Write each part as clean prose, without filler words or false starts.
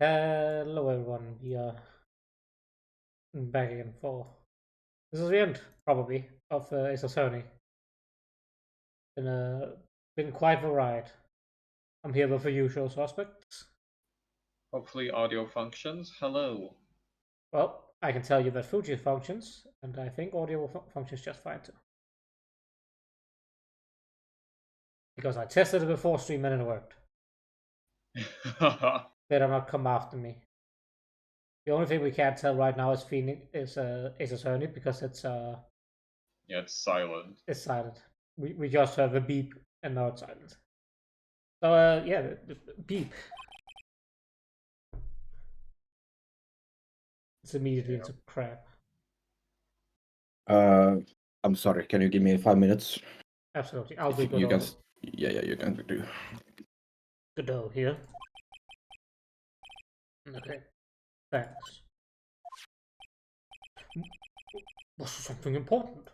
Hello everyone, we are back again for this is the end probably of Ace Attorney. Been quite a ride. I'm here with the usual suspects. Hopefully audio functions. Hello. Well, I can tell you that Fuji functions, and I think audio functions just fine too. Because I tested it before stream and it worked. Better not come after me. The only thing we can't tell right now is Phoenix is Ace Attorney because Yeah, it's silent. it's silent. We just heard the beep and now it's silent. So yeah, the beep. It's immediately Yeah. into crap. Uh, I'm sorry. Can you give me 5 minutes? Absolutely. I'll If do you can. Godot. Yeah, you can do. Godot here. Okay. Thanks. Was there something important?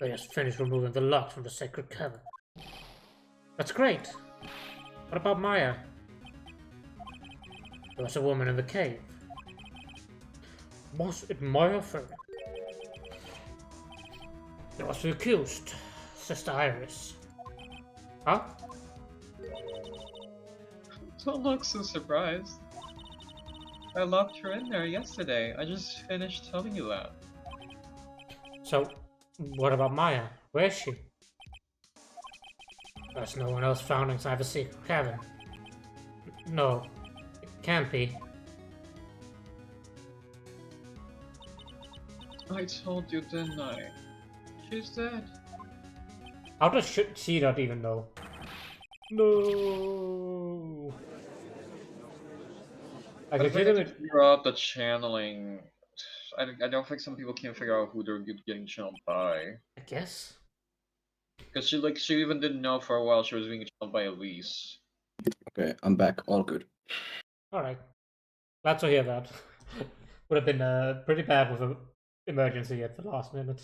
They just finished removing the locks from the sacred cavern. That's great. What about Maya? There was a woman in the cave. Was it Maya Fey? There was the accused, Sister Iris. Huh? Don't look so surprised. I locked her in there yesterday. I just finished telling you that. So, what about Maya? Where is she? There's no one else found inside the secret cavern. No, it can't be. I told you, didn't I? She's dead. How does she not even know? No. Like I think I legitimate. can figure out the channeling. I don't think some people can figure out who they're getting channeled by. I guess. Because she even didn't know for a while she was being channeled by Elise. Okay, I'm back. All good. All right. Glad to hear that. Would have been pretty bad with an emergency at the last minute.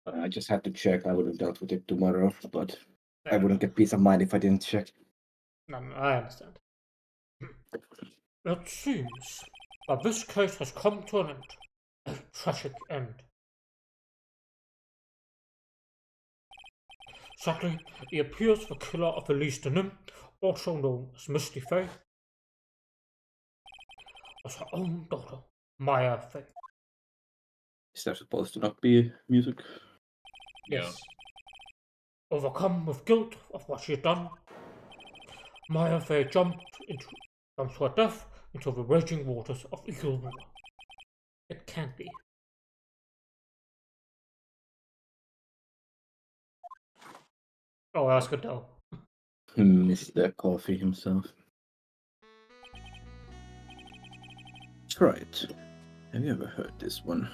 I just had to check. I would have dealt with it tomorrow, but I Fair wouldn't enough. get peace of mind if I didn't check. No, I understand. It seems that this case has come to an end. A tragic end. Sadly, it appears the killer of Elise Denim, also known as Misty Fey, was her own daughter, Maya Fey. Is there supposed to not be music? Yes. Overcome with guilt of what she had done, Maya Fey jumped from her death into the raging waters of Eagle River. It can't be. Oh, that's good though. Mr. Coffee himself. Right. Have you ever heard this one?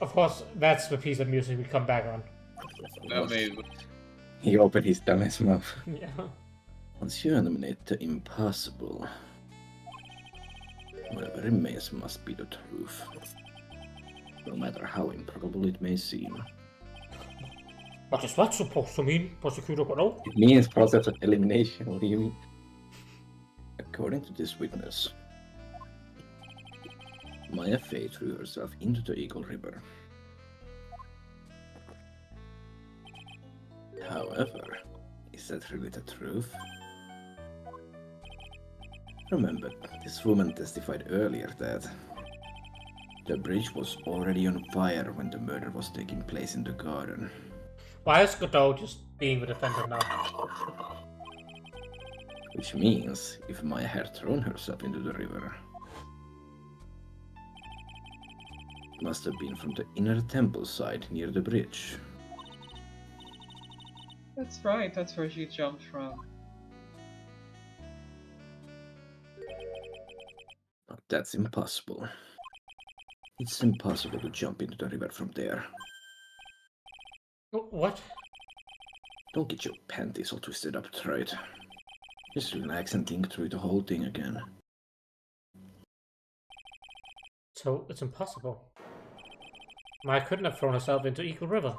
Of course, that's the piece of music we come back on. Amazing. He opened his dumbass mouth. Yeah. Once you eliminate the impossible, whatever remains must be the truth. No matter how improbable it may seem. What is that supposed to mean, Prosecutor Godot? It means process of elimination. What do you mean? According to this witness, Maya Fey threw herself into the Eagle River. However, is that really the truth? Remember, this woman testified earlier that the bridge was already on fire when the murder was taking place in the garden. Why is Godot just being the defendant now? Which means, if Maya had thrown herself into the river, it must have been from the inner temple side near the bridge. That's right, that's where she jumped from. But that's impossible. It's impossible to jump into the river from there. What? Don't get your panties all twisted up, right? Just relax and think through the whole thing again. So it's impossible. Maya couldn't have thrown herself into Eagle River.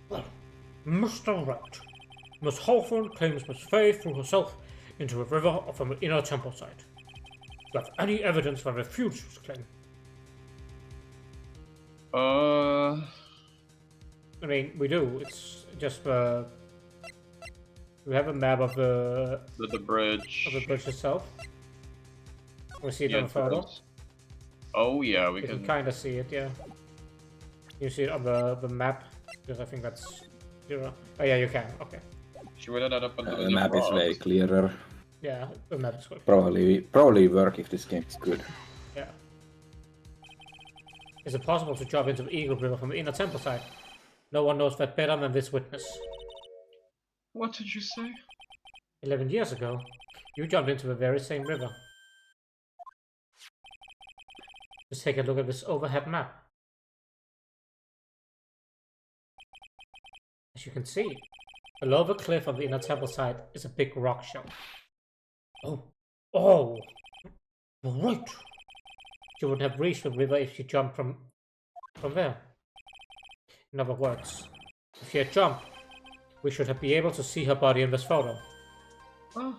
Well, Mr. Right. Miss Hawthorne claims Miss Fey threw herself into a river or from an inner temple site. Do you have any evidence that refutes this claim? I mean, we do. It's just we have a map of the bridge. of the bridge itself. We see it Yeah, on the photo. Oh yeah, we You can can. kind of see it, yeah. You see it on the map, because I think that's 0. Oh yeah, you can. Okay. Should we let that up under The map is way clearer. Yeah, the map is good. Probably work if this game is good. Yeah. Is it possible to jump into the Eagle River from the inner temple side? No one knows that better than this witness. What did you say? 11 years ago, you jumped into the very same river. Just take a look at this overhead map. As you can see, below the cliff on the inner temple side is a big rock shelf. Oh, you're right. She would have reached the river if she jumped from there. In other words, if she had jumped, we should have been able to see her body in this photo. Oh,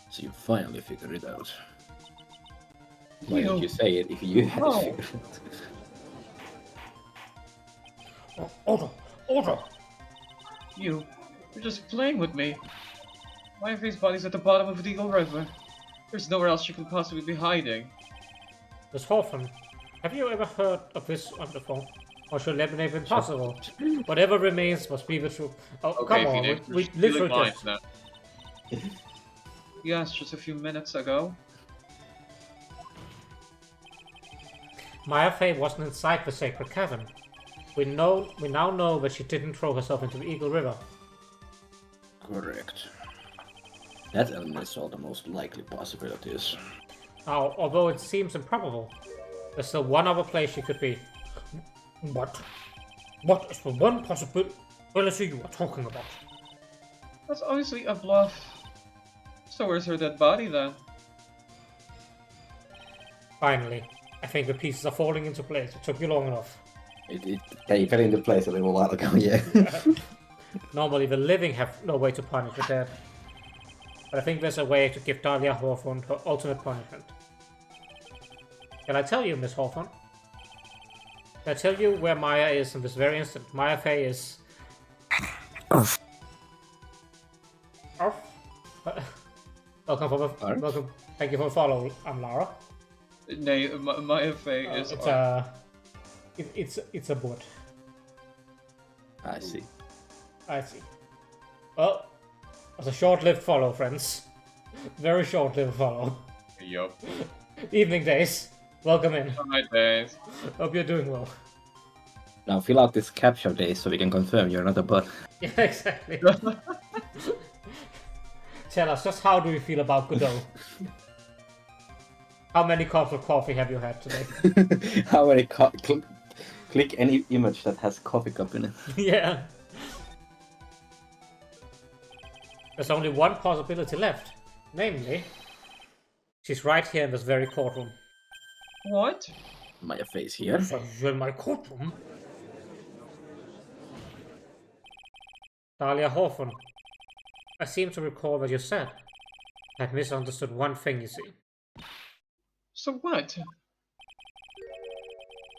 So you finally figured it out. Why don't you say it if you had No. figured it out? Order! you're just playing with me. Mayfei's body's at the bottom of the Eagle River. There's nowhere else she could possibly be hiding. Miss Hawthorne, have you ever heard of this on the phone? Or should it have been possible? Whatever remains must be the truth. Oh, Okay, come on, Phoenix, we you're stealing literally lines just... now. Yes, just a few minutes ago. Maya Fey wasn't inside the sacred cavern. We now know that she didn't throw herself into the Eagle River. Correct. That eliminates all the most likely possibilities. Now, although it seems improbable, there's still one other place she could be. What? What is the one possibility you are talking about? That's obviously a bluff. So where's her dead body then? Finally, I think the pieces are falling into place. It took you long enough. They fell into place a little while ago, yeah. Normally, the living have no way to punish the dead. But I think there's a way to give Dahlia Hawthorne her ultimate punishment. Can I tell you, Miss Hawthorne? Can I tell you where Maya is in this very instant? Maya Fey is... Off. Welcome for the... Alright. Welcome. Thank you for the follow. I'm Lara. Nay, Mayfei is. It's a bot. I see. I see. Well, it was a short-lived follow, friends. Very short-lived follow. Yup. Evening days. Welcome in. Hi, days. Hope you're doing well. Now fill out this capture day so we can confirm you're not a bot. Yeah, exactly. Tell us, just how do you feel about Godot? How many cups of coffee have you had today? How many click any image that has coffee cup in it. Yeah. There's only one possibility left. Namely, she's right here in this very courtroom. What? Maya face here. So you're in my courtroom? Dahlia Hawthorne, I seem to recall that you said I'd misunderstood one thing, you see. So what?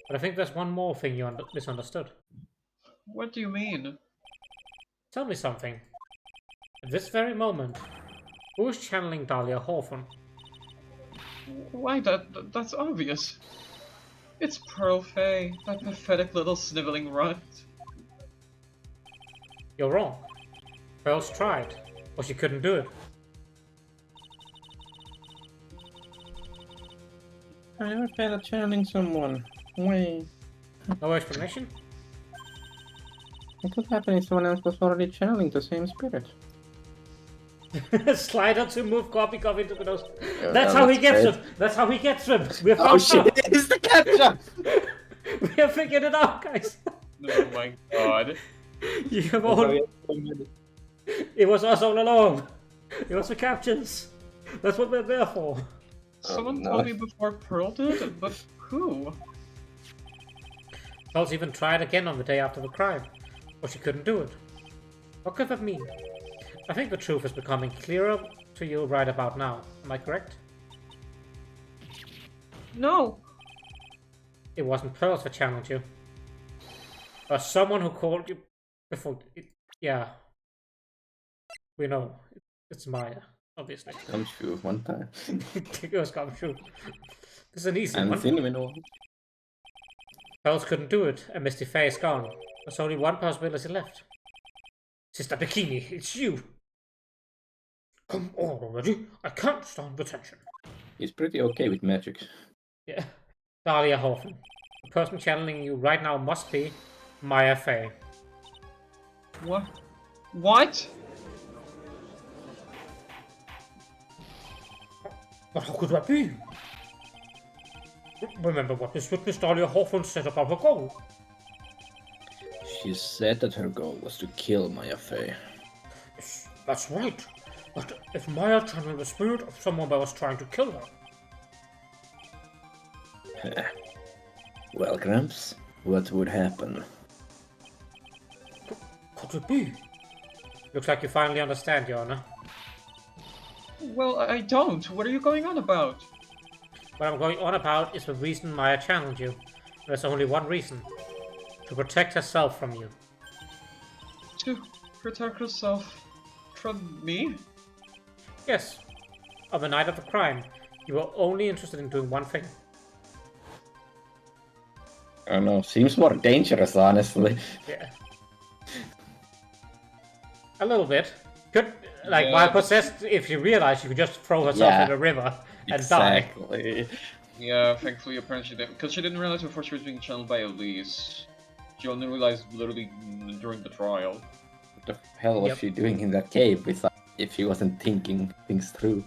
But I think there's one more thing you misunderstood. What do you mean? Tell me something. At this very moment, who is channeling Dahlia Hawthorne? Why, that's obvious. It's Pearl Fey, that pathetic little sniveling runt. You're wrong. Pearl's tried, but she couldn't do it. I never failed at channeling someone. Wait. No explanation? It could happen if someone else was already channeling the same spirit. Slider to move copy into Godot's. That's how he gets great. them. That's how he gets them. We have Oh found shit, out. it is the capture! We have figured it out, guys. Oh my god. You have all. It was us all along. It was the captions. That's what we're there for. Someone no. told me before Pearl did, but who? Pearl's even tried again on the day after the crime, but she couldn't do it. What could that mean? I think the truth is becoming clearer to you right about now. Am I correct? No! It wasn't Pearls that challenged you. Or someone who called you before. Yeah. We know. It's Maya, obviously. Come true one time. It was come true. This is an easy And one. Cinnamon. Pearls couldn't do it, and Misty Faye is gone. There's only one possibility left. Sister Bikini, it's you! Come on already, I can't stand the tension. He's pretty okay with magic. Yeah. Dahlia Hoffman. The person channeling you right now must be Maya Fey. What? What? But how could that be? Remember what Miss Witness Dahlia Hoffman said about her goal. She said that her goal was to kill Maya Fey. Yes, that's right. But if Maya channeled the spirit of someone that was trying to kill her, Well, Gramps, what would happen? could it be? Looks like you finally understand, Yana. Well, I don't. What are you going on about? What I'm going on about is the reason Maya challenged you. There's only one reason. To protect herself from you. To protect herself from me? Yes. On the night of the crime, you were only interested in doing one thing. I don't know, seems more dangerous, honestly. Yeah. A little bit. Could, like, Yeah, while but- possessed, if you realize you could just throw herself Yeah. in the river and die. Exactly. Yeah, thankfully, apparently she didn't. Because she didn't realize before she was being channeled by Elise. She only realized literally during the trial. What the hell was Yep. she doing in that cave if she wasn't thinking things through?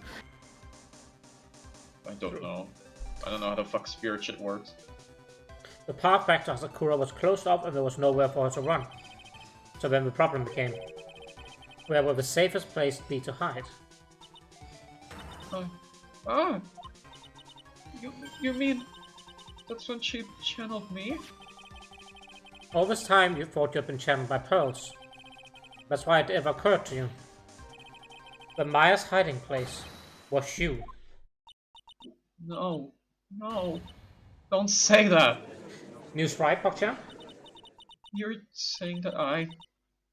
I don't know. I don't know how the fuck spirit shit works. The path back to Asakura was closed off and there was nowhere for her to run. So then the problem became, where would the safest place be to hide? Ah! You mean that's when she channeled me? All this time you thought you'd been channeled by Pearls. That's why it ever occurred to you. But Maya's hiding place was you. No. No. Don't say that! News right, PogChamp? You're saying that I,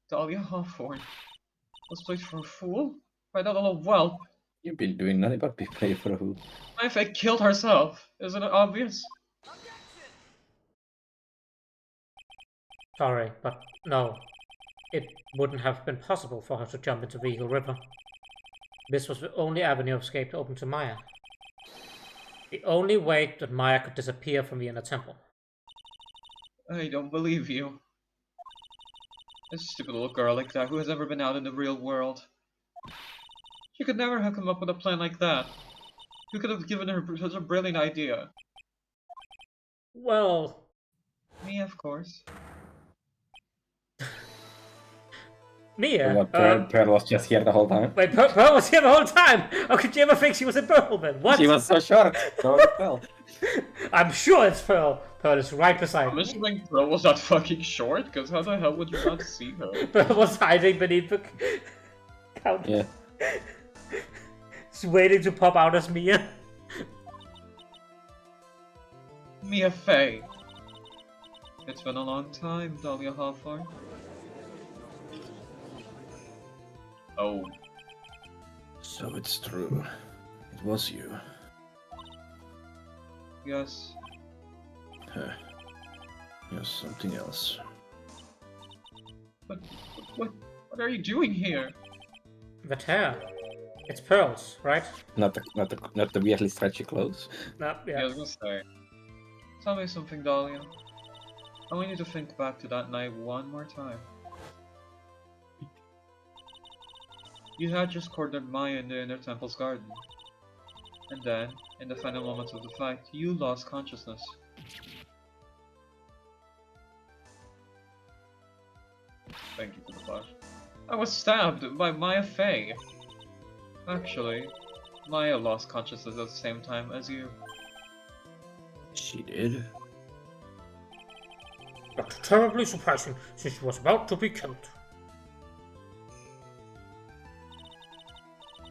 Dahlia Hawthorne, was played for a fool? By that little whelp? You've been doing nothing but be played for a fool. My Faye killed herself. Isn't it obvious? Sorry, but no. It wouldn't have been possible for her to jump into the Eagle River. This was the only avenue of escape open to Maya. The only way that Maya could disappear from the inner temple. I don't believe you. A stupid little girl like that who has ever been out in the real world. She could never have come up with a plan like that. Who could have given her such a brilliant idea? Well, Me, of course. Mia. What, Pearl was just here the whole time? Wait, Pearl was here the whole time. How could you ever think she was a Pearl then? What? She was so short. So Pearl. I'm sure it's Pearl. Pearl is right beside I'm me. assuming Pearl was not fucking short, because how the hell would you not see her? Pearl was hiding beneath the counter. Yeah. She's waiting to pop out as Mia. Mia Faye. It's been a long time, Dahlia Hawthorne. Oh, So it's true. It was you. yes. Huh. You're something else. But what are you doing here? That hair. It's Pearl's, right? Not the weirdly stretchy clothes. No, Yeah, I yeah. was gonna say. Tell me something, Dahlia. I want you to think back to that night one more time. You had just cornered Maya in the inner temple's garden. And then, in the final moments of the fight, you lost consciousness. Thank you for the flash. I was stabbed by Maya Faye. Actually, Maya lost consciousness at the same time as you. She did. Not terribly surprising, since she was about to be killed.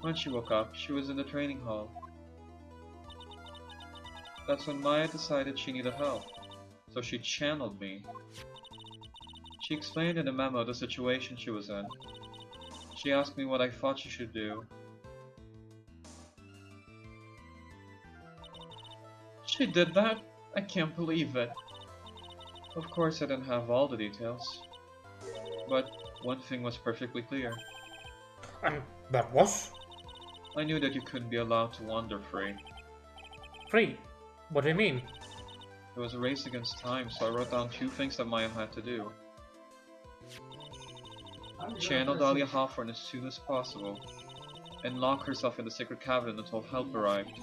When she woke up, she was in the training hall. That's when Maya decided she needed help, so she channeled me. She explained in a memo the situation she was in. She asked me what I thought she should do. She did that? I can't believe it. Of course I didn't have all the details. But one thing was perfectly clear. And that was? I knew that you couldn't be allowed to wander free. Free? What do you mean? It was a race against time, so I wrote down 2 things that Maya had to do. Channel Dahlia Hawthorne as soon as possible, and lock herself in the sacred cabinet until help arrived.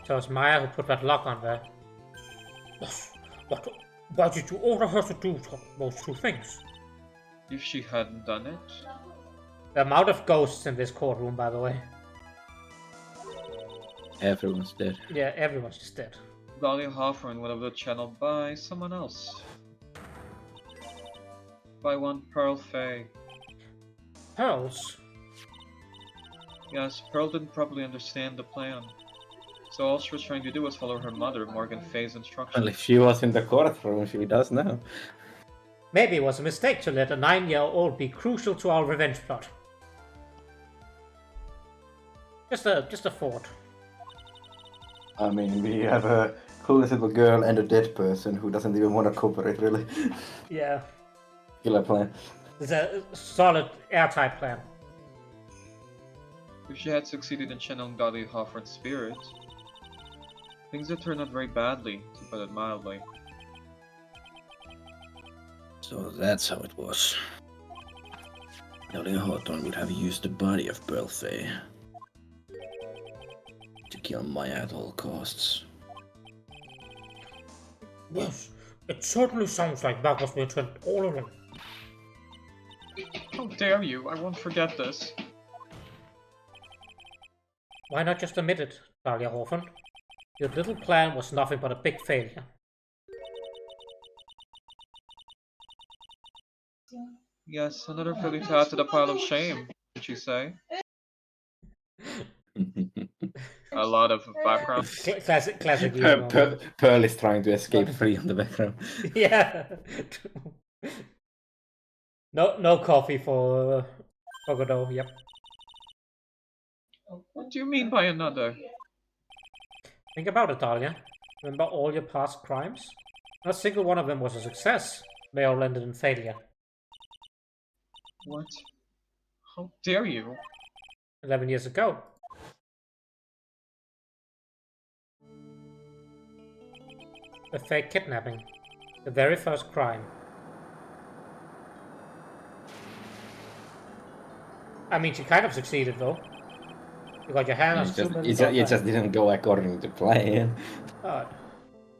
So it's Maya who put that lock on there. What? Why did you order her to do those 2 things? If she hadn't done it, The amount of ghosts in this courtroom, by the way. Everyone's dead. Yeah, everyone's just dead. Dahlia Hawthorne would have been channeled by someone else. By one Pearl Fay. Pearls? Yes, Pearl didn't properly understand the plan. So all she was trying to do was follow her mother, Morgan Fay's instructions. Well, if she was in the courtroom, she does now. Maybe it was a mistake to let a 9-year-old be crucial to our revenge plot. Just a thought. I mean, we have a clueless little girl and a dead person who doesn't even want to cooperate, really. Yeah. Killer plan. It's a solid, airtight plan. If she had succeeded in channeling Dahlia Hawthorne's spirit, things had turned out very badly, to put it mildly. So that's how it was. Dahlia Hawthorne would have used the body of Pearl Fay to kill Maya at all costs. Yes, it certainly sounds like that was the intent all along. How dare you! I won't forget this. Why not just admit it, Dahlia Hawthorne? Your little plan was nothing but a big failure. Yes, another failure to add to the pile of shame, would you say? A lot of background. Classic you. Pearl is trying to escape free on the background. Yeah. No coffee for Godot. Yep. What do you mean by another? Think about it, Dahlia. Remember all your past crimes? Not a single one of them was a success. They all ended in failure. What? How dare you? 11 years ago. A fake kidnapping. The very first crime. I mean, she kind of succeeded, though. You got your hand on It just didn't go according to plan.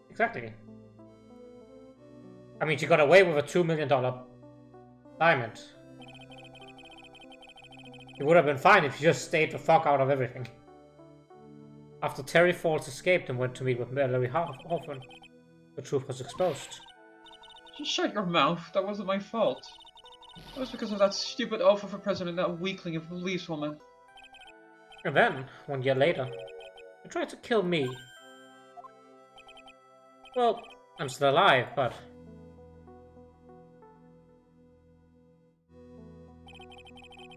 Exactly. I mean, she got away with a $2 million diamond. It would have been fine if she just stayed the fuck out of everything. After Terry Falls escaped and went to meet with Mallory Hawthorne, the truth was exposed. Just shut your mouth. That wasn't my fault. That was because of that stupid offer for president, that weakling of a policewoman. And then, 1 year later, they tried to kill me. Well, I'm still alive, but...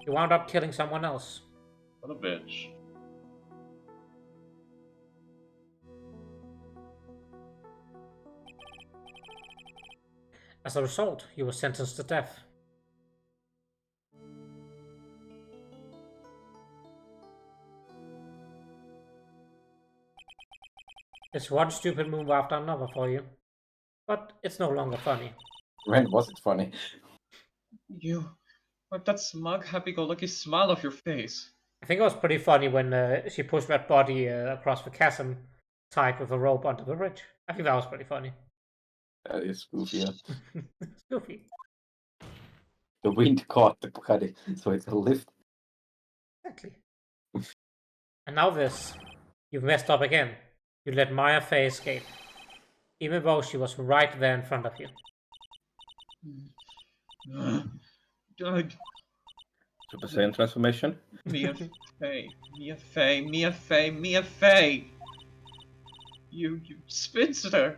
you wound up killing someone else. What a bitch. As a result, you were sentenced to death. It's one stupid move after another for you. But it's no longer funny. When was it funny? You... wipe that smug, happy-go-lucky smile off your face. I think it was pretty funny when she pushed that body across the chasm, tied with a rope onto the bridge. I think that was pretty funny. That is goofy, yeah. Goofy. The wind caught the body, so it's a lift. Exactly. And now this. You've messed up again. You let Maya Fey escape. Even though she was right there in front of you. Doug. Super Saiyan transformation. Mia Fey, Mia Fey, Mia Fey, Mia Fey! You spinster!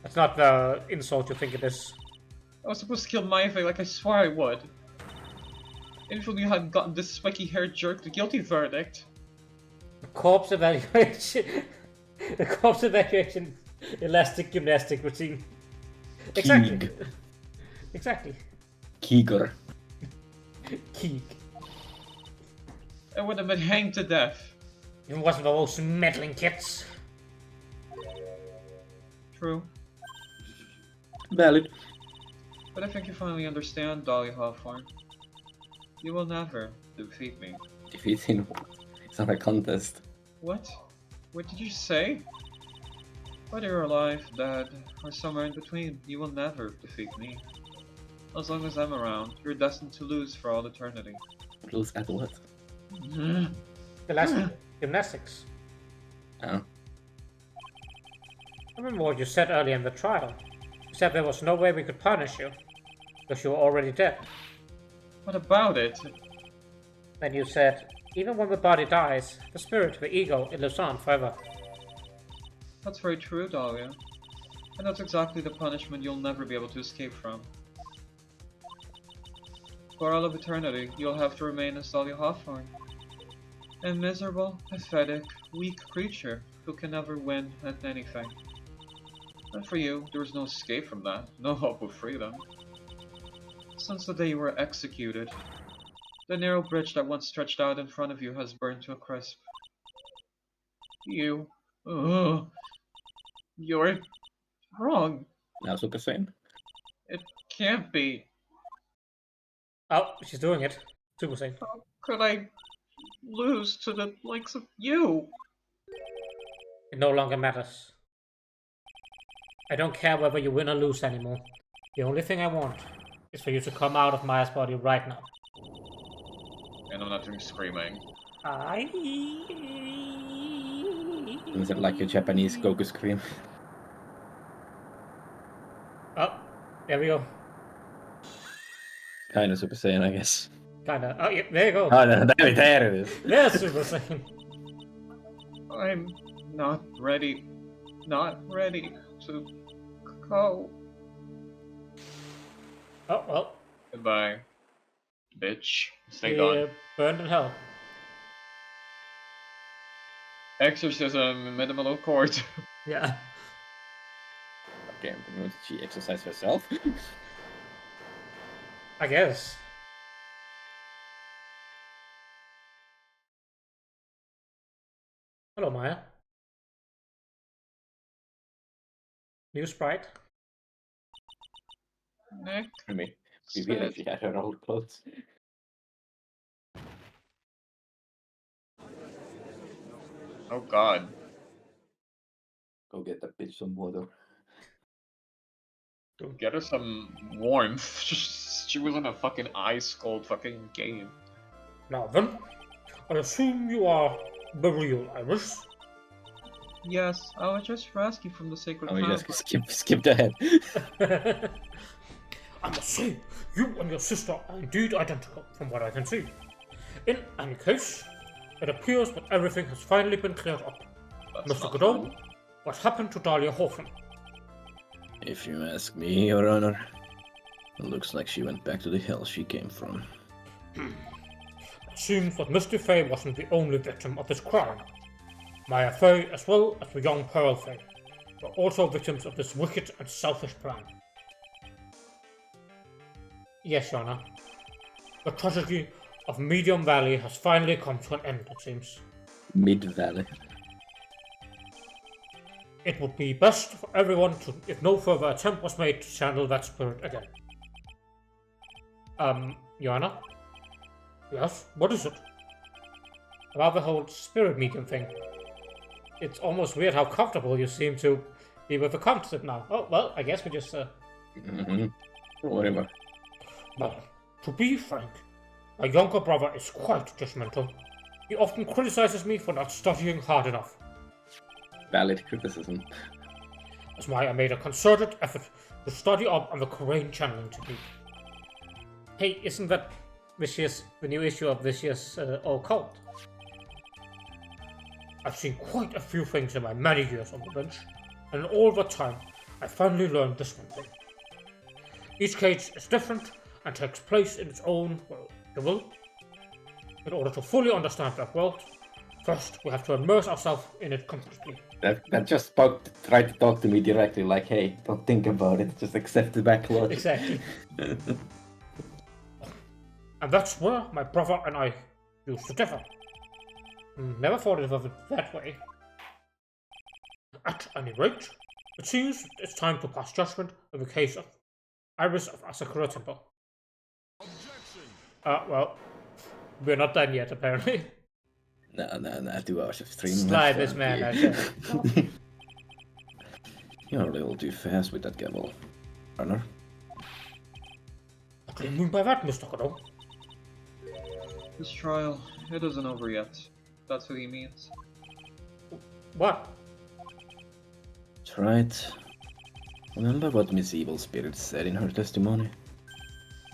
That's not the insult you think it is. I was supposed to kill Mia Fey like I swore I would. And if only you hadn't gotten this spiky-haired jerk the guilty verdict. The corpse evaluation. The corpse evaluation elastic gymnastic routine. Exactly. Keeg. Exactly. Keeger. Keeg. I would have been hanged to death. It wasn't all those meddling kids. True. Valid. But I think you finally understand, Dahlia Hawthorne. You will never defeat me. Defeating. It's not a contest. What? What did you say? Whether you're alive, dead, or somewhere in between, you will never defeat me. As long as I'm around, you're destined to lose for all eternity. Lose at what? Elastic gymnastics. Oh. I remember what you said earlier in the trial. You said there was no way we could punish you, because you were already dead. What about it? Then you said, even when the body dies, the spirit, the ego, it lives on forever. That's very true, Dahlia. And that's exactly the punishment you'll never be able to escape from. For all of eternity, you'll have to remain as Dahlia Hawthorne. A miserable, pathetic, weak creature who can never win at anything. And for you, there is no escape from that, no hope of freedom. Since the day you were executed, the narrow bridge that once stretched out in front of you has burned to a crisp. You're wrong. Now Super Saiyan. It can't be. Oh, she's doing it. Super Saiyan. How could I lose to the likes of you? It no longer matters. I don't care whether you win or lose anymore. The only thing I want is for you to come out of Maya's body right now. And I'm not doing screaming. Is it like a Japanese Goku scream? Oh, there we go. Kind of Super Saiyan, I guess. Kinda. Oh, yeah, there you go. Oh, no, there it is. There's Super Saiyan. I'm not ready. Not ready to go. Oh, well. Goodbye, bitch. Stay Yeah, gone. burned in hell. Exorcism, minimal court. Yeah. Okay, did she exercise herself? I guess. Hello, Maya. New sprite. Nick, I mean, maybe if she had her old clothes. oh god. Go get that bitch some water. Get her some warmth. She was in a fucking ice cold fucking game. Now then, I assume you are the real Iris. Yes, I was just rescued from the sacred Oh, we palace. just skipped ahead. I must say, you and your sister are indeed identical, from what I can see. In any case, it appears that everything has finally been cleared up. That's Mr. not Godot, true. what happened to Dahlia Hawthorne? If you ask me, Your Honor, it looks like she went back to the hell she came from. It seems that Misty Fey wasn't the only victim of this crime. Maya Fey, as well as the young Pearl Fey, were also victims of this wicked and selfish plan. Yes, Your Honor. The tragedy of Medium Valley has finally come to an end, it seems. Mid-Valley. It would be best for everyone to, if no further attempt was made to channel that spirit again. Your Honor? Yes, what is it? About the whole spirit medium thing. It's almost weird how comfortable you seem to be with the concept now. Oh, well, I guess we just, Mm-hmm. Whatever. Well, to be frank, my younger brother is quite judgmental. He often criticizes me for not studying hard enough. Valid criticism. That's why I made a concerted effort to study up on the Korean channeling technique. Hey, isn't that the new issue of this year's Occult. I've seen quite a few things in my many years on the bench, and in all that time, I finally learned this one thing. Each cage is different and takes place in its own world. In order to fully understand that world, first we have to immerse ourselves in it completely. That just tried to talk to me directly, like, hey, don't think about it, just accept the backlog. Exactly. And that's where my brother and I used to differ. Never thought of it that way. At any rate, it seems it's time to pass judgment in the case of Iris of Asakura Temple. Well, we're not done yet, apparently. No, 2 hours of stream. Slide this man, I said. You're a little too fast with that gavel, runner. What do you mean by that, Mr. Kado? This trial, it isn't over yet. That's what he means. What? That's right. Remember what Miss Evil Spirit said in her testimony?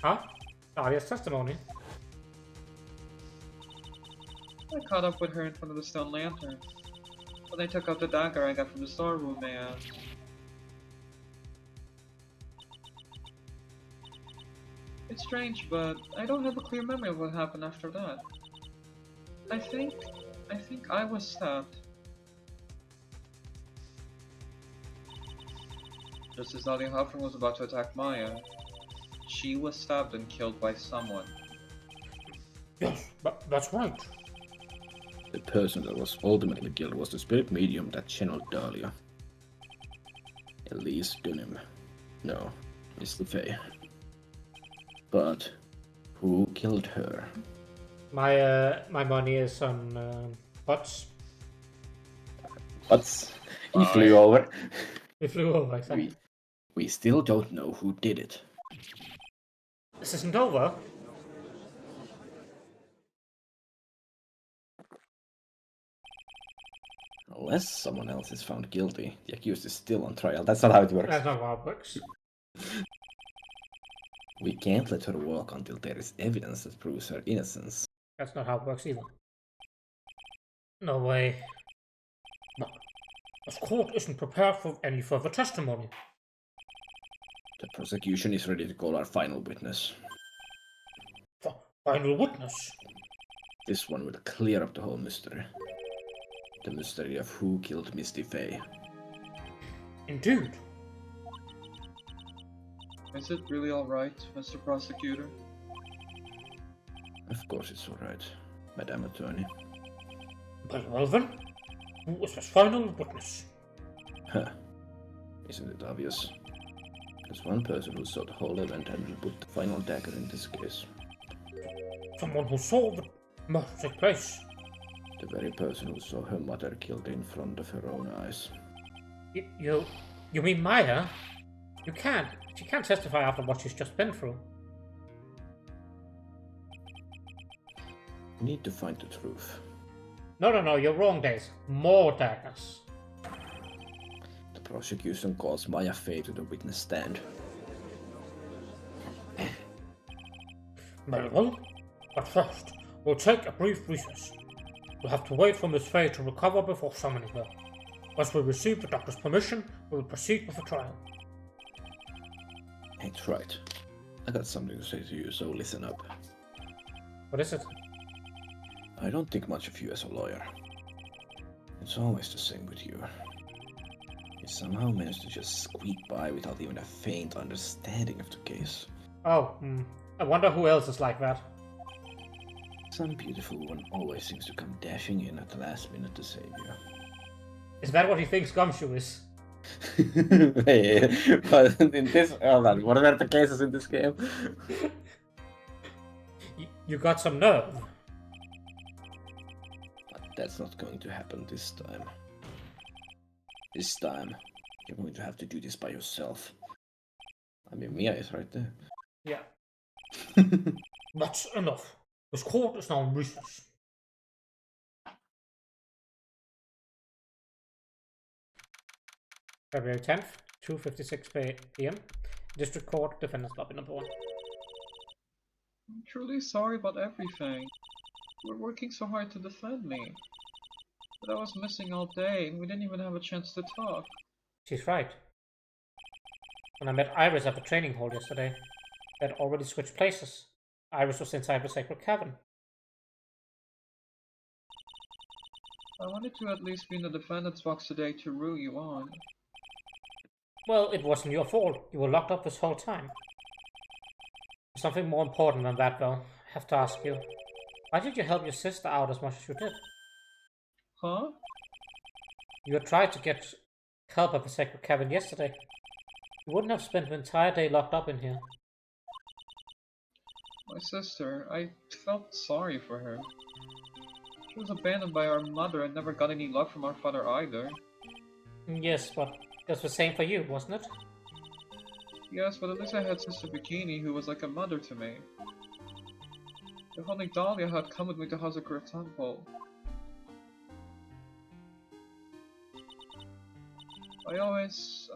Huh? Aria's testimony? I caught up with her in front of the stone lantern. When I took out the dagger I got from the storeroom, and... It's strange, but I don't have a clear memory of what happened after that. I think I was stabbed. Just as Ali Huffman was about to attack Maya, she was stabbed and killed by someone. Yes, that's right. The person that was ultimately killed was the spirit medium that channeled Dahlia. Elise Dunham. No, Mr. Faye. But who killed her? My money is on Butts. Butts? He flew over. We flew over, exactly. We still don't know who did it. This isn't over. Unless someone else is found guilty, the accused is still on trial. That's not how it works. That's not how it works. We can't let her walk until there is evidence that proves her innocence. That's not how it works either. No way. But this court isn't prepared for any further testimony. The prosecution is ready to call our final witness. Final witness? This one will clear up the whole mystery. The mystery of who killed Misty Faye. Indeed. Is it really alright, Mr. Prosecutor? Of course it's alright, Madam Attorney. Very well then. Who is this final witness? Huh. Isn't it obvious? There's one person who saw the whole event and will put the final dagger in this case. Someone who saw the murder take place. The very person who saw her mother killed in front of her own eyes. You mean Maya? She can't testify after what she's just been through. We need to find the truth. No, you're wrong, Days. More daggers. The prosecution calls Maya Faye to the witness stand. Very well. But first, we'll take a brief recess. We'll have to wait for Miss Faye to recover before summoning her. Once we receive the doctor's permission, we will proceed with the trial. That's right. I got something to say to you, so listen up. What is it? I don't think much of you as a lawyer. It's always the same with you. You somehow manage to just squeak by without even a faint understanding of the case. Oh, I wonder who else is like that. Some beautiful one always seems to come dashing in at the last minute to save you. Is that what he thinks Gumshoe is? Hey, but in this, hold on, what are the cases in this game? You got some nerve. But that's not going to happen this time. This time, you're going to have to do this by yourself. I mean, Mia is right there. Yeah. That's enough. This court is now in recess. February 10th, 2:56 p.m. District Court, Defendant's Lobby number 1. I'm truly sorry about everything. You were working so hard to defend me. But I was missing all day, and we didn't even have a chance to talk. She's right. When I met Iris at the training hall yesterday, they had already switched places. Iris was inside the sacred cavern. I wanted to at least be in the defendant's box today to root you on. Well, it wasn't your fault. You were locked up this whole time. Something more important than that, though. I have to ask you. Why did you help your sister out as much as you did? Huh? You had tried to get help at the sacred cavern yesterday. You wouldn't have spent the entire day locked up in here. My sister, I felt sorry for her. She was abandoned by our mother and never got any love from our father either. Yes, but it was the same for you, wasn't it? Yes, but at least I had Sister Bikini, who was like a mother to me. If only Dahlia had come with me to Hazakura Temple. I always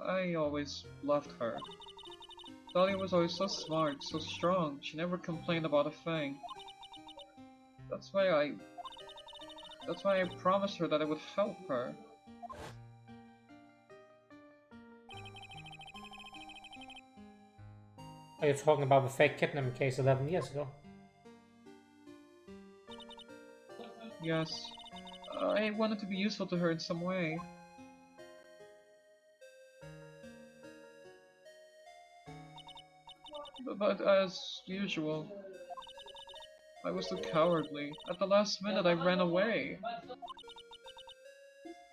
loved her. Dahlia was always so smart, so strong, she never complained about a thing. That's why I promised her that I would help her. Are you talking about the fake kidnapping case 11 years ago? Yes. I wanted to be useful to her in some way. But as usual, I was too cowardly. At the last minute, I ran away.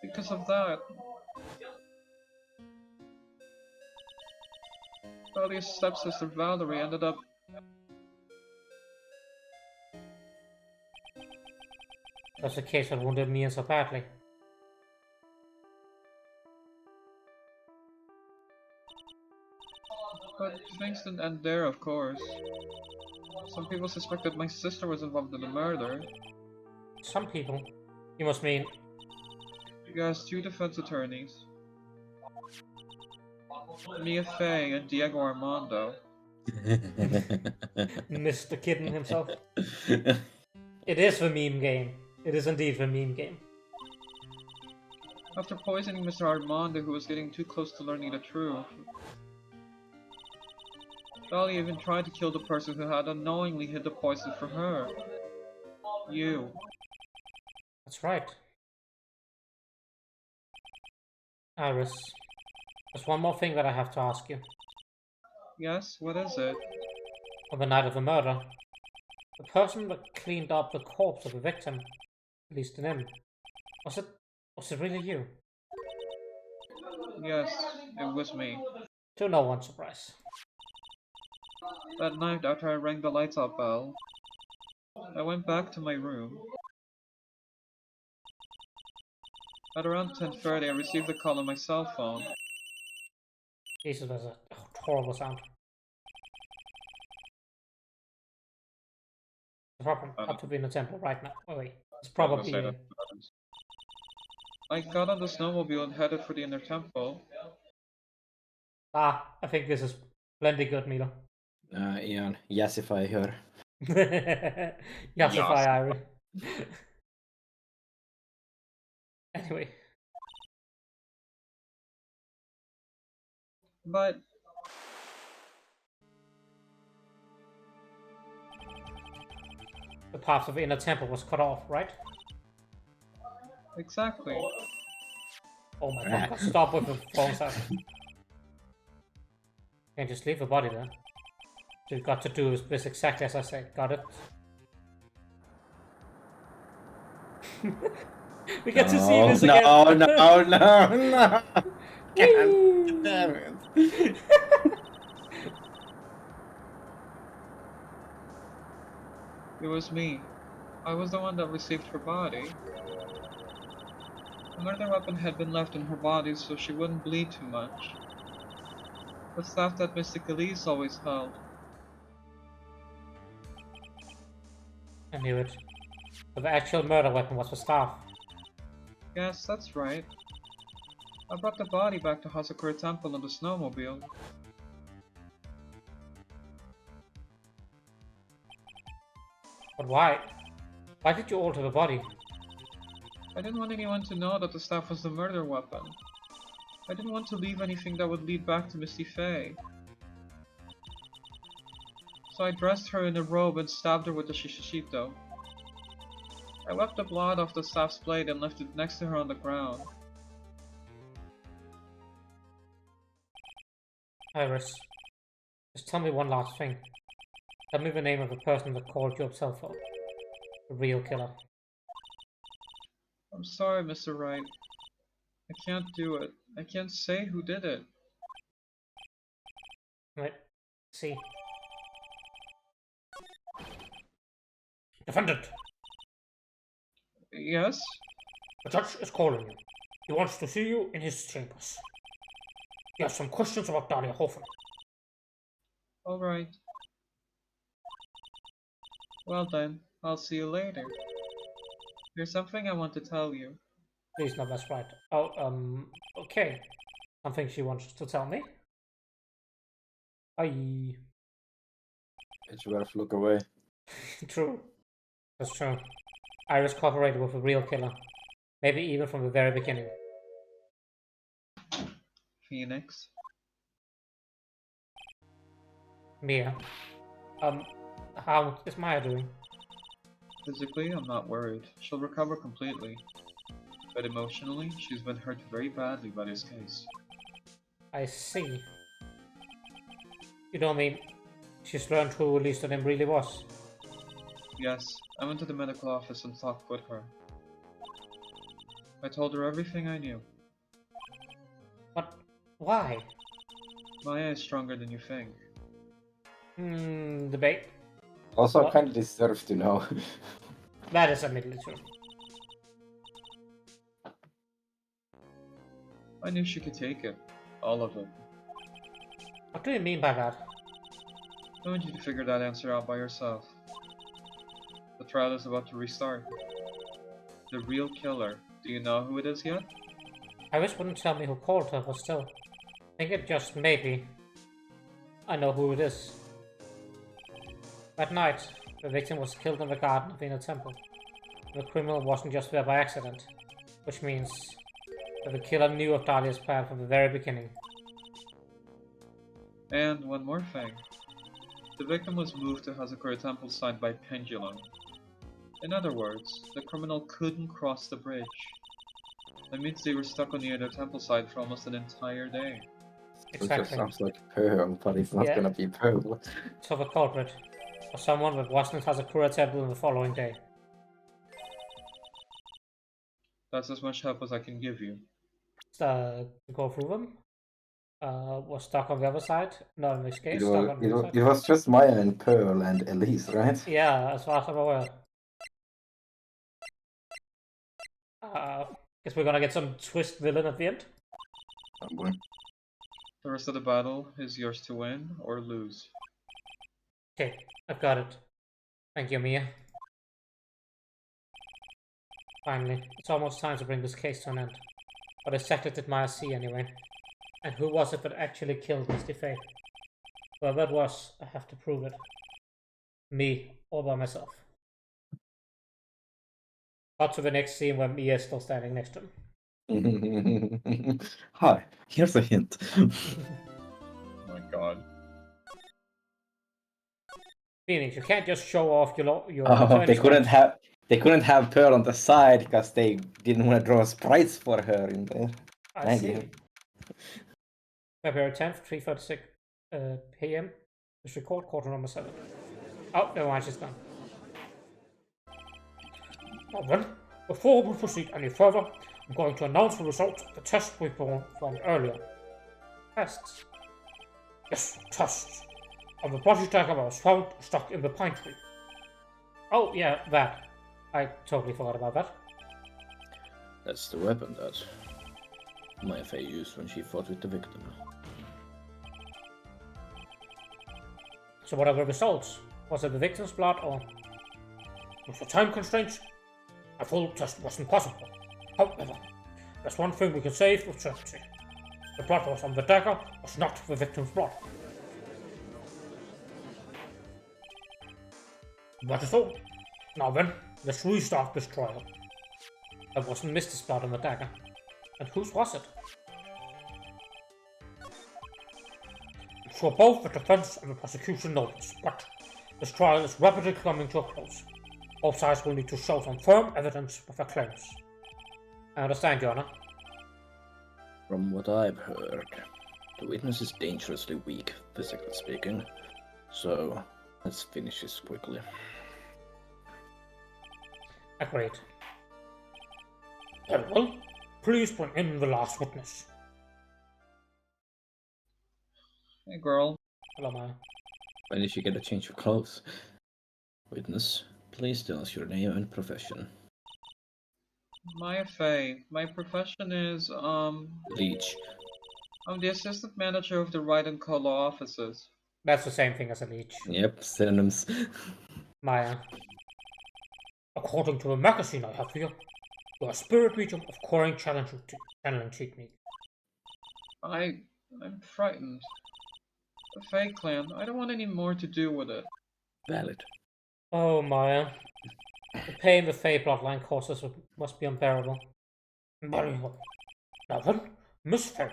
Because of that. Dahlia's stepsister Valerie ended up... That's the case that wounded me so badly. But things didn't end there, of course. Some people suspected my sister was involved in the murder. Some people. You must mean... You asked 2 defense attorneys. Mia Fey and Diego Armando. Mr. Kitten himself. It is the meme game. It is indeed the meme game. After poisoning Mr. Armando, who was getting too close to learning the truth, Dahlia even tried to kill the person who had unknowingly hid the poison from her. You. That's right. Iris, there's one more thing that I have to ask you. Yes, what is it? On the night of the murder, the person that cleaned up the corpse of the victim, at least in him, was it really you? Yes, it was me. To no one's surprise. That night after I rang the lights out bell, I went back to my room. At around 10:30, I received a call on my cell phone. Jesus, that's a horrible sound. The problem up to be in the temple right now. Oh wait, it's probably... I got on the snowmobile and headed for the inner temple. I think this is plenty good, Milo. Ian, jäsify hör. Yassify Irie. Anyway. But The path of the inner temple was cut off, right? exactly. Oh my god, stop with the phone sound. Can't just leave the body there. So you've got to do this exactly as I say. Got it? We get to see this again. No. God damn it. It was me. I was the one that received her body. Another weapon had been left in her body so she wouldn't bleed too much. The staff that Mystic Elise always held. I knew it. But the actual murder weapon was the staff. Yes, that's right. I brought the body back to Hazakura Temple on the snowmobile. But why? Why did you alter the body? I didn't want anyone to know that the staff was the murder weapon. I didn't want to leave anything that would lead back to Misty Faye. So I dressed her in a robe and stabbed her with the shishito. I wiped the blood off the staff's blade and left it next to her on the ground. Iris, just tell me one last thing. Tell me the name of the person that called you up cell phone. The real killer. I'm sorry, Mr. Wright. I can't do it. I can't say who did it. Right. See. Defendant! Yes? The judge is calling you. He wants to see you in his chambers. He has some questions about Dahlia Hofen. Alright. Well then, I'll see you later. There's something I want to tell you. Please, no, that's right. Oh, okay. Something she wants to tell me? Aye. It's worth look away. True. That's true. Iris cooperated with a real killer. Maybe even from the very beginning. Phoenix. Mia. How is Maya doing? Physically, I'm not worried. She'll recover completely. But emotionally, she's been hurt very badly by this case. I see. You don't mean she's learned who Lisa Lim really was? Yes, I went to the medical office and talked with her. I told her everything I knew. But why? Maya is stronger than you think. Debate. Also, What? kind of deserves to know. That is admittedly true. I knew she could take it. All of it. What do you mean by that? I want you to figure that answer out by yourself. The trial is about to restart. The real killer. Do you know who it is yet? Iris wouldn't tell me who called her, but still. I think it just maybe. I know who it is. That night, the victim was killed in the garden of the inner temple. The criminal wasn't just there by accident, which means that the killer knew of Dahlia's plan from the very beginning. And one more thing. The victim was moved to Hazakura Temple side by pendulum. In other words, the criminal couldn't cross the bridge. That means they were stuck on the other temple side for almost an entire day. It just Exactly. sounds like Pearl, but it's not Yeah. gonna be Pearl. So the culprit was someone that wasn't at Hazakura Temple in the following day. That's as much help as I can give you. To go through them. Was stuck on the other side. Not in this case, It stuck was, on the it, other was, side. it was just Maya and Pearl and Elise, right? Yeah, as far as I'm aware. Guess we're gonna get some twist villain at the end. Oh, boy. The rest of the battle is yours to win or lose. Okay, I've got it. Thank you, Mia. Finally, it's almost time to bring this case to an end. What exactly did Maya see anyway? And who was it that actually killed Misty Faye? Whoever it was, I have to prove it. Me, all by myself. Cut to the next scene where Mia is still standing next to him. Hi, here's a hint. Oh my god. Phoenix, you can't just show off your Oh, attorney's they couldn't have Pearl on the side because they didn't want to draw sprites for her in there. I Thank see. you. February 10th, 3:36 p.m. This record quarter number 7. Oh, never mind, she's gone. Now then, before we proceed any further, I'm going to announce the results of the test we performed earlier. Tests? Yes, tests. And the body tagger was found stuck in the pine tree. Oh, yeah, that. I totally forgot about that. That's the weapon that Maya Fey used when she fought with the victim. So what are the results? Was it the victim's blood or... With the time constraints, a full test wasn't possible. However, there's one thing we can say with certainty. The blood was on the dagger was not the victim's blood. That is all. Now then, let's restart this trial. That wasn't Misty's blood on the dagger. And whose was it? I'm sure both the defense and the prosecution know this, but this trial is rapidly coming to a close. Both sides will need to show some firm evidence of their claims. I understand, Your Honor. From what I've heard, the witness is dangerously weak, physically speaking. So, let's finish this quickly. Agreed. Very well. Please bring in the last witness. Hey, girl. Hello, Maya. When did you get a change of clothes? Witness, please tell us your name and profession. Maya Fey. My profession is, Leech. I'm the assistant manager of the Raiden Co. law offices. That's the same thing as a leech. Yep, synonyms. Maya. According to the magazine I have here, you're a spirit medium of Coring channeling technique. I'm frightened. The Fey clan, I don't want any more to do with it. Valid. Oh, Maya. The pain the Fey bloodline causes must be unbearable. Very well. Now then, Miss Fey.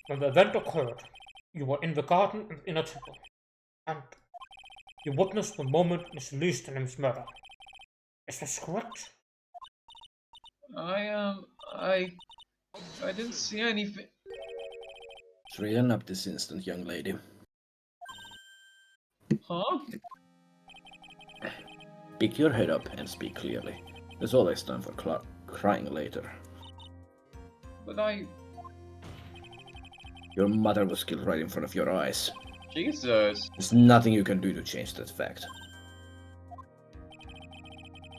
When the event occurred, you were in the garden and in a temple, and you witnessed the moment Miss Leestenham's murder. Is this correct? I didn't see anything. Straighten up this instant, young lady. Huh? Pick your head up and speak clearly. There's always time for crying later. But Your mother was killed right in front of your eyes. Jesus. There's nothing you can do to change that fact.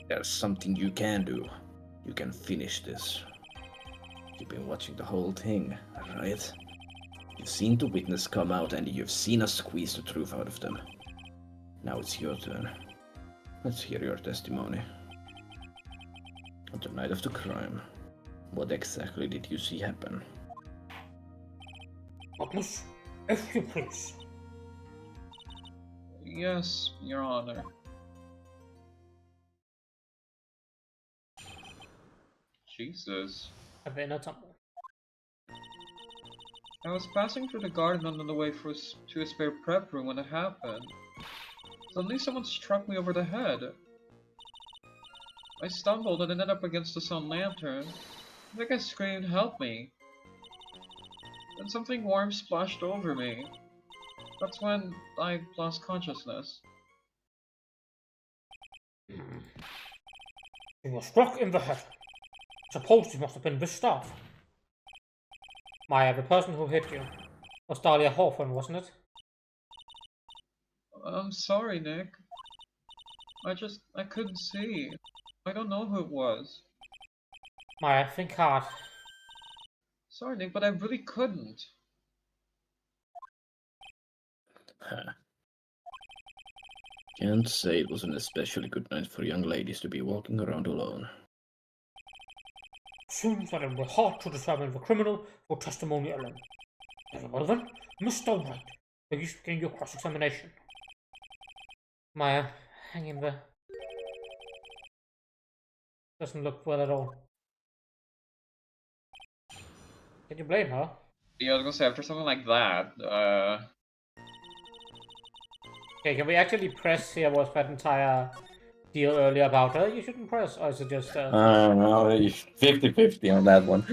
There's something you can do. You can finish this. You've been watching the whole thing, right? You've seen the witness come out and you've seen us squeeze the truth out of them. Now it's your turn. Let's hear your testimony. On the night of the crime, what exactly did you see happen? Witness, if you please. Yes, Your Honor. Jesus. At the inner temple. I was passing through the garden on the way to a spare prep room when it happened. Suddenly someone struck me over the head. I stumbled and ended up against the sun lantern. I think I screamed, "Help me!" Then something warm splashed over me. That's when I lost consciousness. You were struck in the head. Suppose you must have been this staff. Maya, the person who hit you was Dahlia Hawthorne, wasn't it? I'm sorry, Nick. I couldn't see. I don't know who it was. Maya, think hard. Sorry, Nick, but I really couldn't. Huh. Can't say it was an especially good night for young ladies to be walking around alone. Seems that it will be hard to determine the criminal for testimony alone. Very well then, Mr. White, please begin your cross-examination. Maya, hang in there. Doesn't look well at all. Can you blame her? Yeah, I was gonna say, after something like that, Okay, can we actually press here? Was that entire deal earlier about her? You shouldn't press, or is it just I don't know, 50-50 on that one.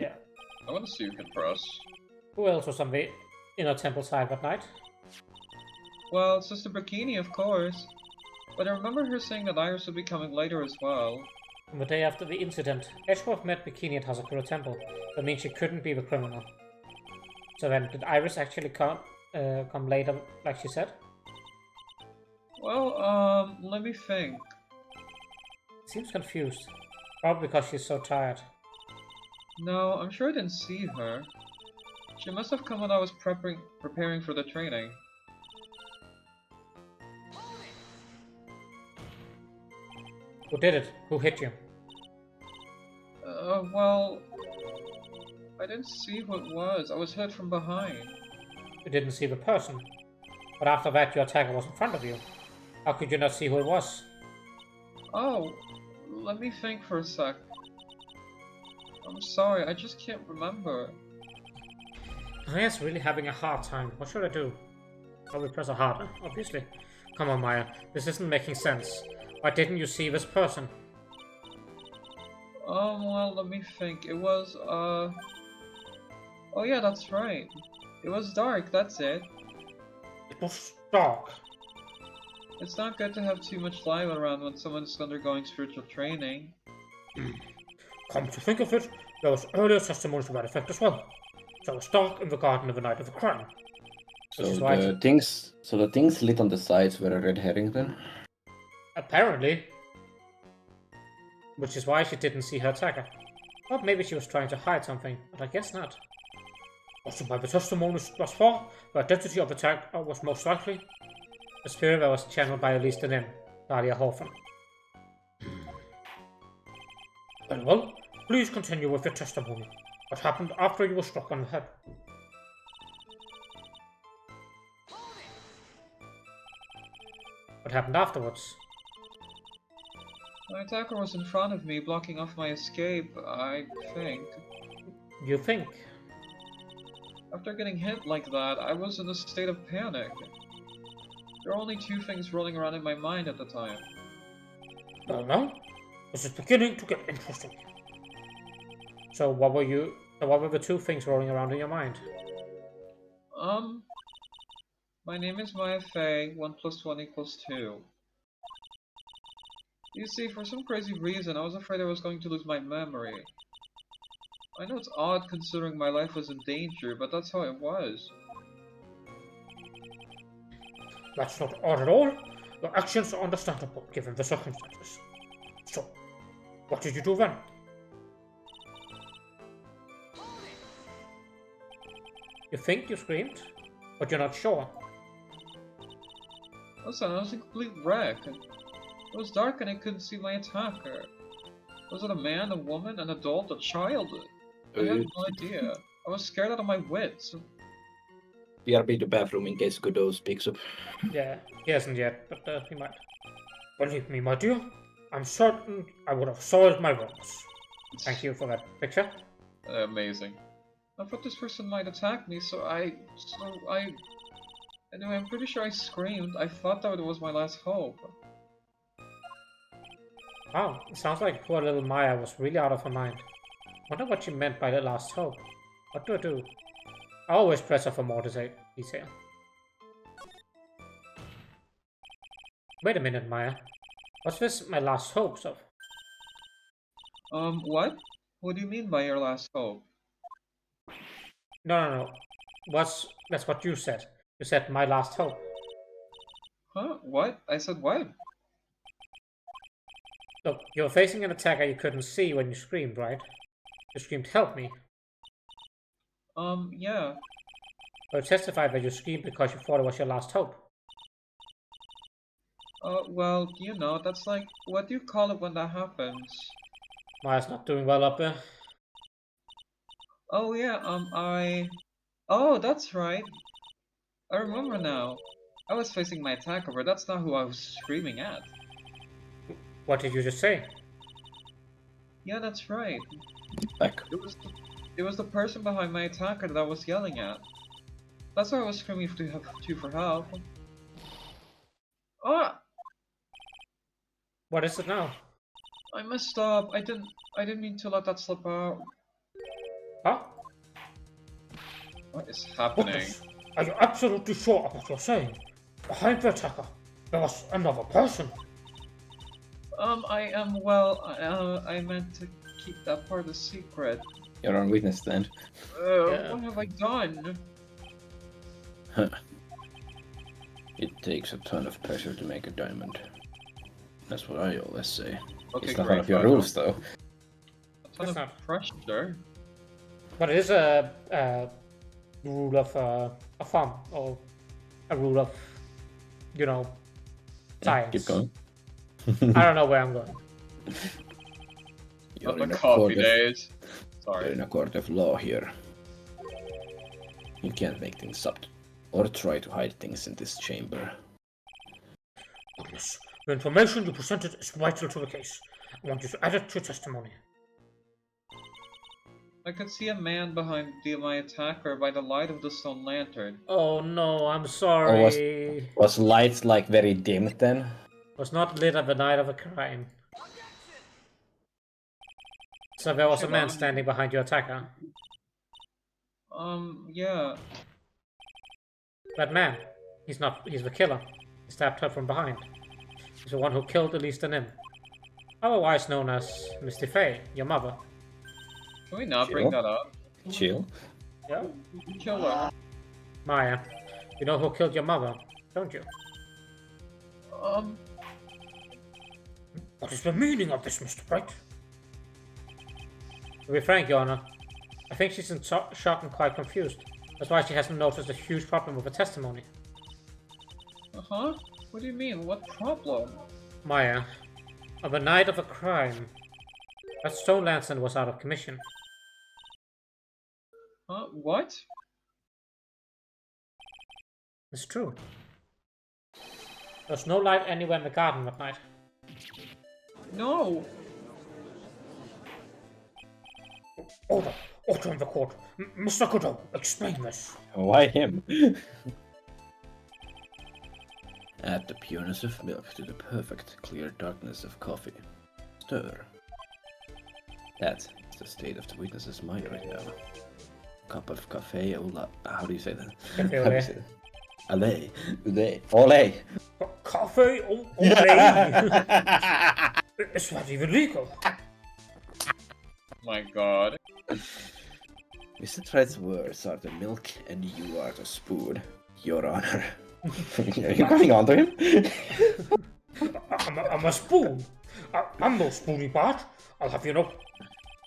yeah. I wanna see who can press. Who else was on the inner temple side that night? Well, Sister Bikini, of course. But I remember her saying that Iris would be coming later as well. On the day after the incident, Edgeworth met Bikini at Hazakura Temple. That means she couldn't be the criminal. So then, did Iris actually come later, like she said? Well, let me think. Seems confused. Probably because she's so tired. No, I'm sure I didn't see her. She must have come when I was preparing for the training. Who did it? Who hit you? Well... I didn't see who it was. I was hit from behind. You didn't see the person. But after that, your attacker was in front of you. How could you not see who it was? Oh, let me think for a sec. I'm sorry, I just can't remember. Maya's really having a hard time. What should I do? Probably press her harder, obviously. Come on, Maya. This isn't making sense. Why didn't you see this person? Well, let me think. It was, Oh yeah, that's right. It was dark, that's it. It was dark. It's not good to have too much light around when someone's undergoing spiritual training. Come to think of it, there was earlier testimony to that effect as well. So it was dark in the garden of the night of the crime. So Which is why the things lit on the sides were a red herring then? Apparently. Which is why she didn't see her attacker. Or maybe she was trying to hide something, but I guess not. Also, by the testimonies thus far, the identity of the attacker was most likely the spirit that was channeled by Elise Nim, Dahlia Horfen. Very well, please continue with your testimony. What happened after you were struck on the head? What happened afterwards? My attacker was in front of me, blocking off my escape, I think. You think? After getting hit like that, I was in a state of panic. There were only two things rolling around in my mind at the time. Well, now, this is beginning to get interesting. So what were the two things rolling around in your mind? My name is Maya Fey, 1 + 1 = 2. You see, for some crazy reason, I was afraid I was going to lose my memory. I know it's odd considering my life was in danger, but that's how it was. That's not odd at all. Your actions are understandable given the circumstances. So, what did you do then? You think you screamed, but you're not sure. Listen, I was a complete wreck. It was dark and I couldn't see my attacker. Was it a man, a woman, an adult, a child? I had no idea. I was scared out of my wits. BRB the bathroom in case Godot speaks up. Yeah, he hasn't yet, but he might. Believe me, my dear, I'm certain I would have soiled my robes. Thank you for that picture. Amazing. I thought this person might attack me, so I... Anyway, I'm pretty sure I screamed. I thought that it was my last hope. Wow, it sounds like poor little Maya was really out of her mind. Wonder what she meant by the last hope. What do I do? I always press her for more detail. Wait a minute, Maya. What's this my last hopes of? What? What do you mean by your last hope? No. That's what you said. You said my last hope. Huh? What? I said what? Look, you're facing an attacker you couldn't see when you screamed, right? You screamed, help me. Yeah. But you testified that you screamed because you thought it was your last hope. Well, you know, that's like, what do you call it when that happens? Maya's not doing well up there. Oh yeah, Oh, that's right. I remember now. I was facing my attacker, but that's not who I was screaming at. What did you just say? Yeah, that's right. Back. It was the person behind my attacker that I was yelling at. That's why I was screaming for help. Ah! What is it now? I messed up. I didn't mean to let that slip out. Huh? What is happening? Goodness. Are you absolutely sure of what you're saying? Behind the attacker, there was another person. I am, well, I meant to keep that part a secret. You're on witness stand. Yeah. What have I done? It takes a ton of pressure to make a diamond. That's what I always say. Okay, It's not great. one of your rules, though. A ton It's of not. pressure. But it is a rule of thumb, or a rule of, you know, Yeah, science. keep going. I don't know where I'm going. You're Not in the a coffee court of, days. you're Sorry. in a court of law here. You can't make things up or try to hide things in this chamber. Goodness, The information you presented is vital to the case. I want you to add it to your testimony. I could see a man behind my attacker by the light of the stone lantern. Oh no, I'm sorry. Was lights like very dim then? Was not lit on the night of a crime. So there was a man standing behind your attacker. Yeah. That man, he's the killer. He stabbed her from behind. He's the one who killed Elise Nim. Otherwise known as Misty Faye, your mother. Can we not bring that up? Chill. Yeah? Killer. Maya, you know who killed your mother, don't you? What is the meaning of this, Mr. Bright? To be frank, Your Honor, I think she's in shock and quite confused. That's why she hasn't noticed a huge problem with the testimony. Uh-huh? What do you mean? What problem? Maya, on the night of a crime, that stone lantern was out of commission. Huh? What? It's true. There's no light anywhere in the garden that night. No! Order! Order in the court! Mr. Godot, explain this. Why him? Add the pureness of milk to the perfect, clear darkness of coffee. Stir. That is the state of the witness's mind right now. Cup of cafe au how do you say that? Cafe How au do you lait. say that? Allez. Olé. Coffee au lait? Is that even legal? My god. Mr. Tread's words are the milk and you are the spoon, Your Honor. Are you coming on to him? I'm a spoon. I'm no spoony part. I'll have you know.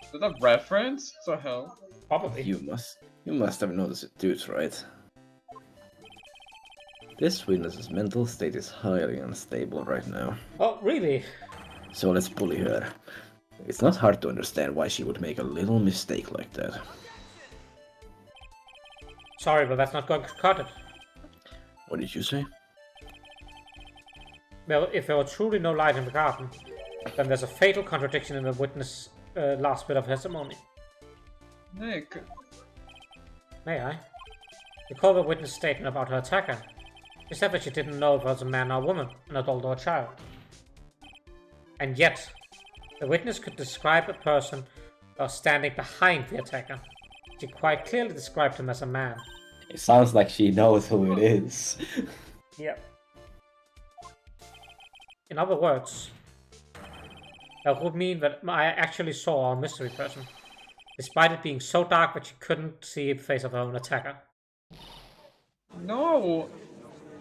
Is that a reference? What the hell? Probably. You must have noticed it too, right? This witness's mental state is highly unstable right now. Oh, really? So let's bully her. It's not hard to understand why she would make a little mistake like that. Sorry, but that's not going to cut it. What did you say? Well, if there were truly no light in the garden, then there's a fatal contradiction in the witness' last bit of testimony. Nick. May I? Recall the witness' statement about her attacker. She said that she didn't know if it was a man or a woman, an adult or a child. And yet, the witness could describe a person standing behind the attacker. She quite clearly described him as a man. It sounds like she knows who it is. Yep. In other words, that would mean that Maya actually saw a mystery person, despite it being so dark that she couldn't see the face of her own attacker. No!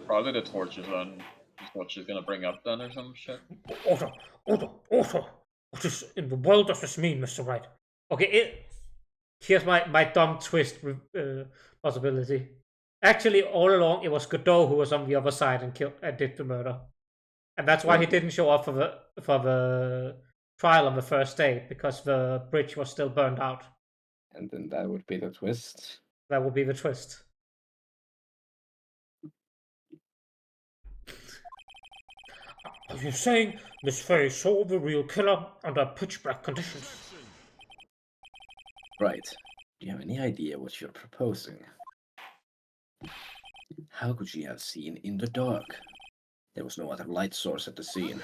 Probably the torches then. Is what she's gonna bring up then or some shit. Order! What is in the world does this mean, Mr. Wright? Okay, here's my dumb twist possibility. Actually, all along, it was Godot who was on the other side and did the murder. And that's why he didn't show up for the trial on the first day, because the bridge was still burned out. And then that would be the twist. That would be the twist. Are you saying Miss Faye saw the real killer under pitch black conditions? Right. Do you have any idea what you're proposing? How could she have seen in the dark? There was no other light source at the scene.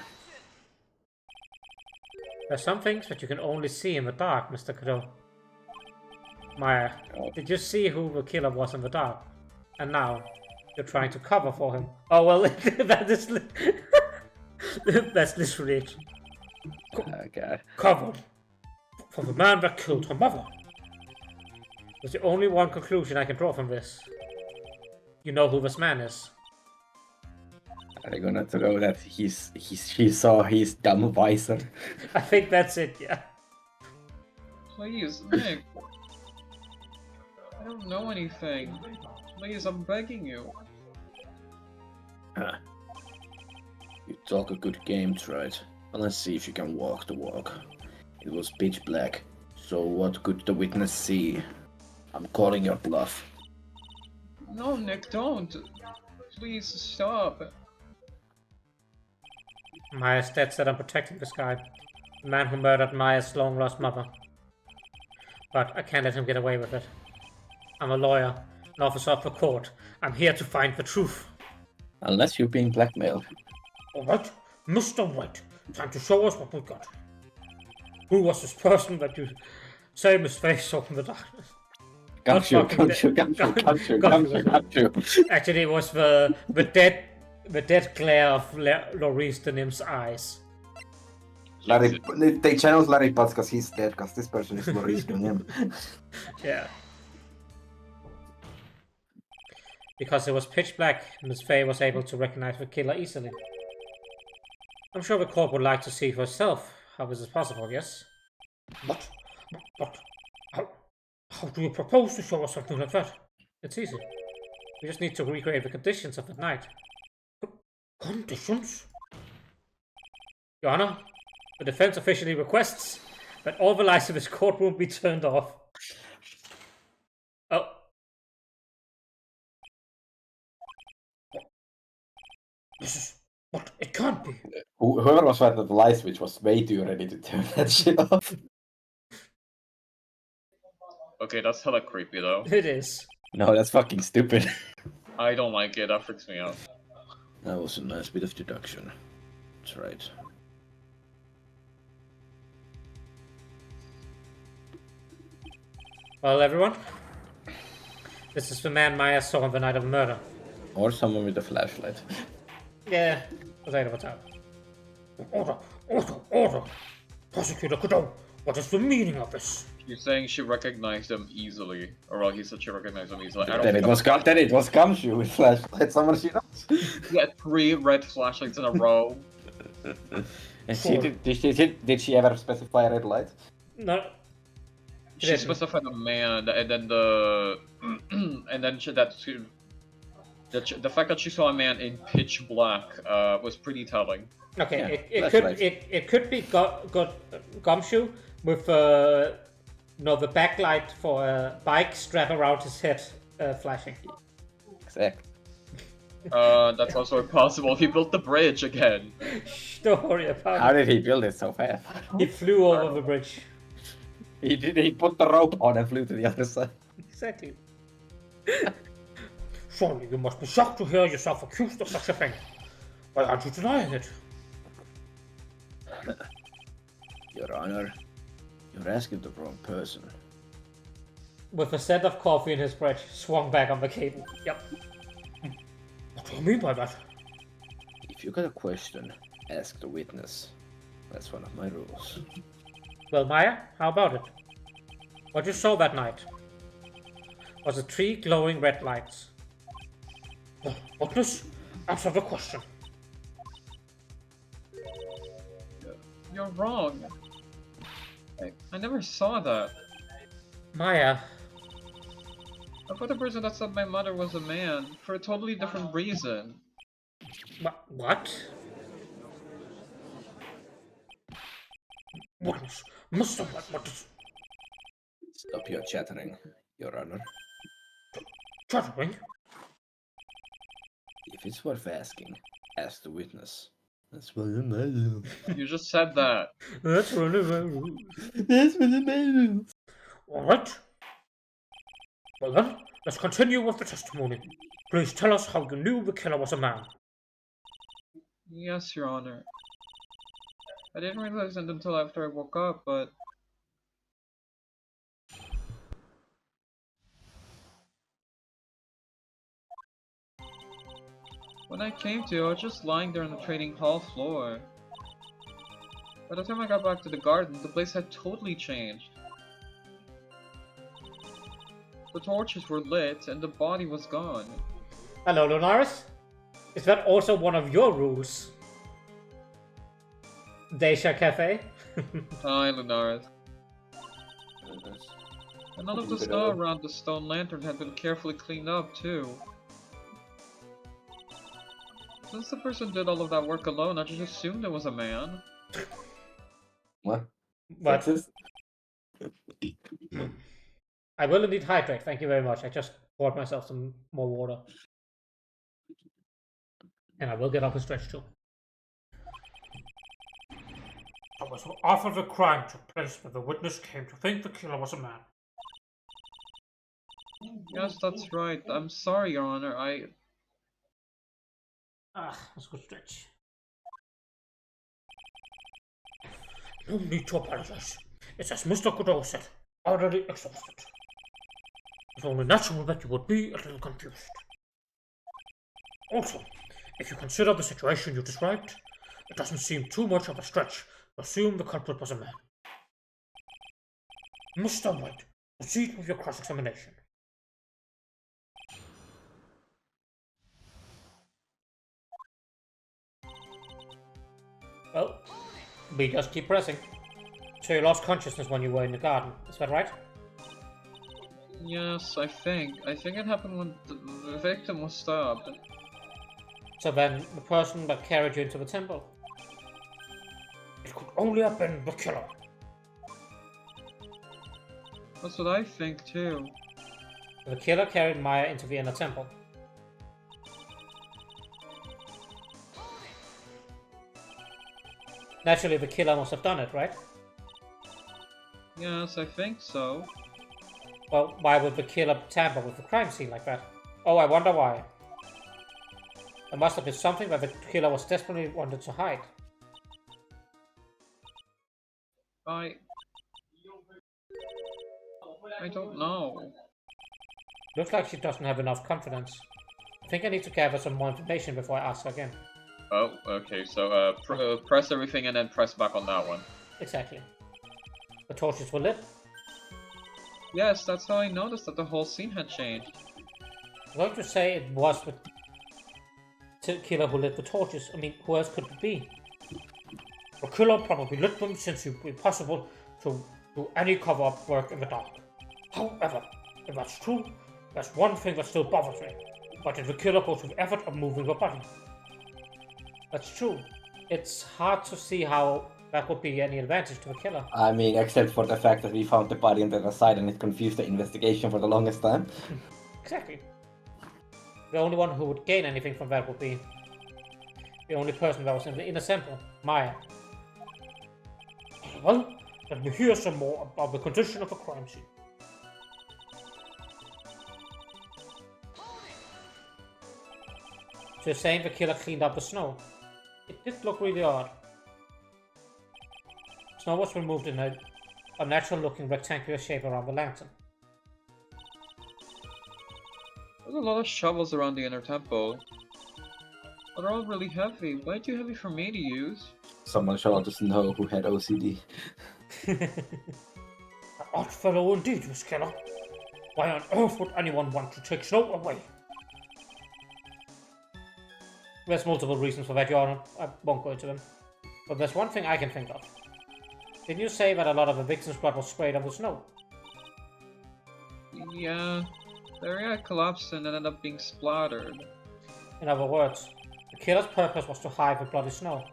There's some things that you can only see in the dark, Mr. Godot. Maya, did you see who the killer was in the dark? And now, you're trying to cover for him. Oh well, that is... that's literally it. Okay. Covered. For the man that killed her mother. There's the only one conclusion I can draw from this. You know who this man is. Are they gonna throw that she saw his dumb visor? I think that's it, yeah. Please, Nick. I don't know anything. Please, I'm begging you. You talk a good game, Trite. But let's see if you can walk the walk. It was pitch black, so what could the witness see? I'm calling your bluff. No, Nick, don't. Please stop. Maya's dead set on protecting this guy. The man who murdered Maya's long-lost mother. But I can't let him get away with it. I'm a lawyer, an officer of the court. I'm here to find the truth. Unless you're being blackmailed. Alright, Mr. White, time to show us what we got. Who was this person that you say Miss Face saw in the darkness? Gumshoe. Actually, it was the dead glare of Laurice Denim's eyes. Larry, they channeled Larry Potts because he's dead, because this person is Maurice Denim. Yeah. Because it was pitch black, Miss Faye was able to recognize the killer easily. I'm sure the court would like to see for herself how this is possible, yes? But how do you propose to show us something like that? It's easy. We just need to recreate the conditions of the night. Conditions? Your Honor, the defense officially requests that all the lights in this courtroom be turned off. Oh. This is... What? It can't be. Whoever was at the light switch was way too ready to turn that shit off. Okay, that's hella creepy though. It is. No, that's fucking stupid. I don't like it, that freaks me out. That was a nice bit of deduction. That's right. Well, everyone, this is the man Maya saw on the night of the murder. Or someone with a flashlight. Yeah, potato, potato. Order! Prosecutor Cadeau, what is the meaning of this? You're saying she recognized him easily, or well, he said she recognized him easily. I don't Then it was Gumshoe with flashlight. Someone she knows. He had 3 red flashlights in a row. And did she ever specify a red light? No. She specified a man, and then the the fact that she saw a man in pitch black was pretty telling. Okay, Yeah, it could be Gumshoe with the backlight for a bike strap around his head flashing. Exactly. That's also possible. He built the bridge again. Shh, don't worry about How it. did he build it so fast? He flew over the bridge. He put the rope on and flew to the other side. Exactly. Surely you must be shocked to hear yourself accused of such a thing. Why aren't you denying it? Your Honor, you're asking the wrong person. With a scent of coffee in his breath, swung back on the cable. Yep. What do you mean by that? If you got a question, ask the witness. That's one of my rules. Well, Maya, how about it? What you saw that night was 3 glowing red lights. Witness, answer the question. You're wrong. I never saw that. Maya, I thought the person that said my mother was a man for a totally different reason. what? Witness, Mr. What is Stop your chattering, Your Honor. chattering? If it's worth asking, ask the witness. That's what the matter. You just said that. That's one of my rules. That's what the matter. Alright. Well then, let's continue with the testimony. Please tell us how you knew the killer was a man. Yes, Your Honor. I didn't realize it until after I woke up, but... When I came to, I was just lying there on the trading hall floor. By the time I got back to the garden, the place had totally changed. The torches were lit, and the body was gone. Hello, Lunaris. Is that also one of your rules? Deja Cafe? Hi, Lunaris. And none of the snow around the stone lantern had been carefully cleaned up, too. Since the person did all of that work alone, I just assumed it was a man. What? But Sexist? I will indeed hydrate, thank you very much. I just poured myself some more water. And I will get up and stretch too. was after the crime took place when the witness came to think the killer was a man. Yes, that's right. I'm sorry, Your Honor. That's good stretch. No need to apologize. It's as Mr. Godot said, already exhausted. It's only natural that you would be a little confused. Also, if you consider the situation you described, it doesn't seem too much of a stretch to assume the culprit was a man. Mr. White, proceed with your cross-examination. Well, we just keep pressing. So you lost consciousness when you were in the garden, is that right? Yes, I think. I think it happened when the victim was stabbed. So then, the person that carried you into the temple? It could only have been the killer. That's what I think too. The killer carried Maya into the inner temple. Naturally, the killer must have done it, right? Yes, I think so. Well, why would the killer tamper with the crime scene like that? Oh, I wonder why. There must have been something that the killer was desperately wanted to hide. I don't know. Looks like she doesn't have enough confidence. I think I need to gather some more information before I ask her again. Oh, okay. So, press everything and then press back on that one. Exactly. The torches were lit. Yes, that's how I noticed that the whole scene had changed. I'm going to say it was the killer who lit the torches. I mean, who else could it be? The killer probably lit them since it would be possible to do any cover-up work in the dark. However, if that's true, there's one thing that still bothers me. Why did the killer go to the effort of moving the body? That's true. It's hard to see how that would be any advantage to the killer. I mean, except for the fact that we found the body on the other side and it confused the investigation for the longest time. Exactly. The only one who would gain anything from that would be the only person that was in the inner temple, Maya. Well, let me hear some more about the condition of the crime scene. So you're saying the killer cleaned up the snow? It did look really odd. Snow was removed in a unnatural-looking rectangular shape around the lantern. There's a lot of shovels around the inner temple. But they're all really heavy. Way too heavy for me to use. Someone shall just know who had OCD. An odd fellow indeed, Miss Keller. Why on earth would anyone want to take snow away? There's multiple reasons for that, Your Honor. I won't go into them. But there's one thing I can think of. Didn't you say that a lot of the victim's blood was sprayed on the snow? Yeah. The area collapsed and ended up being splattered. In other words, the killer's purpose was to hide the bloody snow.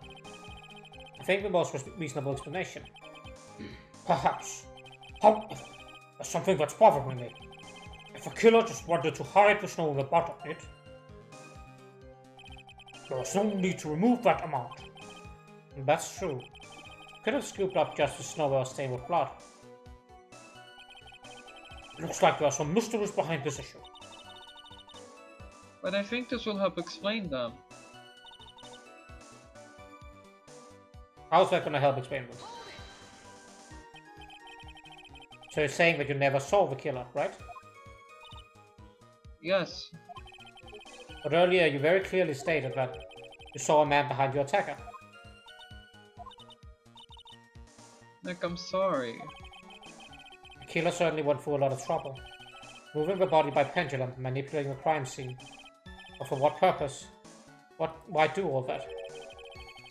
I think the most reasonable explanation. Perhaps. However, there's something that's bothering me. If the killer just wanted to hide the snow in the bottom of it, there was no need to remove that amount. And that's true. Could have scooped up just the snow that was stained with blood. Looks like there are some mysteries behind this issue. But I think this will help explain them. How's that gonna help explain them? So you're saying that you never saw the killer, right? Yes. But earlier you very clearly stated that you saw a man behind your attacker. Nick, I'm sorry. The killer certainly went through a lot of trouble. Moving the body by pendulum, manipulating the crime scene. But for what purpose? Why do all that?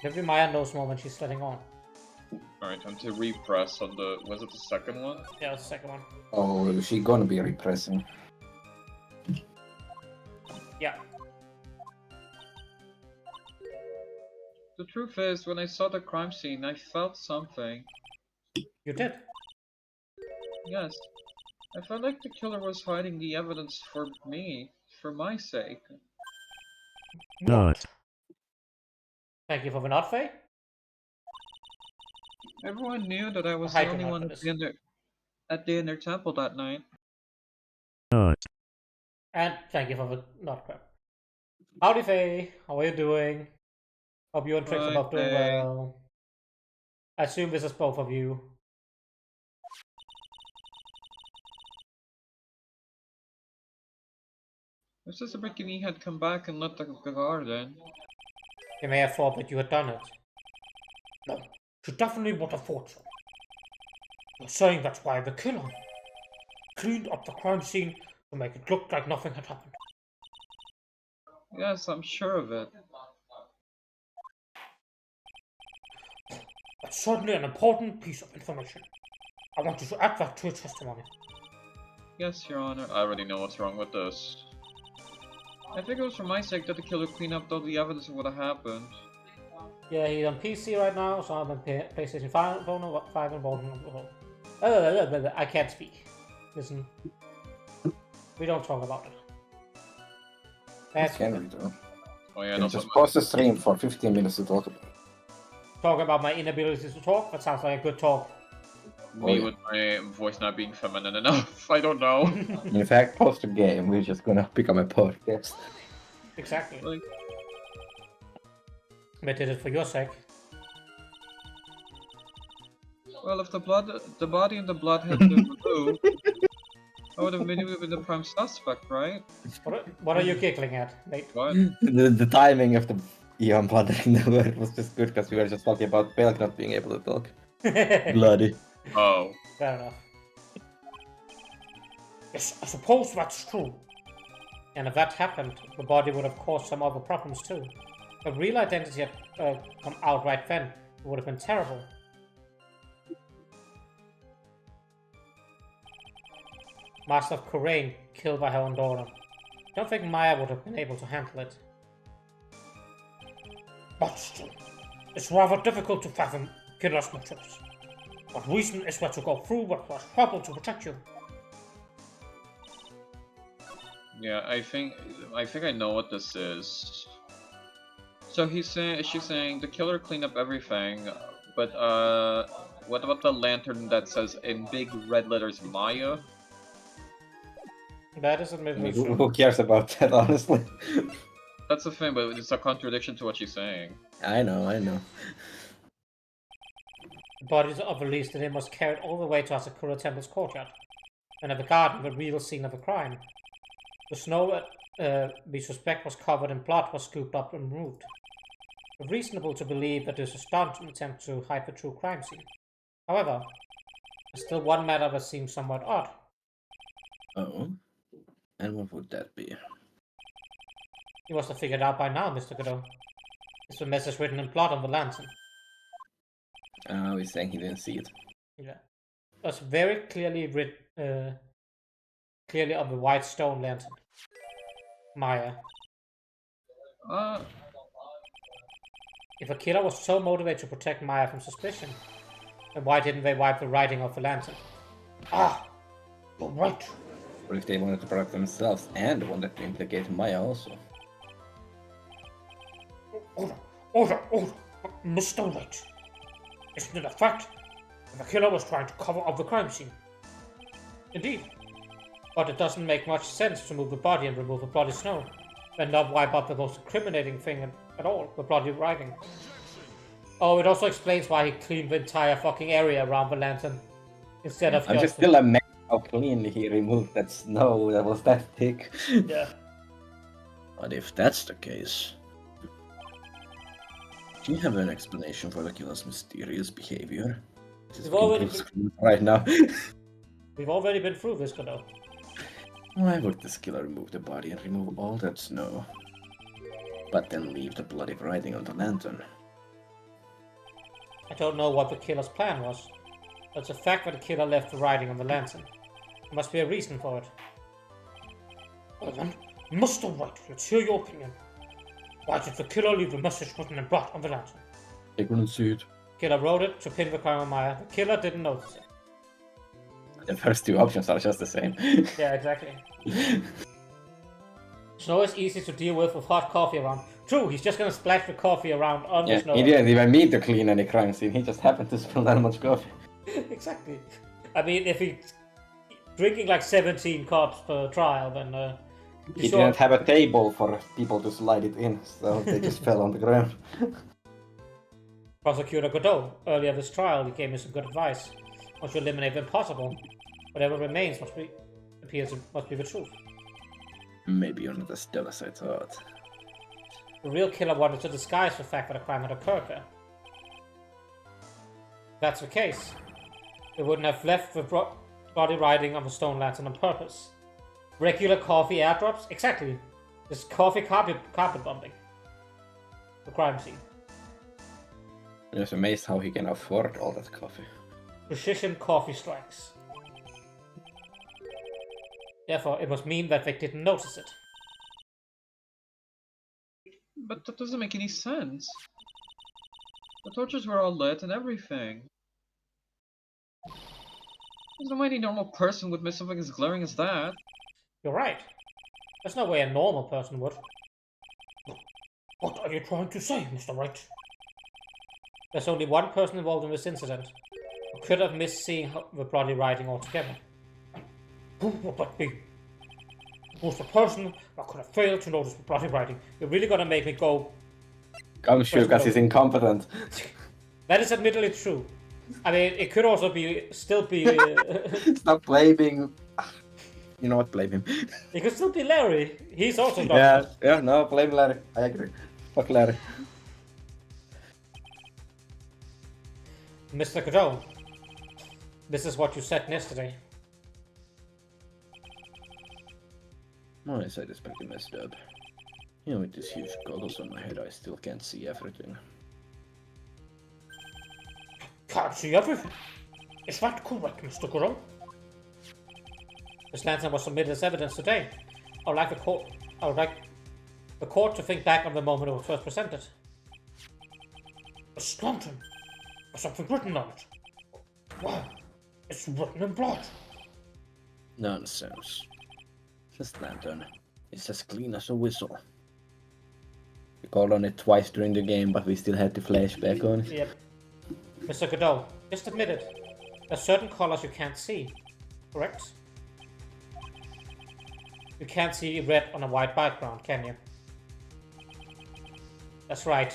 Maybe Maya knows more when she's letting on. Alright, time to repress on the... was it the second one? Yeah, that's the second one. Oh, is she gonna be repressing? Yeah. The truth is, when I saw the crime scene, I felt something. You did? Yes. I felt like the killer was hiding the evidence for me, for my sake. Not. Thank you for the nod, Faye. Everyone knew that I was the Hiding only out one for at this. the inner temple that night. And thank you for the not crap. Howdy, Faye. How are you doing? Hope you and Trix are Hi, both doing Faye. well. I assume this is both of you. If Sister Brittany had come back and left the garden, You may have thought that you had done it. No, she definitely would have thought so. You're saying that's why the killer cleaned up the crime scene to make it look like nothing had happened. yes, I'm sure of it. That's certainly an important piece of information. I want you to add that to your testimony. Yes, Your Honor. I already know what's wrong with this. I think it was for my sake that the killer cleaned up all the evidence of what had happened. Yeah, he's on PC right now, so I'm on PlayStation 5 and I can't speak. Listen. We don't talk about it. That's Can we do? Oh yeah, You no, just pause the stream for 15 minutes to talk about it. talking about my inability to talk. That sounds like a good talk. me yeah. with my voice not being feminine enough. I don't know. In fact, post the game, we're just gonna become a podcast. Exactly. Like, I did it for your sake. well, if the body and the blood had been removed, I would have been the prime suspect, right? What are you giggling at, mate? What? The timing of the Eon blood in the word was just good because we were just talking about Belk not being able to talk. Bloody. Oh. Fair enough. Yes, I suppose that's true. And if that happened, the body would have caused some other problems too. If real identity had come out right then, it would have been terrible. Master of Khura'in killed by her own daughter. I don't think Maya would have been able to handle it. But still, it's rather difficult to fathom killer's motives. What reason is there to go through what was trouble to protect you? Yeah, I think I know what this is. So she's saying the killer cleaned up everything, but what about the lantern that says in big red letters Maya? That is I admittedly mean, true. who cares about that, honestly? That's the thing, but it's a contradiction to what she's saying. I know. The bodies of the least in him was carried all the way to Asakura Temple's courtyard, and at the garden, the real scene of the crime. The snow we suspect was covered in blood was scooped up and removed. It's reasonable to believe that this was done in an attempt to hide the true crime scene. However, there's still one matter that seems somewhat odd. Oh. And what would that be? You must have figured out by now, Mr. Godot. It's the message written in blood on the lantern. He's saying he didn't see it. Yeah. It was very clearly written, clearly on the white stone lantern. Maya. If a killer was so motivated to protect Maya from suspicion, then why didn't they wipe the writing off the lantern? Ah! You're right. Or if they wanted to protect themselves and wanted to implicate Maya also. Order! Mr. Wright. Isn't it a fact that the killer was trying to cover up the crime scene? Indeed. But it doesn't make much sense to move the body and remove the bloody snow, and not wipe out the most incriminating thing at all, the bloody writing. Oh, it also explains why he cleaned the entire fucking area around the lantern, instead of I'm just still amazed how cleanly he removed that snow that was that thick. Yeah. But if that's the case, do you have an explanation for the killer's mysterious behavior? This is We've already fucking blue screen right now. We've already been through this, Godot. Why would this killer remove the body and remove all that snow, but then leave the bloody writing on the lantern? I don't know what the killer's plan was, but it's a fact that the killer left the writing on the lantern. There must be a reason for it. Well then, Mr. Wright, let's hear your opinion. Why did the killer leave the message written in blood on the lantern? I couldn't see it. Killer wrote it to pin the crime on Maya. The killer didn't notice it. The first two options are just the same. Yeah, exactly. Snow is easy to deal with hot coffee around. True, he's just gonna splash the coffee around Yeah, almost he nowhere. didn't even mean to clean any crime scene. He just happened to spill that much coffee. Exactly. I mean, if he's drinking like 17 cups per trial, then He didn't have a table for people to slide it in, so they just fell on the ground. Prosecutor Godot, earlier this trial, he gave me some good advice. Once you eliminate the impossible, whatever remains must be the truth. Maybe you're not as dumb as I thought. The real killer wanted to disguise the fact that a crime had occurred there. If that's the case, they wouldn't have left the body riding on the stone lantern on purpose. Regular coffee airdrops? Exactly. This coffee carpet bumping. The crime scene. I was amazed how he can afford all that coffee. Precision coffee strikes. Therefore, it must mean that they didn't notice it. But that doesn't make any sense. The torches were all lit and everything. There's no way any normal person would miss something as glaring as that. You're right. There's no way a normal person would. What are you trying to say, Mr. Wright? There's only one person involved in this incident who could have missed seeing the bloody writing altogether. Who would that be? Who's the person that could have failed to notice the bloody writing? You're really gonna make me go... Gumshoe, because he's incompetent. That is admittedly true. I mean, it could also be... still be... Stop blaming. You know what? Blame him. it could still be Larry. He's also got... Yeah, no, blame Larry. I agree. Fuck Larry. Mr. Godot, this is what you said yesterday. My side is pretty messed up. You know, with these huge goggles on my head, I still can't see everything. Can't see everything. Is that correct, Mr. Godot? This lantern was submitted as evidence today. I would like the court to think back on the moment it was first presented. This lantern. There's something written on it. Wow, it's written in blood. Nonsense. This lantern is as clean as a whistle. We called on it twice during the game, but we still had to flashback on it. Yep. Mr. Godot, just admit it. There's certain colors you can't see, correct? You can't see red on a white background, can you? That's right.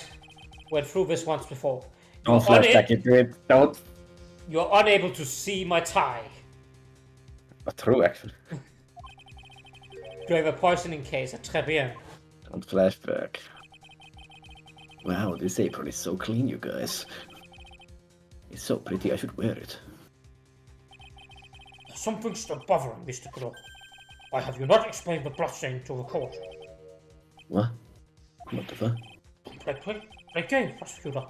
Went through this once before. Don't flashback into it. Don't. You're unable to see my tie. But true, actually. You have a poisoning case at très bien. Don't flashback. Wow, this apron is so clean, you guys. It's so pretty, I should wear it. Something's still bothering Mr. Godot. Why have you not explained the bloodstain to the court? What? What the fuck? Play game, prosecutor.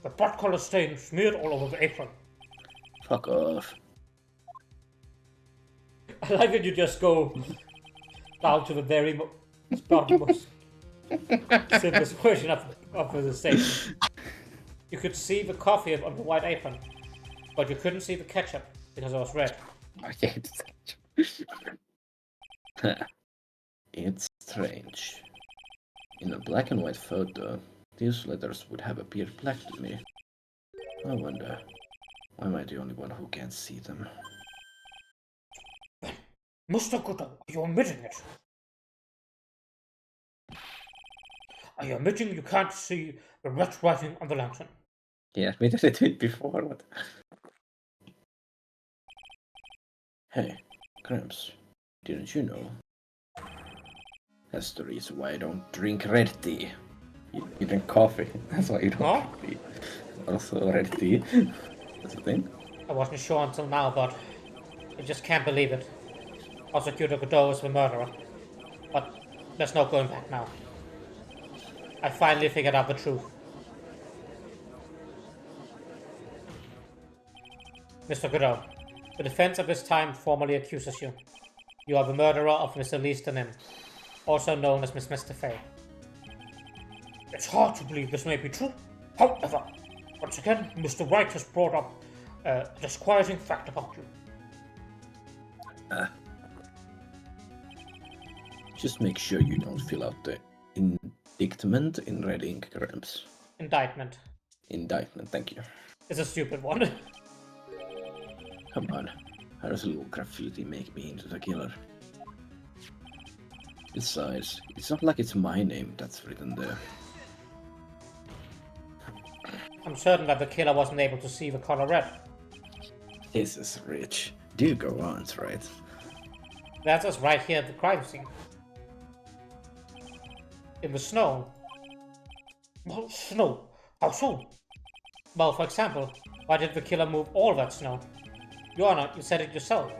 The blood color stain smeared all over the apron. Fuck off. I like that you just go down to the very most simplest version of the stain. You could see the coffee on the white apron, but you couldn't see the ketchup because it was red. I hate that. It's strange. In a black and white photo, these letters would have appeared black to me. I wonder, why am I the only one who can't see them? Mr. Godot, are you admitting it? Are you admitting you can't see the red writing on the lantern? Yeah, we did it before. What? Hey, Gramps, didn't you know? That's the reason why I don't drink red tea. You drink coffee. That's why you don't Huh? drink tea. Also red tea. That's the thing. I wasn't sure until now, but I just can't believe it. Prosecutor Godot is the murderer. But there's no going back now. I finally figured out the truth. Mr. Godot, the defense at this time formally accuses you. You are the murderer of Miss Elise Denim, also known as Miss Mr. Fay. It's hard to believe this may be true. However, once again, Mr. Wright has brought up a disquieting fact about you. Just make sure you don't fill out the Indictment in red ink, Gramps. Indictment. Indictment, thank you. It's a stupid one. Come on. How does a little graffiti make me into the killer? Besides, it's not like it's my name that's written there. I'm certain that the killer wasn't able to see the color red. This is rich. Do go on, right? That's us right here at the crime scene. In the snow. Well, snow? How so? Well, for example, why did the killer move all that snow? Your Honor, you said it yourself.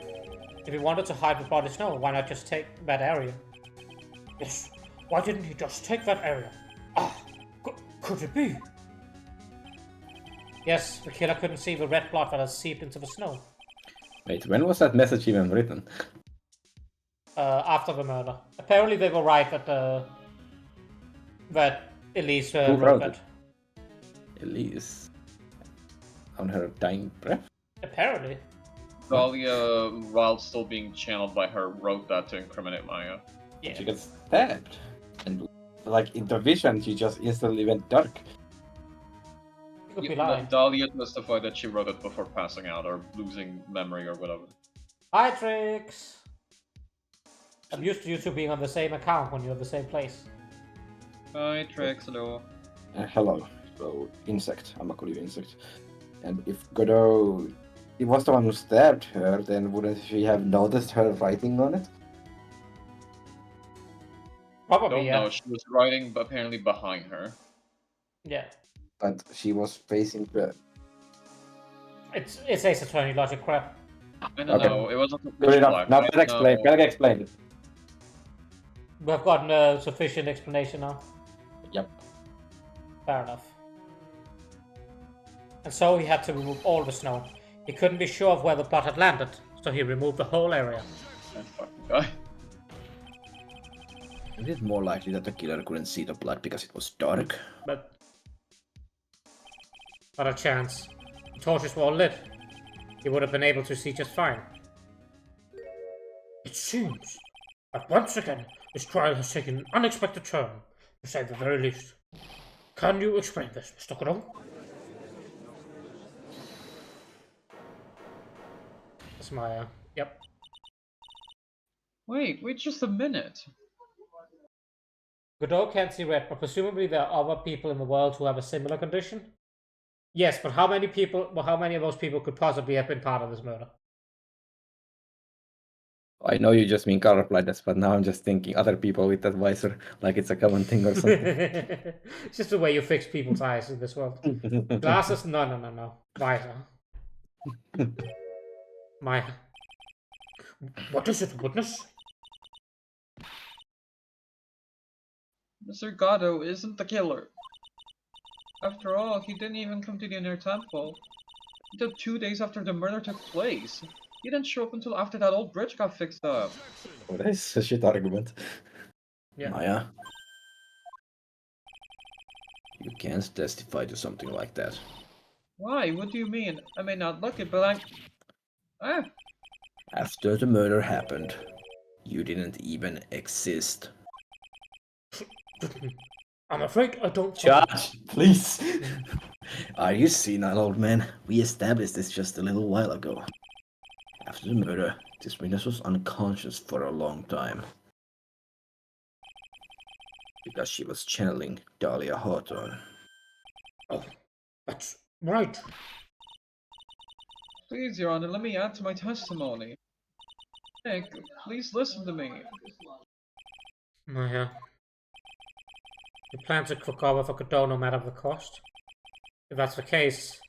If he wanted to hide the body snow, why not just take that area? Yes, why didn't he just take that area? Ah, could it be? Yes, the killer couldn't see the red blood that has seeped into the snow. Wait, when was that message even written? After the murder. Apparently they were right that Elise Who wrote wrote that. it? Elise. On her dying breath? Apparently. Dahlia, while still being channeled by her, wrote that to incriminate Maya. Yeah. She gets stabbed. And like in the vision, she just instantly went dark. He could be Yeah, lying. Dahlia testified that she wrote it before passing out or losing memory or whatever. Hi, Trix! I'm used to you two being on the same account when you're at the same place. Hi, Trix, hello. Hello. So, insect. I'm a colleague insect. And if Godot was the one who stabbed her, then wouldn't she have noticed her writing on it? Probably, Don't yeah. know, she was writing apparently behind her. Yeah. But she was facing the... It's Ace Attorney logic crap. I don't Okay. know, it wasn't a Good pitch enough. black. Now I that explain. know. Can I explain it? We've gotten a sufficient explanation now. Yep. Fair enough. And so he had to remove all the snow. He couldn't be sure of where the plot had landed, so he removed the whole area. That fucking guy. Is it more likely that the killer couldn't see the blood because it was dark? But not a chance. The torches were all lit. He would have been able to see just fine. It seems that once again, this trial has taken an unexpected turn, to say the very least. Can you explain this, Mr. Godot? That's my, yep. Wait just a minute. Godot can't see red, but presumably there are other people in the world who have a similar condition? Yes, but how many of those people could possibly have been part of this murder? I know you just mean colorblindness, but now I'm just thinking other people with that visor, like it's a common thing or something. It's just the way you fix people's eyes in this world. Glasses? No. Visor. Maya. What is it, witness? Mr. Godot isn't the killer. After all, he didn't even come to the inner temple until 2 days after the murder took place. He didn't show up until after that old bridge got fixed up. Oh, that is a shit argument. Yeah. Maya. You can't testify to something like that. Why? What do you mean? I may not look it, but After the murder happened, you didn't even exist. I'm afraid I don't... Judge, please! Are you senile, old man? We established this just a little while ago. After the murder, this witness was unconscious for a long time. Because she was channeling Dahlia Hawthorne. Oh, that's right. please, Your Honor, let me add to my testimony. Nick, please listen to me. Maya. You plan to recover for Godot no matter the cost? If that's the case,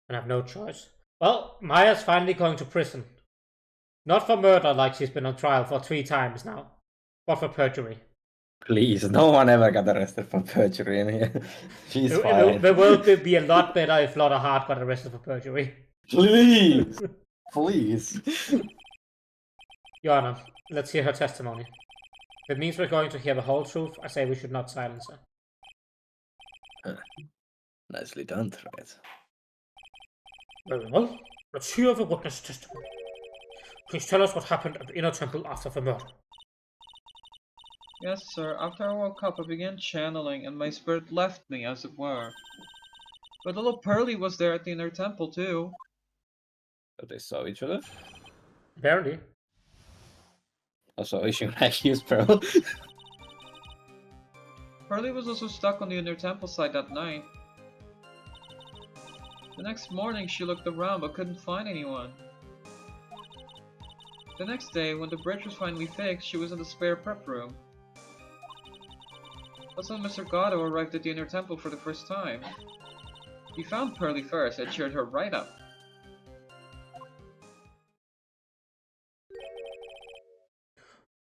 then I have no choice. Well, Maya's finally going to prison. Not for murder like she's been on trial for 3 times now, but for perjury. Please, no one ever got arrested for perjury in here. She's fine. The world would be a lot better if Lotta Hart got arrested for perjury. Please! Please! Your Honor, let's hear her testimony. If it means we're going to hear the whole truth, I say we should not silence her. Nicely done, Thread. Very well. Let's hear the witness testimony. Please tell us what happened at the inner temple after the murder. Yes, sir. After I woke up, I began channeling, and my spirit left me, as it were. But little Pearly was there at the inner temple, too. So they saw each other. Apparently. Also, is she like use Pearl? Pearly was also stuck on the inner temple side that night. The next morning, she looked around but couldn't find anyone. The next day, when the bridge was finally fixed, she was in the spare prep room. That's when Mr. Gatto arrived at the inner temple for the first time. He found Pearly first and cheered her right up.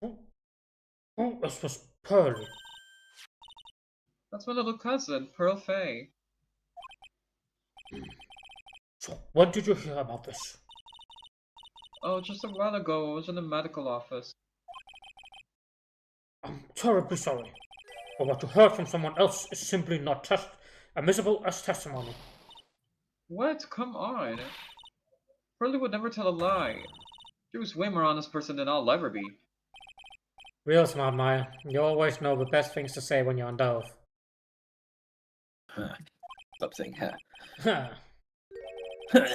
Who was Pearly? That's my little cousin, Pearl Fay. So, when did you hear about this? Oh, just a while ago, I was in the medical office. I'm terribly sorry, but what you heard from someone else is simply not admissible as testimony. What? Come on. Pearly would never tell a lie. She was way more honest person than I'll ever be. Real smart, Maya. You always know the best things to say when you're on Dove. Huh. Stop saying huh. Huh.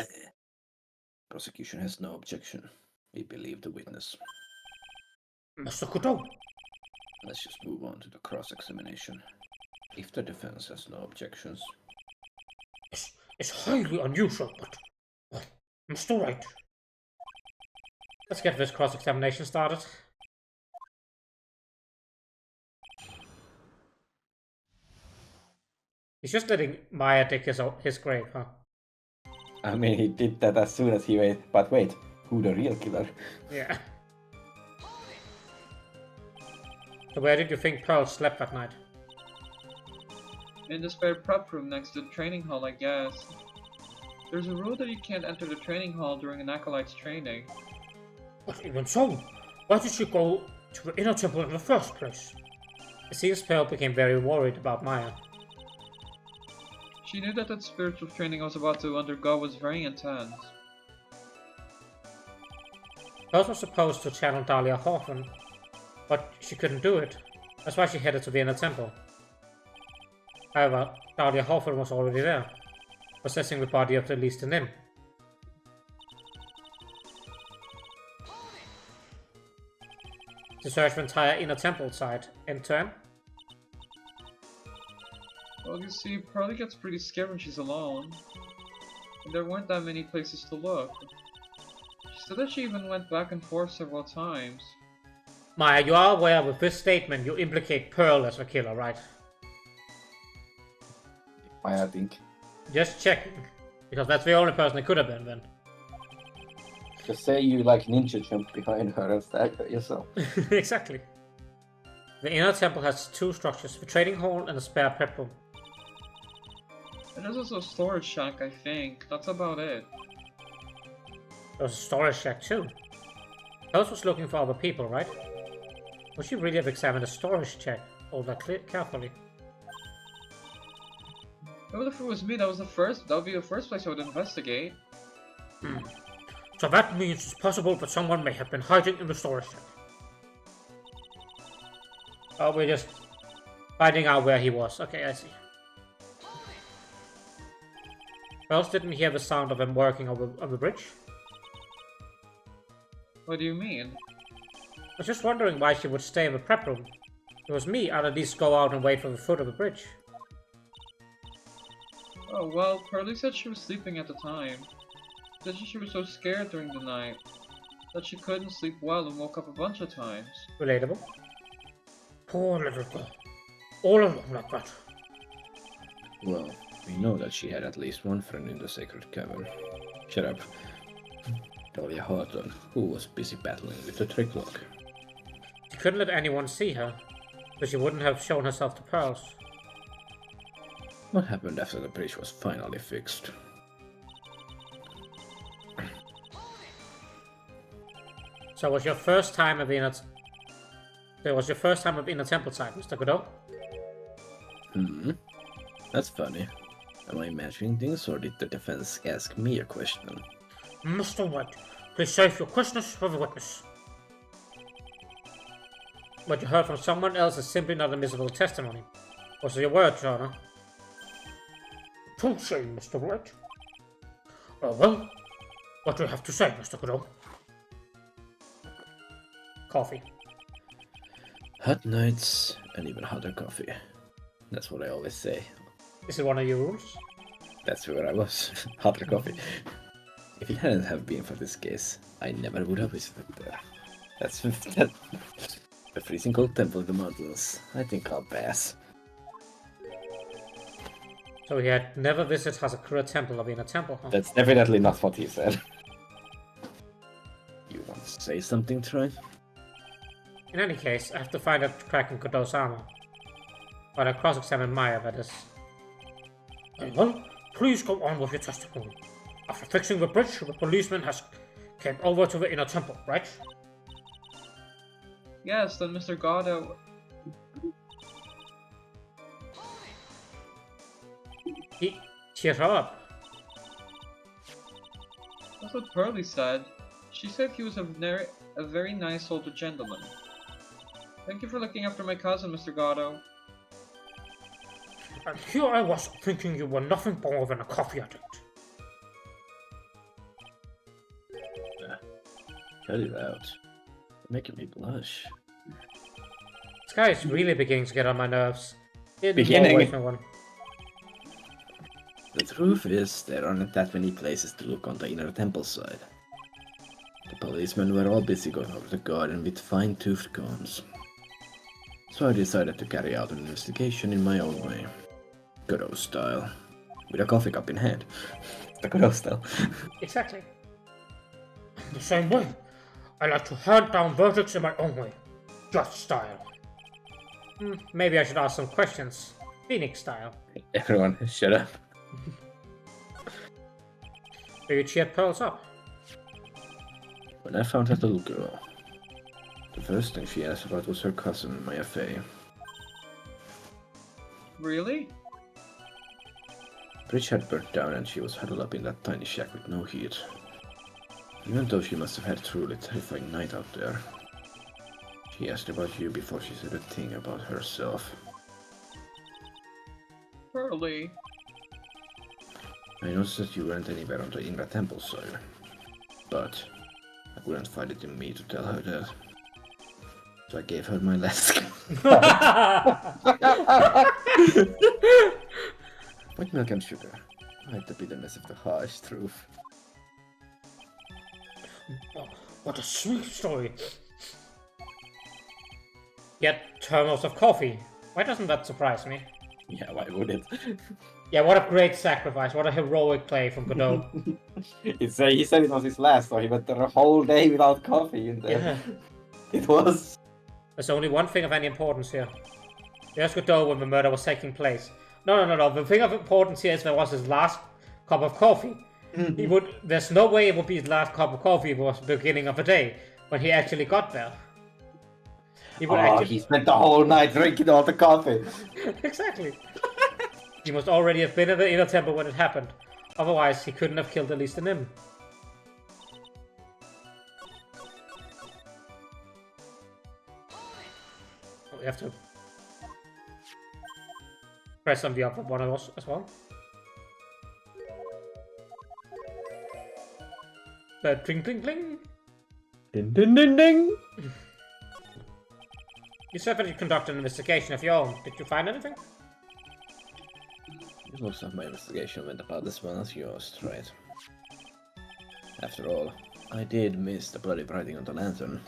Prosecution has no objection. We believe the witness. Mr. Kudo, Let's just move on to the cross-examination. If the defense has no objections. it's highly unusual, but well, I'm still right. Let's get this cross-examination started. He's just letting Maya dig his grave, huh? I mean, he did that as soon as he wait. But wait, who the real killer? Yeah. So where did you think Pearl slept that night? In the spare prep room next to the training hall, I guess. There's a rule that you can't enter the training hall during an acolyte's training. But even so, why did she go to the inner temple in the first place? It seems Pearl became very worried about Maya. She knew that that spiritual training I was about to undergo was very intense. Pearl was supposed to channel Dahlia Hawthorne, but she couldn't do it. That's why she headed to the inner temple. However, Dahlia Hawthorne was already there, possessing the body of the Least Nim. To search the entire inner temple side in turn. Well, you see, Pearly gets pretty scared when she's alone. And there weren't that many places to look. She said that she even went back and forth several times. Maya, you are aware with this statement you implicate Pearl as the killer, right? I think. Just checking. Because that's the only person it could have been then. Just say you like ninja jump behind her and stab her yourself. Exactly. The inner temple has two structures, the trading hall and a spare prep room. And there's also a storage shack, I think. That's about it. There was a storage shack too. Pearl was looking for other people, right? Would she really have examined a storage shack all that carefully? Well, if it was me, that would be the first place I would investigate. So that means it's possible that someone may have been hiding in the storage shack. Oh, we're just finding out where he was. Okay, I see. Pearl didn't hear the sound of him working on the bridge. What do you mean? I was just wondering why she would stay in the prep room. If it was me, I'd at least go out and wait for the foot of the bridge. Oh, well, Pearly said she was sleeping at the time. Said she was so scared during the night that she couldn't sleep well and woke up a bunch of times. Relatable. Poor little girl. All alone like that. Well, we know that she had at least one friend in the Sacred Cavern. Shut up. Dahlia Hawthorne, who was busy battling with the trick lock. She couldn't let anyone see her, so she wouldn't have shown herself to Pearls. What happened after the bridge was finally fixed? So it was your first time at the inner... It was your first time at the inner temple side, Mr. Godot? That's funny. Am I imagining things, or did the defense ask me a question? Mr. White, please save your questions for the witness. What you heard from someone else is simply not admissible testimony. Was it your word, Your Honor? Too shame, Mr. Wright. Well, what do you have to say, Mr. Godot? Coffee. Hot nights and even hotter coffee. That's what I always say. Is it one of your rules? That's where I was. Hotter coffee. If it hadn't have been for this case, I never would have visited there. That's the freezing cold temple of the mountains. I think I'll pass. So he had never visited Hazakura Temple or been a temple, huh? That's definitely not what he said. You want to say something, Troy? In any case, I have to find out crack in Godot's armor. While I cross-examine Maya, that is. Very well, please go on with your testimony. After fixing the bridge, the policeman has came over to the inner temple, right? Yes, then Mr. Godot. He cheered her up. That's what Pearly said. She said he was a very nice older gentleman. Thank you for looking after my cousin, Mr. Godot. And here I was thinking you were nothing more than a coffee addict. Cut it out. You're making me blush. This guy is really beginning to get on my nerves. Beginning? One. The truth is, there aren't that many places to look on the inner temple side. The policemen were all busy going over the garden with fine-toothed combs. So I decided to carry out an investigation in my own way. Godot style. With a coffee cup in hand. The Godot style. Exactly. The same way. I like to hand down verdicts in my own way. Just style. Maybe I should ask some questions. Phoenix style. Everyone, shut up. Do you cheer Pearls up? When I found that little girl, the first thing she asked about was her cousin, Maya Fey. Really? Bridge had burnt down and she was huddled up in that tiny shack with no heat. Even though she must have had a truly terrifying night out there. She asked about you before she said a thing about herself. Pearly. I noticed that you weren't anywhere on the inner temple side, but I wouldn't find it in me to tell her that. So I gave her my last. White milk and sugar. Hide the bitterness of the harsh truth. Oh, what a sweet story. Yet thermos of coffee. Why doesn't that surprise me? Yeah, why would it? Yeah, what a great sacrifice. What a heroic play from Godot. He said it was his last, so he went the whole day without coffee in there. Yeah. It was. There's only one thing of any importance here. There's Godot when the murder was taking place. No. The thing of importance here is there was his last cup of coffee. There's no way it would be his last cup of coffee. It was the beginning of the day when he actually got there. He spent the whole night drinking all the coffee. Exactly. He must already have been in the inner temple when it happened. Otherwise, he couldn't have killed at least Nim. We have to press on the other one as well. Cling cling cling. Ding ding ding ding. You said that you conducted an investigation of your own. Did you find anything? Most of my investigation went about as well as yours, right? After all, I did miss the bloody writing on the lantern.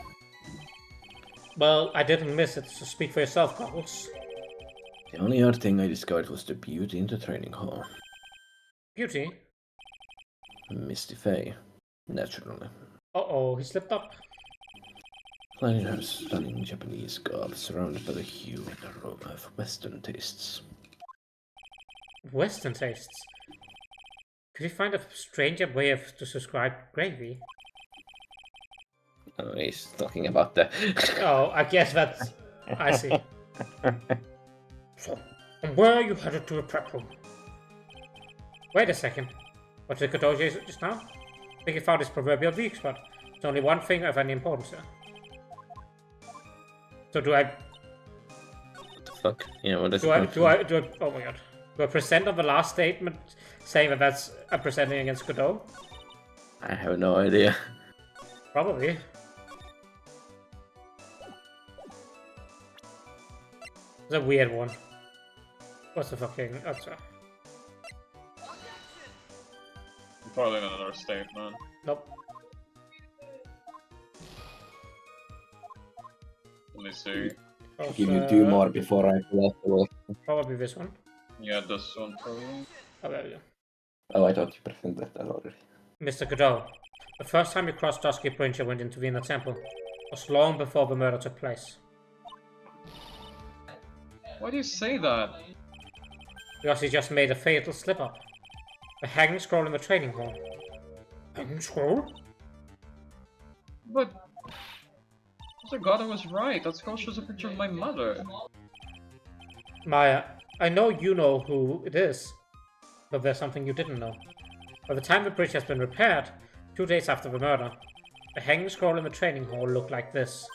Well, I didn't miss it, so speak for yourself, Goggles. The only other thing I discovered was the beauty in the training hall. Beauty? Misty Fey, naturally. Uh-oh, he slipped up. Clad in her stunning Japanese garb, surrounded by the hue and aroma of Western tastes. Western tastes? Could you find a stranger way to describe gravy? Oh, he's talking about the... Oh, I guess that's... I see. So, and where are you headed to the prep room? Wait a second. What did Godot say just now? I think he found his proverbial weak spot. There's only one thing of any importance here. So do I What the fuck? Yeah, what is do I oh my god. Do I present on the last statement saying that that's presenting against Godot? I have no idea. Probably. It's a weird one. What's the fucking Probably another statement. Nope. Let me see. Give you 2 more before I pull out the wall. Probably this one. Yeah, this one probably. Oh, there we go. Oh, I thought you presented that already. Mr. Godot, the first time you crossed Dusky Bridge and went into the Inner Temple was long before the murder took place. Why do you say that? Because he just made a fatal slip-up. The hanging scroll in the training hall. Hanging scroll? But Mr. Goddard was right. That scroll shows a picture of my mother. Maya, I know you know who it is, but there's something you didn't know. By the time the bridge has been repaired, 2 days after the murder, the hanging scroll in the training hall looked like this.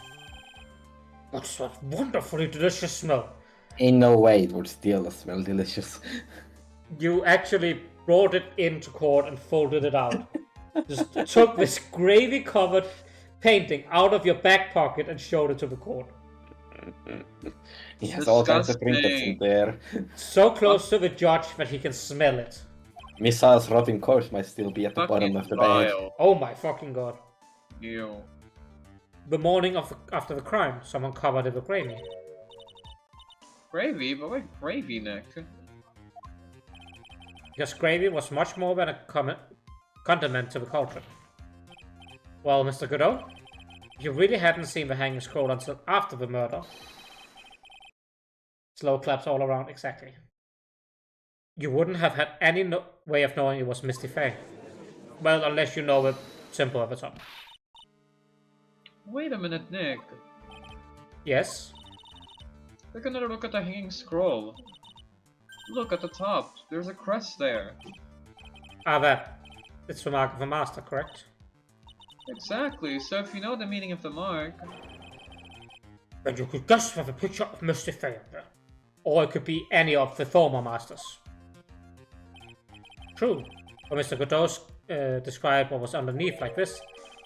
What's that wonderfully delicious smell? Ain't no way it would still smell delicious. You actually brought it into court and folded it out. Just took this gravy-covered painting out of your back pocket and showed it to the court. He has all kinds of trinkets in there. So close to the judge that he can smell it. Missile's rotting corpse might still be at the bottom of the bag. Vile. Oh my fucking god. Ew. The morning after the crime, someone covered it with gravy. Gravy? But why gravy, Nick? Because gravy was much more than a condiment to the culture. Well, Mr. Godot, if you really hadn't seen the hanging scroll until after the murder... Slow claps all around, exactly. You wouldn't have had any way of knowing it was Misty Faye. Well, unless you know the symbol at the top. Wait a minute, Nick. Yes? Take another look at the hanging scroll. Look at the top. There's a crest there. Ah, that. It's the mark of a master, correct? Exactly. So if you know the meaning of the mark... Then you could guess with a picture of Misty Faye up there. Or it could be any of the former masters. True. But Mr. Godot described what was underneath like this,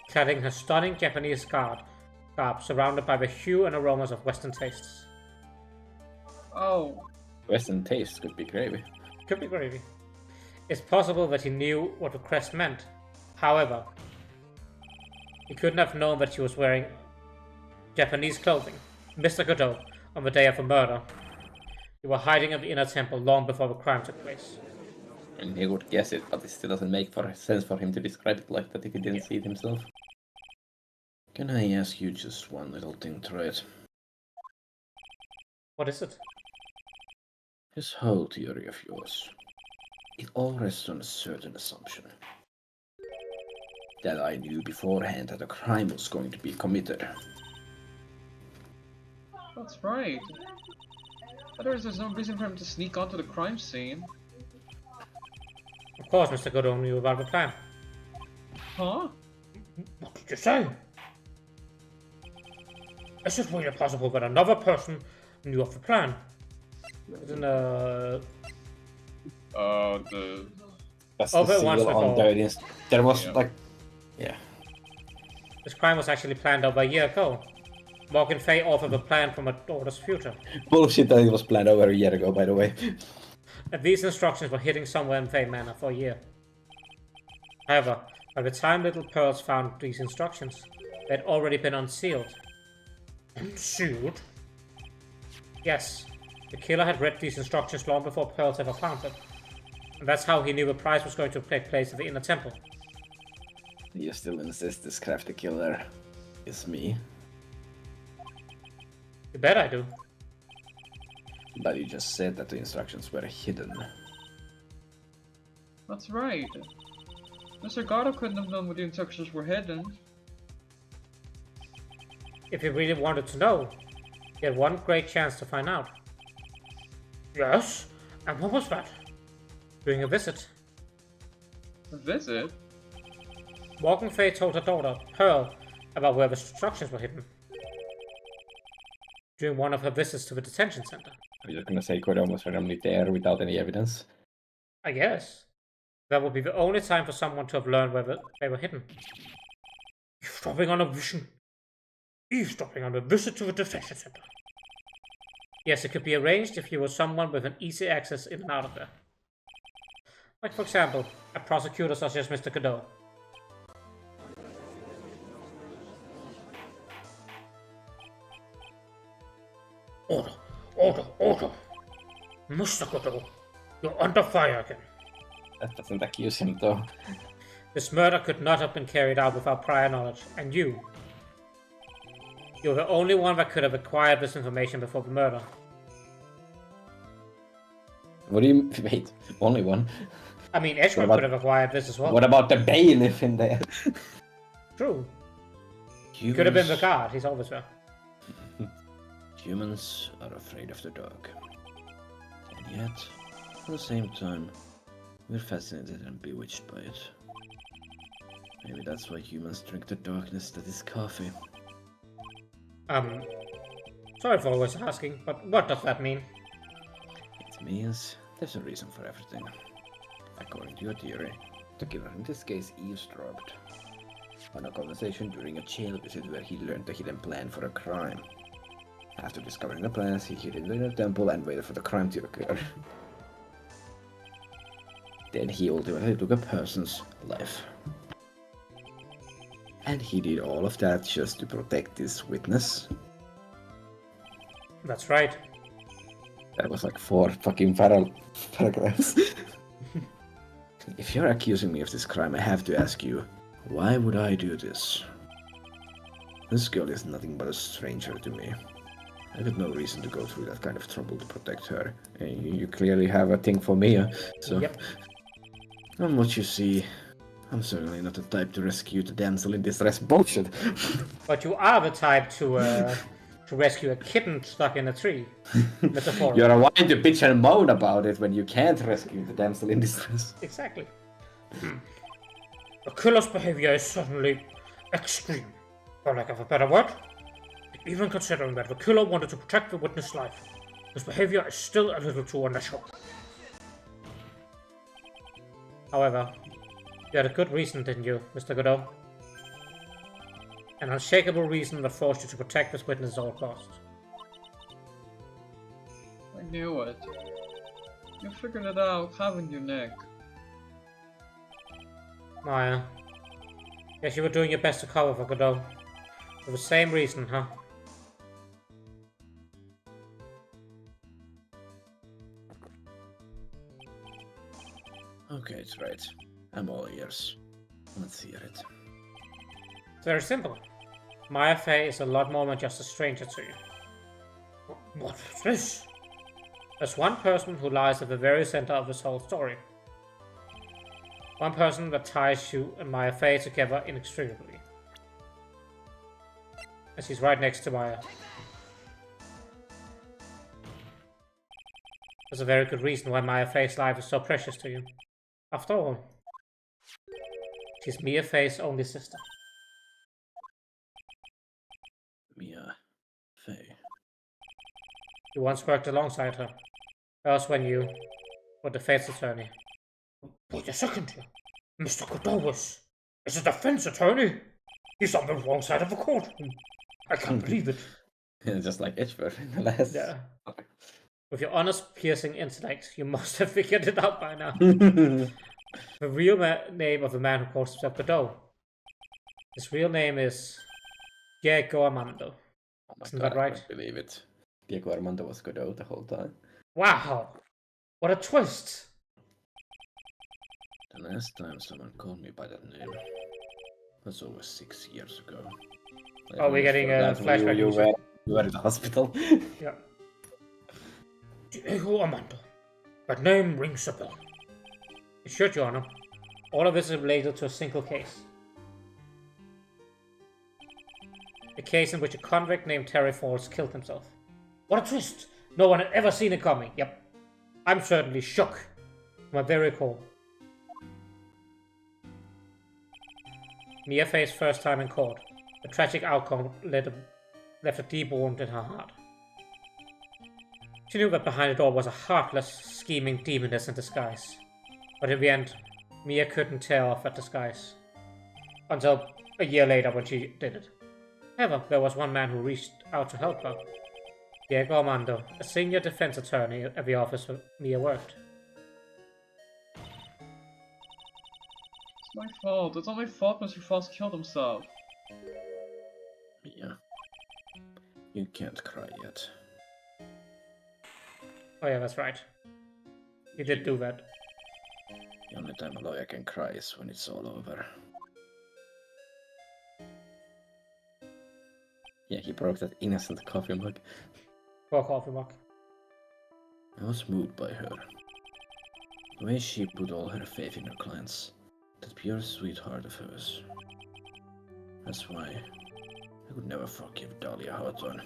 clad in her stunning Japanese garb, surrounded by the hue and aromas of Western tastes. Oh, Western taste could be gravy. Could be gravy. It's possible that he knew what the crest meant. However, he couldn't have known that she was wearing Japanese clothing. Mr. Godot, on the day of the murder, you were hiding in the Inner Temple long before the crime took place. And he would guess it, but it still doesn't make sense for him to describe it like that if he didn't see it himself. Can I ask you just one little thing, Tread? What is it? This whole theory of yours, it all rests on a certain assumption. That I knew beforehand that a crime was going to be committed. that's right. Otherwise, there's no reason for him to sneak onto the crime scene. Of course, Mr. Godot knew about the plan. Huh? What did you say? Is it really possible that another person knew of the plan? Isn't The... That's Oh, the but once seal before. on there. There was Yeah. like, yeah. this crime was actually planned over a year ago. Morgan Fay offered a plan from her daughter's future. Bullshit that it was planned over a year ago, by the way. And these instructions were hidden somewhere in Fay Manor for a year. However, by the time Little Pearls found these instructions, they had already been unsealed. Unsealed? Yes, the killer had read these instructions long before Pearls ever found them. And that's how he knew the prize was going to take place at the Inner Temple. You still insist this crafty killer is me, You bet I do. but you just said that the instructions were hidden. That's right. Mr. Goddard couldn't have known what the instructions were hidden. If he really wanted to know, he had one great chance to find out. Yes? And what was that? During a visit, A visit? Morgan Fay told her daughter, Pearl, about where the instructions were hidden. during one of her visits to the detention center. Are you just gonna say Godot was randomly there without any evidence? I guess. That would be the only time for someone to have learned where they were hidden. Eavesdropping on a vision. Eavesdropping on a visit to the detention center. Yes, it could be arranged if you were someone with an easy access in and out of there. Like, for example, a prosecutor such as Mr. Godot. Order! Order! Order! Mr. Godot, you're under fire again. That doesn't accuse him, though. This murder could not have been carried out without prior knowledge, and you're the only one that could have acquired this information before the murder. What do you... Wait, only one? I mean, Edgeworth could have acquired this as well. What about the bailiff in there? True. Humans... Could have been the guard, he's always there. Humans are afraid of the dark. And yet, at the same time, we're fascinated and bewitched by it. Maybe that's why humans drink the darkness that is coffee. Sorry for always asking, but what does that mean? It means there's a reason for everything. According to your theory, the killer in this case eavesdropped on a conversation during a jail visit where he learned the hidden plan for a crime. After discovering the plans, he hid in the temple and waited for the crime to occur. Then he ultimately took a person's life. And he did all of that just to protect this witness. That's right. That was like 4 fucking paragraphs. If you're accusing me of this crime, I have to ask you, why would I do this? This girl is nothing but a stranger to me. I got no reason to go through that kind of trouble to protect her. And you clearly have a thing for me, so... Yep. From what you see, I'm certainly not the type to rescue the damsel in distress. Bullshit! But you are the type to rescue a kitten stuck in a tree. Metaphorically. You're a whine to bitch and moan about it when you can't rescue the damsel in distress. Exactly. The killer's behavior is certainly extreme, for lack of a better word. Even considering that the killer wanted to protect the witness' life, his behavior is still a little too unnatural. However, you had a good reason, didn't you, Mr. Godot? An unshakable reason that forced you to protect this witness at all costs. I knew it. You figured it out, haven't you, Nick? Maya. Guess you were doing your best to cover for Godot. For the same reason, huh? Okay, it's right. I'm all ears. Let's hear it. It's very simple. Maya Fey is a lot more than just a stranger to you. What is this? There's one person who lies at the very center of this whole story. One person that ties you and Maya Fey together inextricably. And she's right next to Maya. There's a very good reason why Maya Fey's life is so precious to you. After all, she's Mia Fey's only sister. Mia Fey. You once worked alongside her. That was when you were the Fate's attorney. Wait a second here. Mr. Godot is a defense attorney. He's on the wrong side of the courtroom. I can't believe it. Just like Edgeworth in the last... Yeah. With your honest, piercing intellect, you must have figured it out by now. The real name of the man who calls himself Godot. His real name is Diego Armando. Oh Isn't God, that right? I can't believe it. Diego Armando was Godot the whole time. Wow! What a twist! The last time someone called me by that name was over 6 years ago. Oh, we're getting a flashback. You were at the hospital. Yeah. Diego Armando. That name rings a bell. It should, Your Honor. All of this is related to a single case. A case in which a convict named Terry Falls killed himself. What a twist! No one had ever seen it coming. Yep. I'm certainly shook. My very core. Mia Fey's first time in court. The tragic outcome left a deep wound in her heart. She knew that behind it all was a heartless, scheming demoness in disguise. But in the end, Mia couldn't tear off that disguise. Until a year later when she did it. However, there was one man who reached out to help her. Diego Armando, a senior defense attorney at the office where Mia worked. It's my fault. It's all my fault Mr. Foss killed himself. Yeah. You can't cry yet. Oh yeah, that's right. He did do that. The only time a lawyer can cry is when it's all over. Yeah, he broke that innocent coffee mug. Poor coffee mug. I was moved by her. The way she put all her faith in her clients. That pure sweetheart of hers. That's why I could never forgive Dahlia Hawthorne.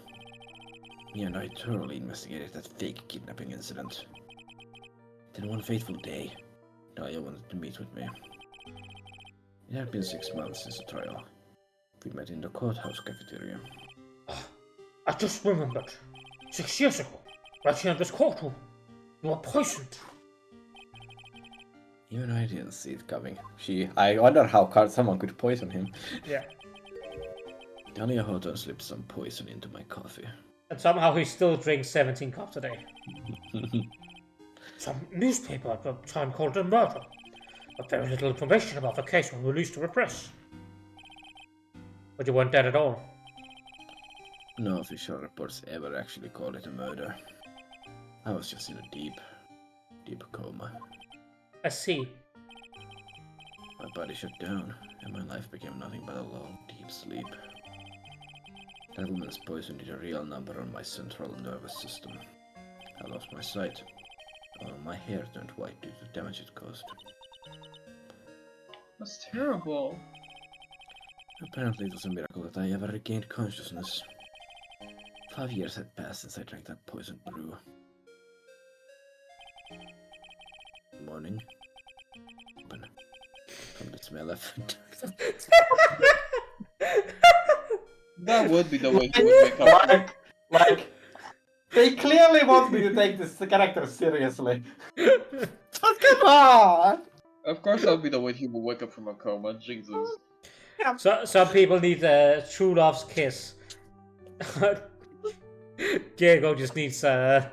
Me and I thoroughly investigated that fake kidnapping incident. Then one fateful day, Dahlia wanted to meet with me. It had been 6 months since the trial. We met in the courthouse cafeteria. I just remembered. 6 years ago, right here in this courtroom, you were poisoned. Even I didn't see it coming. I wonder how someone could poison him. Yeah. Dahlia Hawthorne slipped some poison into my coffee. And somehow he still drinks 17 cups a day. Some newspaper at the time called it a murder, but very little information about the case was released to the press. But you weren't dead at all. No official reports ever actually called it a murder. I was just in a deep coma. I see. My body shut down, and my life became nothing but a long, deep sleep. That woman's poison did a real number on my central nervous system. I lost my sight. All my hair turned white due to the damage it caused. That's terrible. Apparently it was a miracle that I ever regained consciousness. 5 years had passed since I drank that poisoned brew. Morning. Open. From the smell of That would be the way he would wake up. Like, they clearly want me to take this character seriously. But come on! Of course that would be the way he would wake up from a coma. Jesus. So, some people need a true love's kiss. Diego just needs a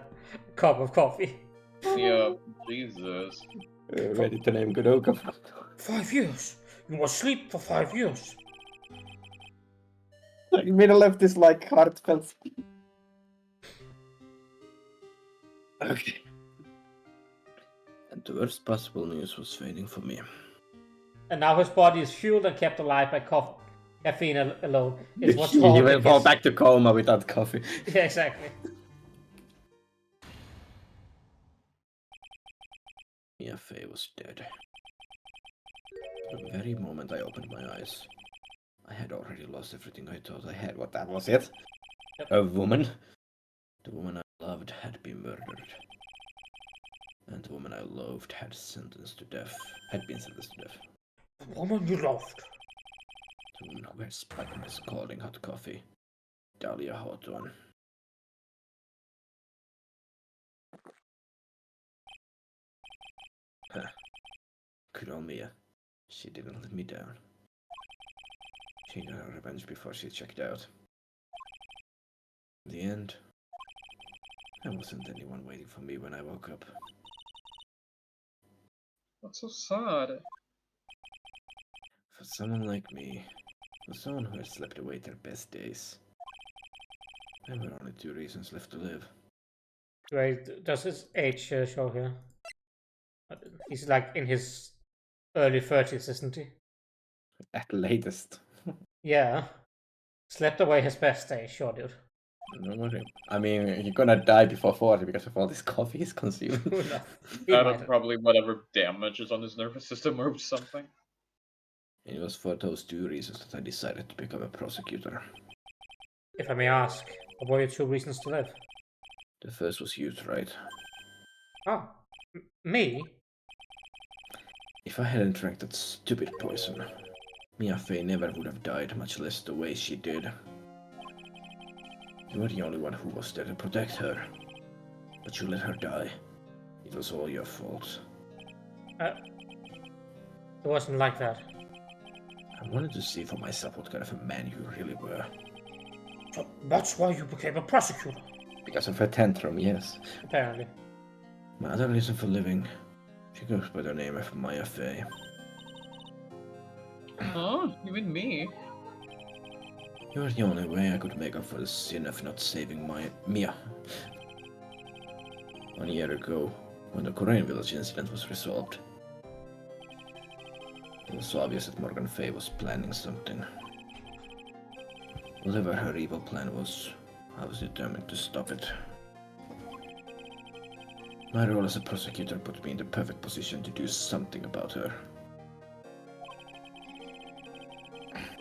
cup of coffee. Yeah, Jesus. Ready to name Godoka. 5 years? You must sleep for 5 years. Like, middle left is like heartfelt speech. Okay. And the worst possible news was fading for me. And now his body is fueled and kept alive by caffeine alone. It's what's He called will fall his- back to coma without coffee. Yeah, exactly. Mia Fey was dead. The very moment I opened my eyes, I had already lost everything I thought I had. What, that was it? Yep. A woman? The woman I loved had been murdered. And the woman I loathed had been sentenced to death. The woman you loved. The woman who had spiked my scalding hot coffee. Dahlia Hawthorne. Huh. Good old Mia. She didn't let me down. She got her revenge before she checked out. In the end, there wasn't anyone waiting for me when I woke up. That's so sad. For someone like me, for someone who had slept away their best days, there were only 2 reasons left to live. Wait, does his age show here? He's like in his early 30s, isn't he? At latest. Yeah. Slept away his best day, sure, dude. No worry. I mean, you're gonna die before 40 because of all this coffee he's consumed. Who knows? He Out might of have. probably whatever damage is on his nervous system or something. It was for those 2 reasons that I decided to become a prosecutor. If I may ask, what were your 2 reasons to live? The first was youth, right? Oh, me? If I hadn't drank that stupid poison, Mia Fey never would have died, much less the way she did. You were the only one who was there to protect her. but you let her die. It was all your fault. It wasn't like that. I wanted to see for myself what kind of a man you really were. So that's why you became a prosecutor, Because of her tantrum, yes. apparently. My other reason for living, she goes by the name of Maya Fey. Huh? You mean me? You were the only way I could make up for the sin of not saving Mia. 1 year ago, when the Korean village incident was resolved, it was obvious that Morgan Fey was planning something. Whatever her evil plan was, I was determined to stop it. My role as a prosecutor put me in the perfect position to do something about her.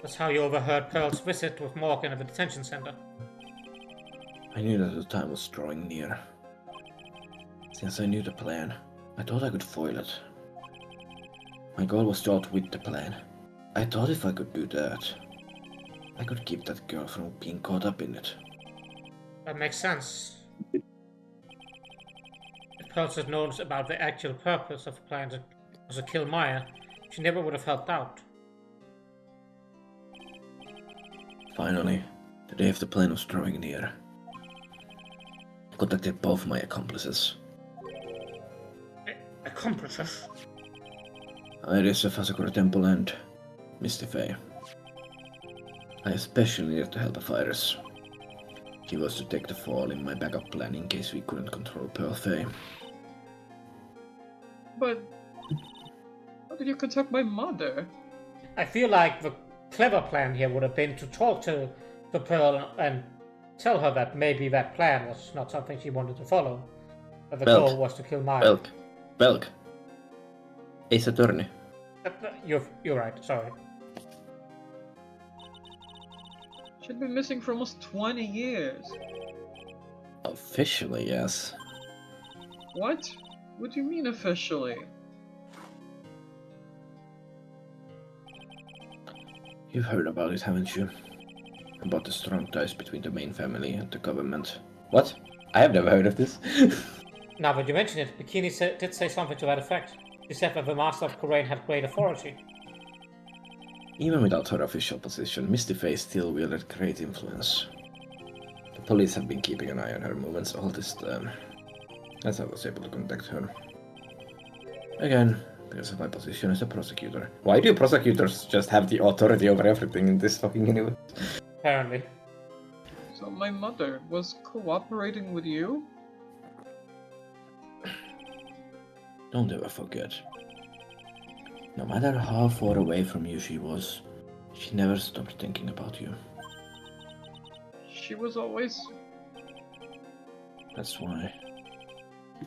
That's how you overheard Pearl's visit with Morgan at the detention center. I knew that the time was drawing near. Since I knew the plan, I thought I could foil it. My goal was to outwit the plan. I thought if I could do that, I could keep that girl from being caught up in it. That makes sense. If Pearl had known about the actual purpose of the plan was to kill Maya, she never would have helped out. Finally, the day of the plan was drawing near. I contacted both my accomplices. Accomplices? Iris of Asakura Temple and Misty Fey. I especially needed the help of Iris. She was to take the fall in my backup plan in case we couldn't control Pearl Fey. But how did you contact my mother? I feel like the clever plan here would have been to talk to the Pearl and tell her that maybe that plan was not something she wanted to follow. That the Belk. goal was to kill Maya. Belk. Ace Attorney. You're right, sorry. She'd been missing for almost 20 years. Officially, yes. What? What do you mean officially? You've heard about it, haven't you? About the strong ties between the main family and the government. What? I have never heard of this. Now that you mention it, Bikini did say something to that effect. She said that the Master of Korain had great authority. Even without her official position, Misty Fey still wielded great influence. The police have been keeping an eye on her movements all this time. That's how I was able to contact her. Again, because of my position as a prosecutor. Why do prosecutors just have the authority over everything in this fucking universe? Apparently. So my mother was cooperating with you? Don't ever forget. No matter how far away from you she was, she never stopped thinking about you. She was always... That's why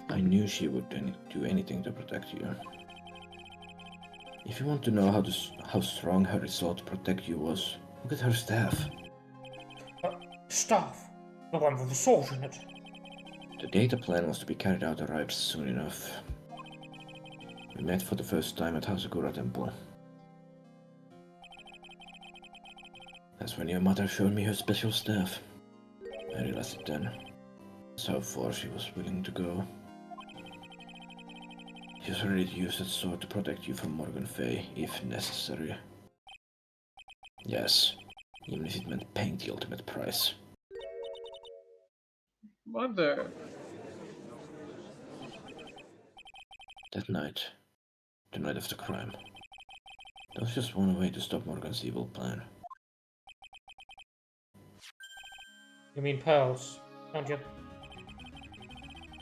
I knew she would do anything to protect you. If you want to know how strong her resolve to protect you was, look at her staff. Staff? The one with the sword in it. The data plan was to be carried out arrived soon enough. We met for the first time at Hasakura Temple. That's when your mother showed me her special staff. I realized it then. That's how far she was willing to go. She was ready to use that sword to protect you from Morgan Fey, if necessary. Yes, even if it meant paying the ultimate price. Mother... That night, the night of the crime, there was just one way to stop Morgan's evil plan. You mean Pearls, don't you?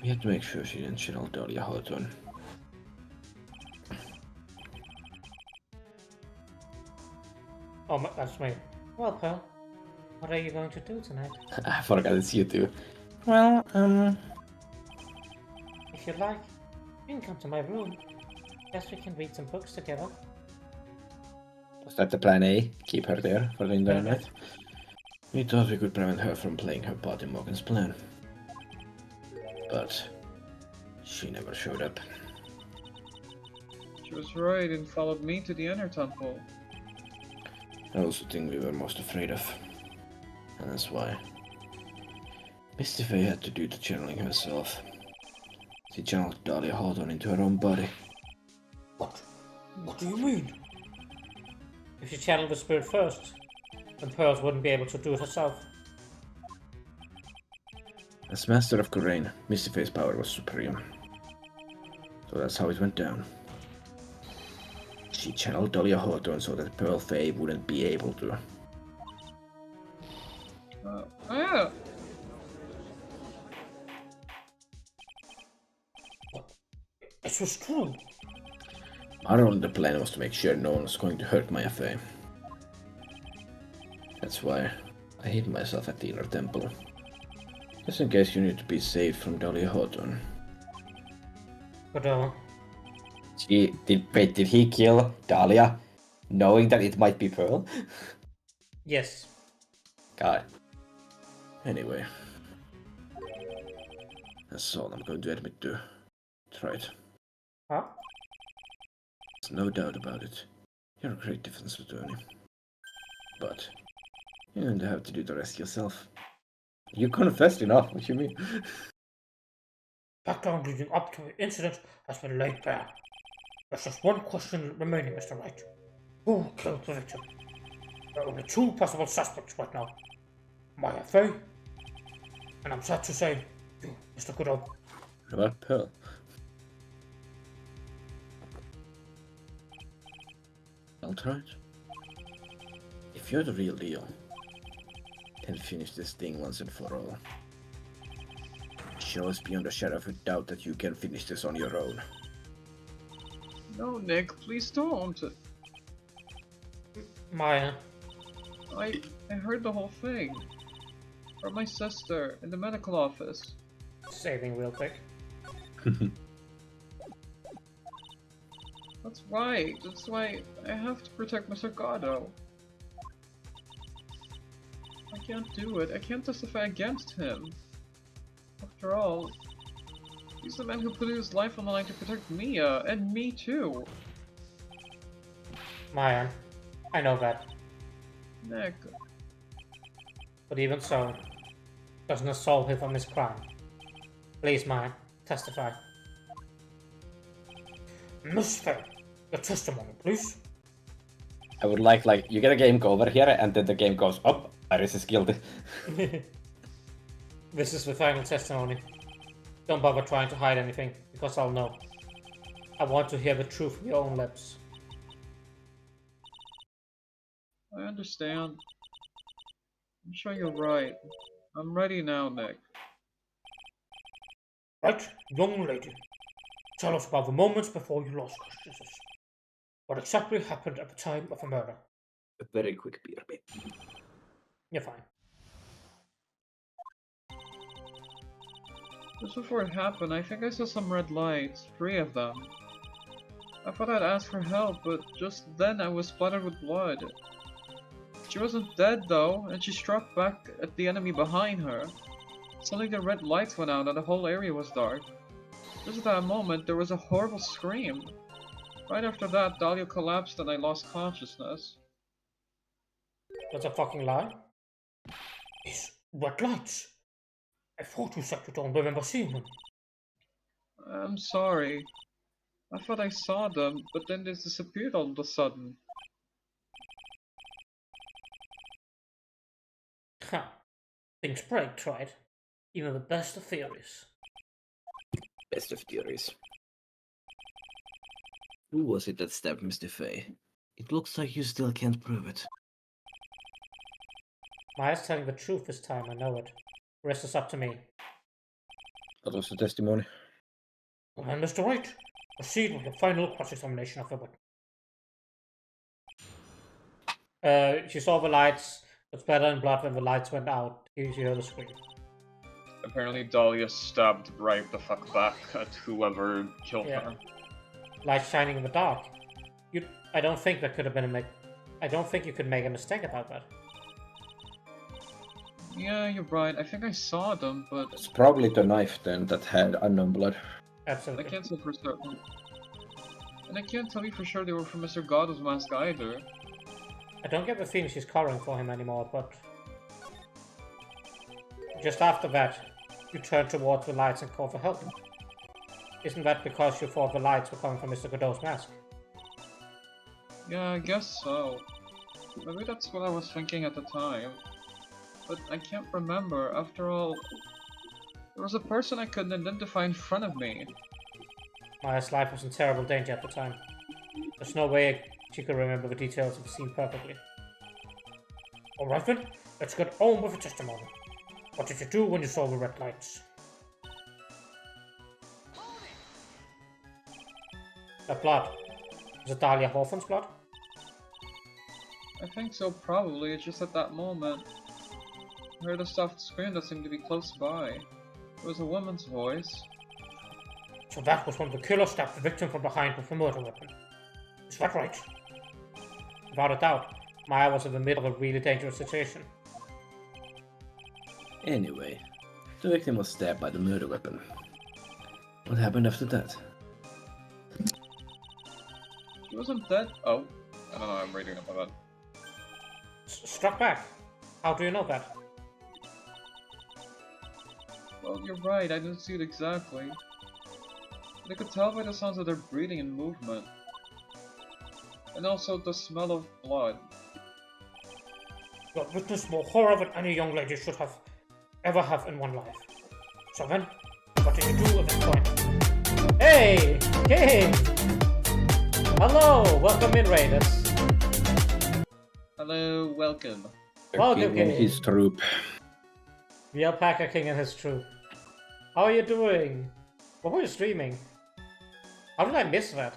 We had to make sure she didn't shit out Dahlia Hawthorne. Oh, that's me. Well, Pearl, what are you going to do tonight? I forgot it's you too. Well, if you'd like, you can come to my room. Guess we can read some books together. Was that the plan A? Keep her there for the entire night? We thought we could prevent her from playing her part in Morgan's plan. But she never showed up. She was right and followed me to the inner temple. That was the thing we were most afraid of. And that's why Misty Fey had to do the channeling herself. She channeled Dahlia Hawthorne into her own body. What? What do you mean? If she channeled the spirit first, then Pearls wouldn't be able to do it herself. As Master of Khura'in, Misty Fae's power was supreme. So that's how it went down. She channeled Dahlia Hawthorne so that Pearl Fae wouldn't be able to. Ah! It was true. Our only plan was to make sure no one was going to hurt Maya Fae. That's why I hid myself at the inner temple. Just in case you need to be safe from Dahlia Hawthorne. But, Did he kill Dahlia, knowing that it might be Pearl? yes. God. Anyway. That's all I'm going to admit to. That's right. Huh? There's no doubt about it. You're a great defense attorney. But you're going to have to do the rest yourself. You confessed enough, what you mean? Background leading up to the incident has been laid bare. There's just one question remaining, Mr. Wright. Who killed the victim? There are only two possible suspects right now. Maya Fae, and I'm sad to say, you, Mr. Goodall. What about Pearl? Alright. If you're the real deal, then finish this thing once and for all. Show us beyond a shadow of a doubt that you can finish this on your own. No, Nick, please don't. Maya, I heard the whole thing. From my sister in the medical office. saving real quick. That's right. That's why I have to protect Mr. Gado. I can't do it. I can't testify against him. After all, he's the man who put his life on the line to protect Mia, and me too. Maya, I know that. Nick, But even so, doesn't absolve him from his crime. Please, Maya, testify. Miss Fae, your testimony, please. I would like, you get a game over here, and then the game goes, oh, Iris is guilty. This is the final testimony. Don't bother trying to hide anything, because I'll know. I want to hear the truth from your own lips. I understand. I'm sure you're right. I'm ready now, Nick. Right, young lady. Tell us about the moments before you lost consciousness. What exactly happened at the time of the murder? A very quick beer, babe. You're fine. Just before it happened, I think I saw some red lights, 3 of them. I thought I'd ask for help, but just then I was splattered with blood. She wasn't dead though, and she struck back at the enemy behind her. Suddenly the red lights went out and the whole area was dark. Just at that moment, there was a horrible scream. Right after that, Dahlia collapsed and I lost consciousness. That's a fucking lie. These red lights. I thought you said you don't remember seeing them. I'm sorry. I thought I saw them, but then they disappeared all of a sudden. Ha. Things break, right? Even the best of theories. Best of theories. Who was it that stabbed Mr. Fae? It looks like you still can't prove it. Maya's telling the truth this time, I know it. The rest is up to me. That was the testimony. And Mr. Wright, proceed with the final cross-examination of the witness. She saw the lights. It's better in blood when the lights went out. You hear the scream. Apparently Dahlia stabbed right the fuck back at whoever killed Yeah. her. Light shining in the dark. I don't think that could have been a I don't think you could make a mistake about that. Yeah, you're right. I think I saw them, but It's probably the knife then that had unknown blood. I Absolutely. can't say for certain. And I can't tell you for sure they were from Mr. Gado's mask either. I don't get the feeling she's covering for him anymore, but just after that, you turn towards the lights and call for help. Isn't that because you thought the lights were coming from Mr. Godot's mask? Yeah, I guess so. Maybe that's what I was thinking at the time. But I can't remember. After all, there was a person I couldn't identify in front of me. Maya's life was in terrible danger at the time. There's no way she could remember the details of the scene perfectly. Alright then, let's get on with the testimony. What did you do when you saw the red lights? That blood. Was it Dahlia Hawthorne's blood? I think so, probably. It's just at that moment, I heard a soft scream that seemed to be close by. It was a woman's voice. So that was when the killer stabbed the victim from behind with a murder weapon. Is that right? Without a doubt, Maya was in the middle of a really dangerous situation. Anyway, the victim was stabbed by the murder weapon. What happened after that? She wasn't dead. Oh, I don't know, I'm reading about that. Struck back. How do you know that? Well, you're right, I didn't see it exactly. But I could tell by the sounds of their breathing and movement. And also the smell of blood. You have witnessed more horror than any young lady should have ever have in one life. So then, what did you do at this point? Hey! King! Hello! Welcome in, Raiders. Hello, welcome. Welcome, King and King. his troop. The Alpaca King and his troop. How are you doing? What were you streaming? How did I miss that?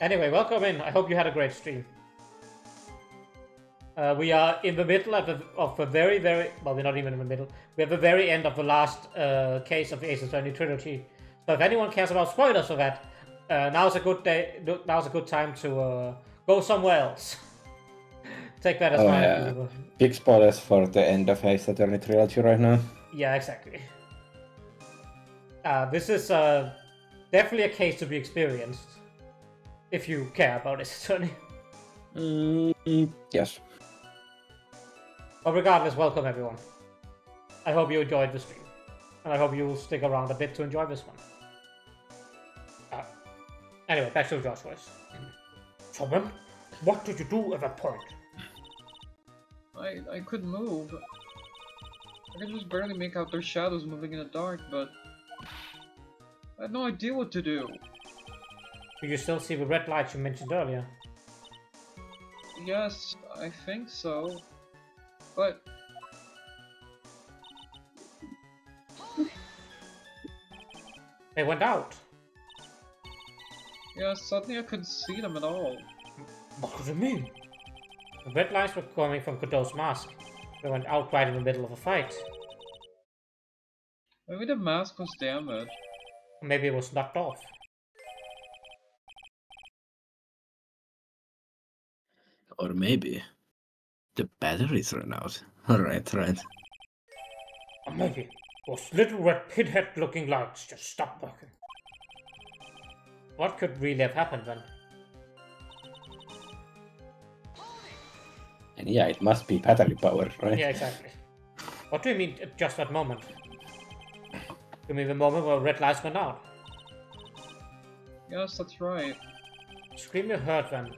Anyway, welcome in. I hope you had a great stream. We are in the middle of the very, well, we're not even in the middle. We're at the very end of the last case of the Ace Attorney trilogy. So if anyone cares about spoilers for that, now's a good day. Now's a good time to go somewhere else. Take that as Oh, my yeah. Big spoilers for the end of Ace Attorney trilogy right now. Yeah, exactly. This is definitely a case to be experienced if you care about Ace Attorney. Yes. But regardless, welcome everyone. I hope you enjoyed the stream, and I hope you will stick around a bit to enjoy this one. Anyway, back to Josh's voice. So then, what did you do at that point? I couldn't move. I could just barely make out their shadows moving in the dark, but I had no idea what to do. Do you still see the red lights you mentioned earlier? Yes, I think so. But They went out. yeah, suddenly I couldn't see them at all. What does it mean? The red lights were coming from Godot's mask. They went out right in the middle of a fight. Maybe the mask was damaged. Or maybe it was knocked off. Or maybe the batteries ran out. Right. Or maybe those little red pinhead looking lights just stopped working. What could really have happened then? And yeah, it must be battery powered, right? Yeah, exactly. What do you mean at just that moment? You mean the moment where red lights went out? Yes, that's right. The scream you heard then.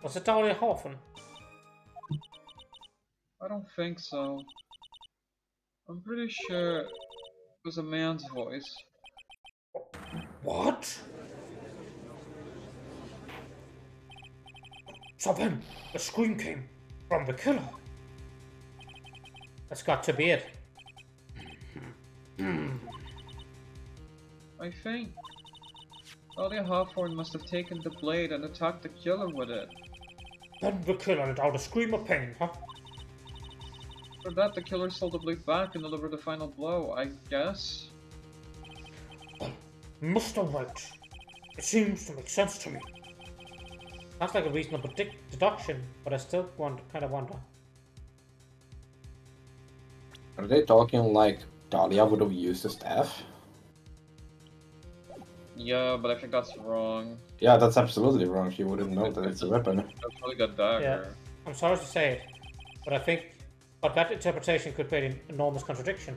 Was it Dahlia Hawthorne? I don't think so. I'm pretty sure it was a man's voice. What? So then, the scream came from the killer. That's got to be it. I think Dahlia Hawthorne must have taken the blade and attacked the killer with it. Then the killer let out a scream of pain, huh? For that, the killer stole the blade back and delivered the final blow, I guess. Mr. White. It seems to make sense to me. Sounds like a reasonable deduction, but I still kind of wonder. Are they talking like Dahlia would have used the staff? Yeah, but I think that's wrong. Yeah, that's absolutely wrong. She wouldn't know that it's a weapon. That's probably got dagger. I'm sorry to say it, but I think that interpretation could create an enormous contradiction.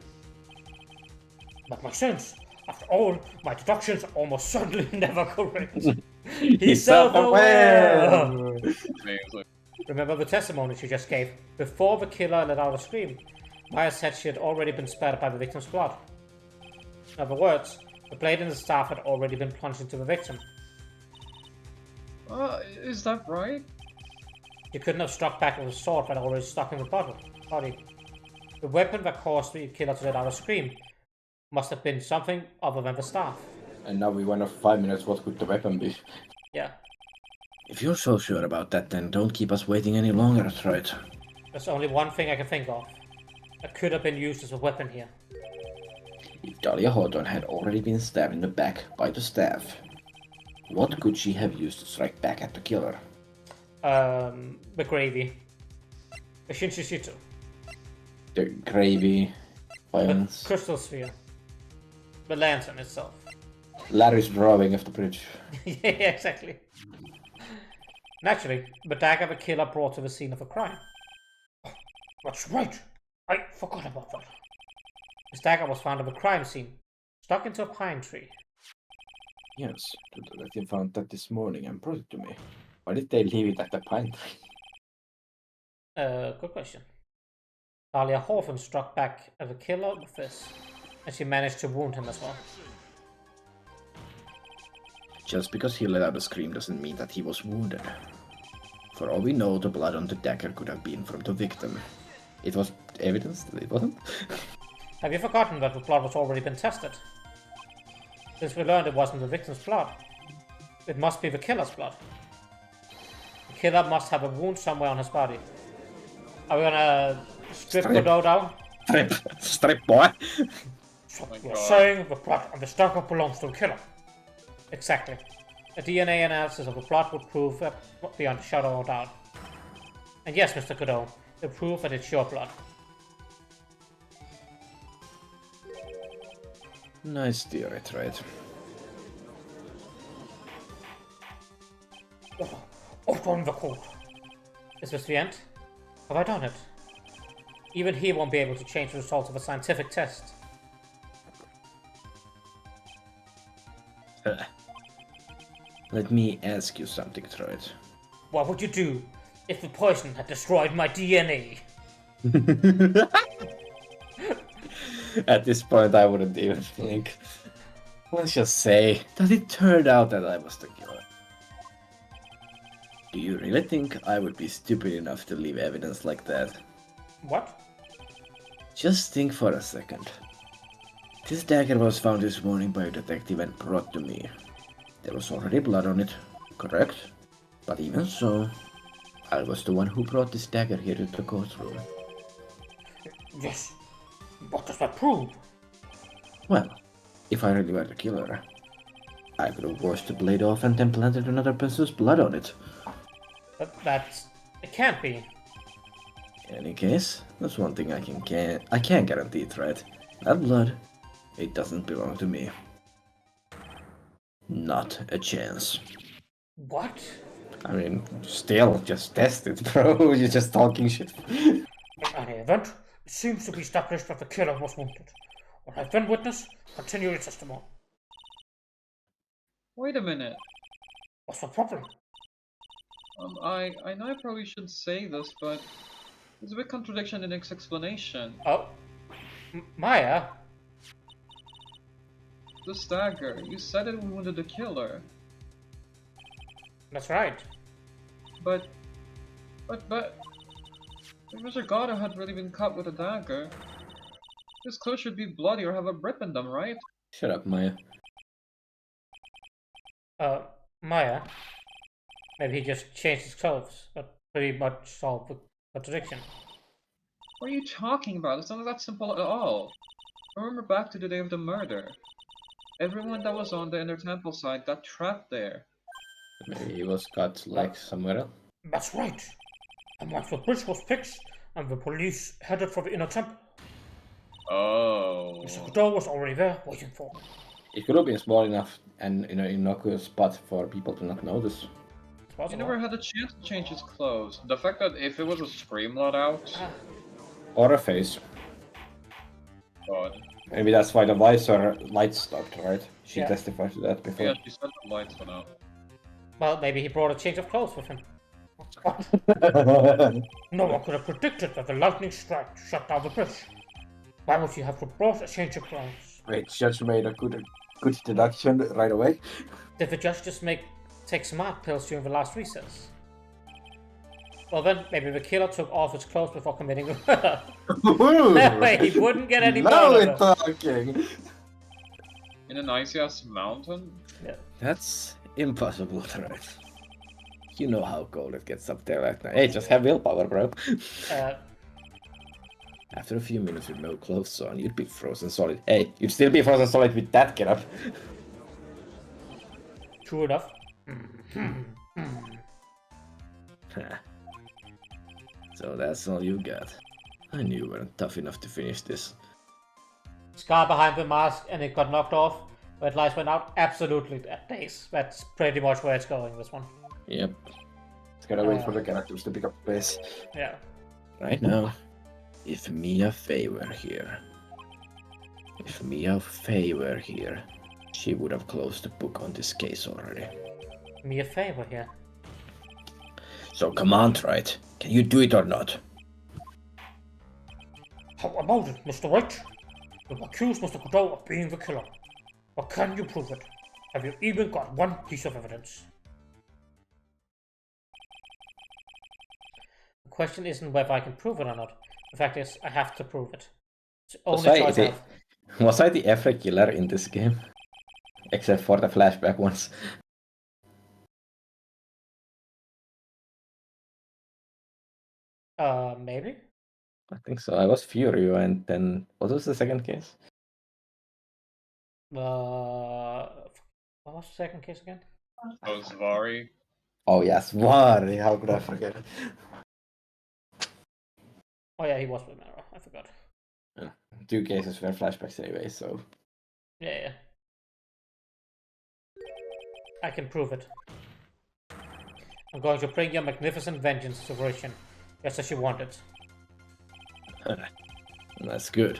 But my sons, after all, my deductions are almost certainly never correct. He's self-aware! Amazing. Remember the testimony she just gave? Before the killer let out a scream, Maya said she had already been spattered by the victim's blood. In other words, the blade and the staff had already been plunged into the victim. Is that right? She couldn't have struck back with a sword that already stuck in the body. The weapon that caused the killer to let out a scream must have been something other than the staff. And now we went off 5 minutes. What could the weapon be? Yeah, If you're so sure about that, then don't keep us waiting any longer, Troit. there's only one thing I can think of that could have been used as a weapon here. If Dahlia Hawthorne had already been stabbed in the back by the staff, what could she have used to strike back at the killer? The gravy. The Shinshishito. The gravy, The violence, crystal sphere. The lantern itself. Larry's drawing of the bridge. Yeah, exactly. Naturally, the dagger the killer brought to the scene of a crime. Oh, that's right! I forgot about that. His dagger was found at the crime scene, stuck into a pine tree. Yes, the detective found that this morning and brought it to me. Why did they leave it at the pine tree? Good question. Dahlia Hawthorne struck back at the killer with this, and she managed to wound him as well. Just because he let out a scream doesn't mean that he was wounded. For all we know, the blood on the dagger could have been from the victim. It was evidence that it wasn't. Have you forgotten that the blood was already been tested? Since we learned it wasn't the victim's blood, it must be the killer's blood. The killer must have a wound somewhere on his body. Are we gonna strip Godot down? Strip, boy! So my you're God. saying the blood on the dagger belongs to the killer? Exactly. A DNA analysis of the blood would prove that beyond a shadow of a doubt. And yes, Mr. Godot, it prove that it's your blood. Nice theory, Troit. Order in the court. Is this the end? Have I done it? Even he won't be able to change the results of a scientific test. Let me ask you something, Troit. What would you do if the poison had destroyed my DNA? At this point, I wouldn't even think. Let's just say that it turned out that I was the killer. Do you really think I would be stupid enough to leave evidence like that? What? Just think for a second. This dagger was found this morning by a detective and brought to me. There was already blood on it, correct? But even so, I was the one who brought this dagger here to the courtroom. Yes. What does that prove? Well, if I really were the killer, I could have washed the blade off and then planted another person's blood on it. It can't be. In any case, that's one thing I can guarantee it, right? That blood, it doesn't belong to me. Not a chance. What? I mean, still, just test it, bro. You're just talking shit. In any event, it seems to be established that the killer was wounded. What has been witnessed, continue your testimony. Wait a minute. What's the problem? I know I probably shouldn't say this, but there's a big contradiction in its explanation. Oh. Maya? The dagger, you said it wounded the killer, That's right. but if Mr. Goddard had really been cut with a dagger, his clothes should be bloody or have a rip in them, right? Shut up, Maya. Maya? Maybe he just changed his clothes, but pretty much solved the contradiction. What are you talking about? It's not that simple at all. Remember back to the day of the murder. Everyone that was on the inner temple side got trapped there. Maybe he was cut like somewhere else. That's right. And once the bridge was fixed, and the police headed for the inner temple, Oh. Mr. Godot was already there, waiting for them. It could have been small enough and in an innocuous spot for people to not notice. It's He possible. never had a chance to change his clothes. The fact that if it was a scream let out, Ah, Or a face. God. Maybe that's why the lights stopped, right? She Yeah. testified to that before. Yeah, she said the lights went out. Well, maybe he brought a change of clothes with him. No one could have predicted that the lightning strike shut down the bridge. Why would you have brought a change of clothes? Wait, Judge made a good deduction right away. Did the judge just take smart pills during the last recess? Well then, maybe the killer took off his clothes before committing the murder. That way he wouldn't get any Now murder. we're talking. In an icy-ass mountain? That's impossible, right? You know how cold it gets up there right now. Hey, just have willpower, bro. After a few minutes with no clothes on, you'd be frozen solid. Hey, you'd still be frozen solid with that getup. True enough. So that's all you got. I knew you weren't tough enough to finish this. Scar behind the mask and it got knocked off. Red lights went out. Absolutely at base. That's pretty much where it's going, this one. Yep. Just gotta wait for the characters to pick up pace. Yeah. Right now, if Mia Fey were here, she would have closed the book on this case already. Me a favor here. So come on, Trite. Can you do it or not? How about it, Mr. White? You accuse Mr. Godot of being the killer. But can you prove it? Have you even got one piece of evidence? The question isn't whether I can prove it or not. The fact is, I have to prove it. It's the only choice I have. Was I the every killer in this game? Except for the flashback ones. Maybe? I think so. I was Furio, and then what was the second case? What was the second case again? Oh, Zvari. Oh yes, Wari. How could I forget? Oh yeah, he was with Mara. I forgot. 2 cases were flashbacks anyway, so Yeah. I can prove it. I'm going to bring your magnificent vengeance to fruition, just as you wanted. that's good.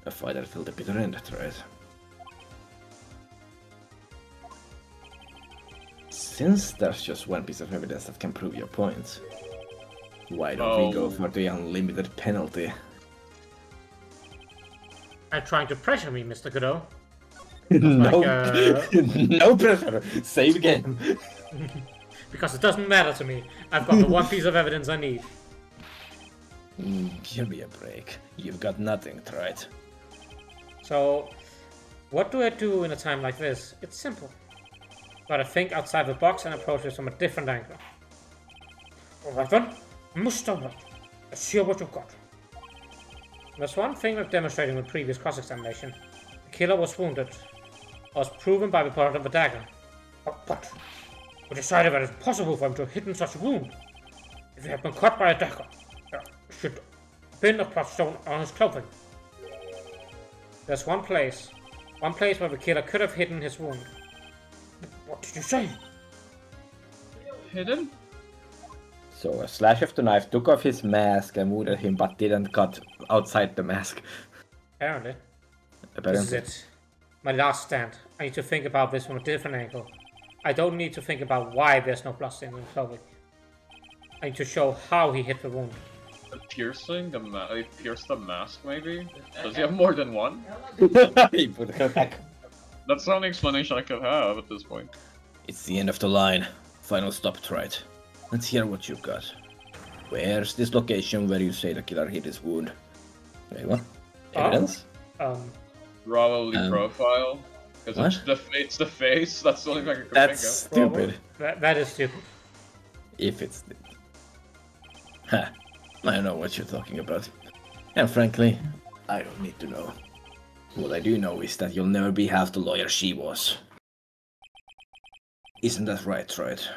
A fighter felt a bitter end, right? Since there's just one piece of evidence that can prove your point, why don't we go for the unlimited penalty? Are you trying to pressure me, Mr. Godot? No, Like, no pressure. Save game. Because it doesn't matter to me. I've got the one piece of evidence I need. Give me a break. You've got nothing, right? So, what do I do in a time like this? It's simple. Gotta think outside the box and approach this from a different angle. Alright then, Mr. White, let's hear what you've got. There's one thing I've demonstrated in the previous cross-examination. The killer was wounded. Was proven by the product of a dagger. But we decided that it's possible for him to have hidden such a wound. If he had been cut by a dagger, there should have been a bloodstone on his clothing. There's one place where the killer could have hidden his wound. What did you say? Hidden? So a slash of the knife took off his mask and wounded him, but didn't cut outside the mask. Apparently. This Apparently. is it. My last stand. I need to think about this from a different angle. I don't need to think about why there's no bloodstone in his clothing. I need to show how he hit the wound. Piercing? He pierced the mask, maybe? Does he have more than one? He put her back. That's the only explanation I could have at this point. It's the end of the line. Final stop, right? Let's hear what you've got. Where's this location where you say the killer hit his wound? Wait, what? Evidence? Probably profile. Because What? it's the face. That's the only thing I can That's think of. stupid. That is stupid. If it's... Ha. I know what you're talking about. And frankly, I don't need to know. What I do know is that you'll never be half the lawyer she was. Isn't that right, right?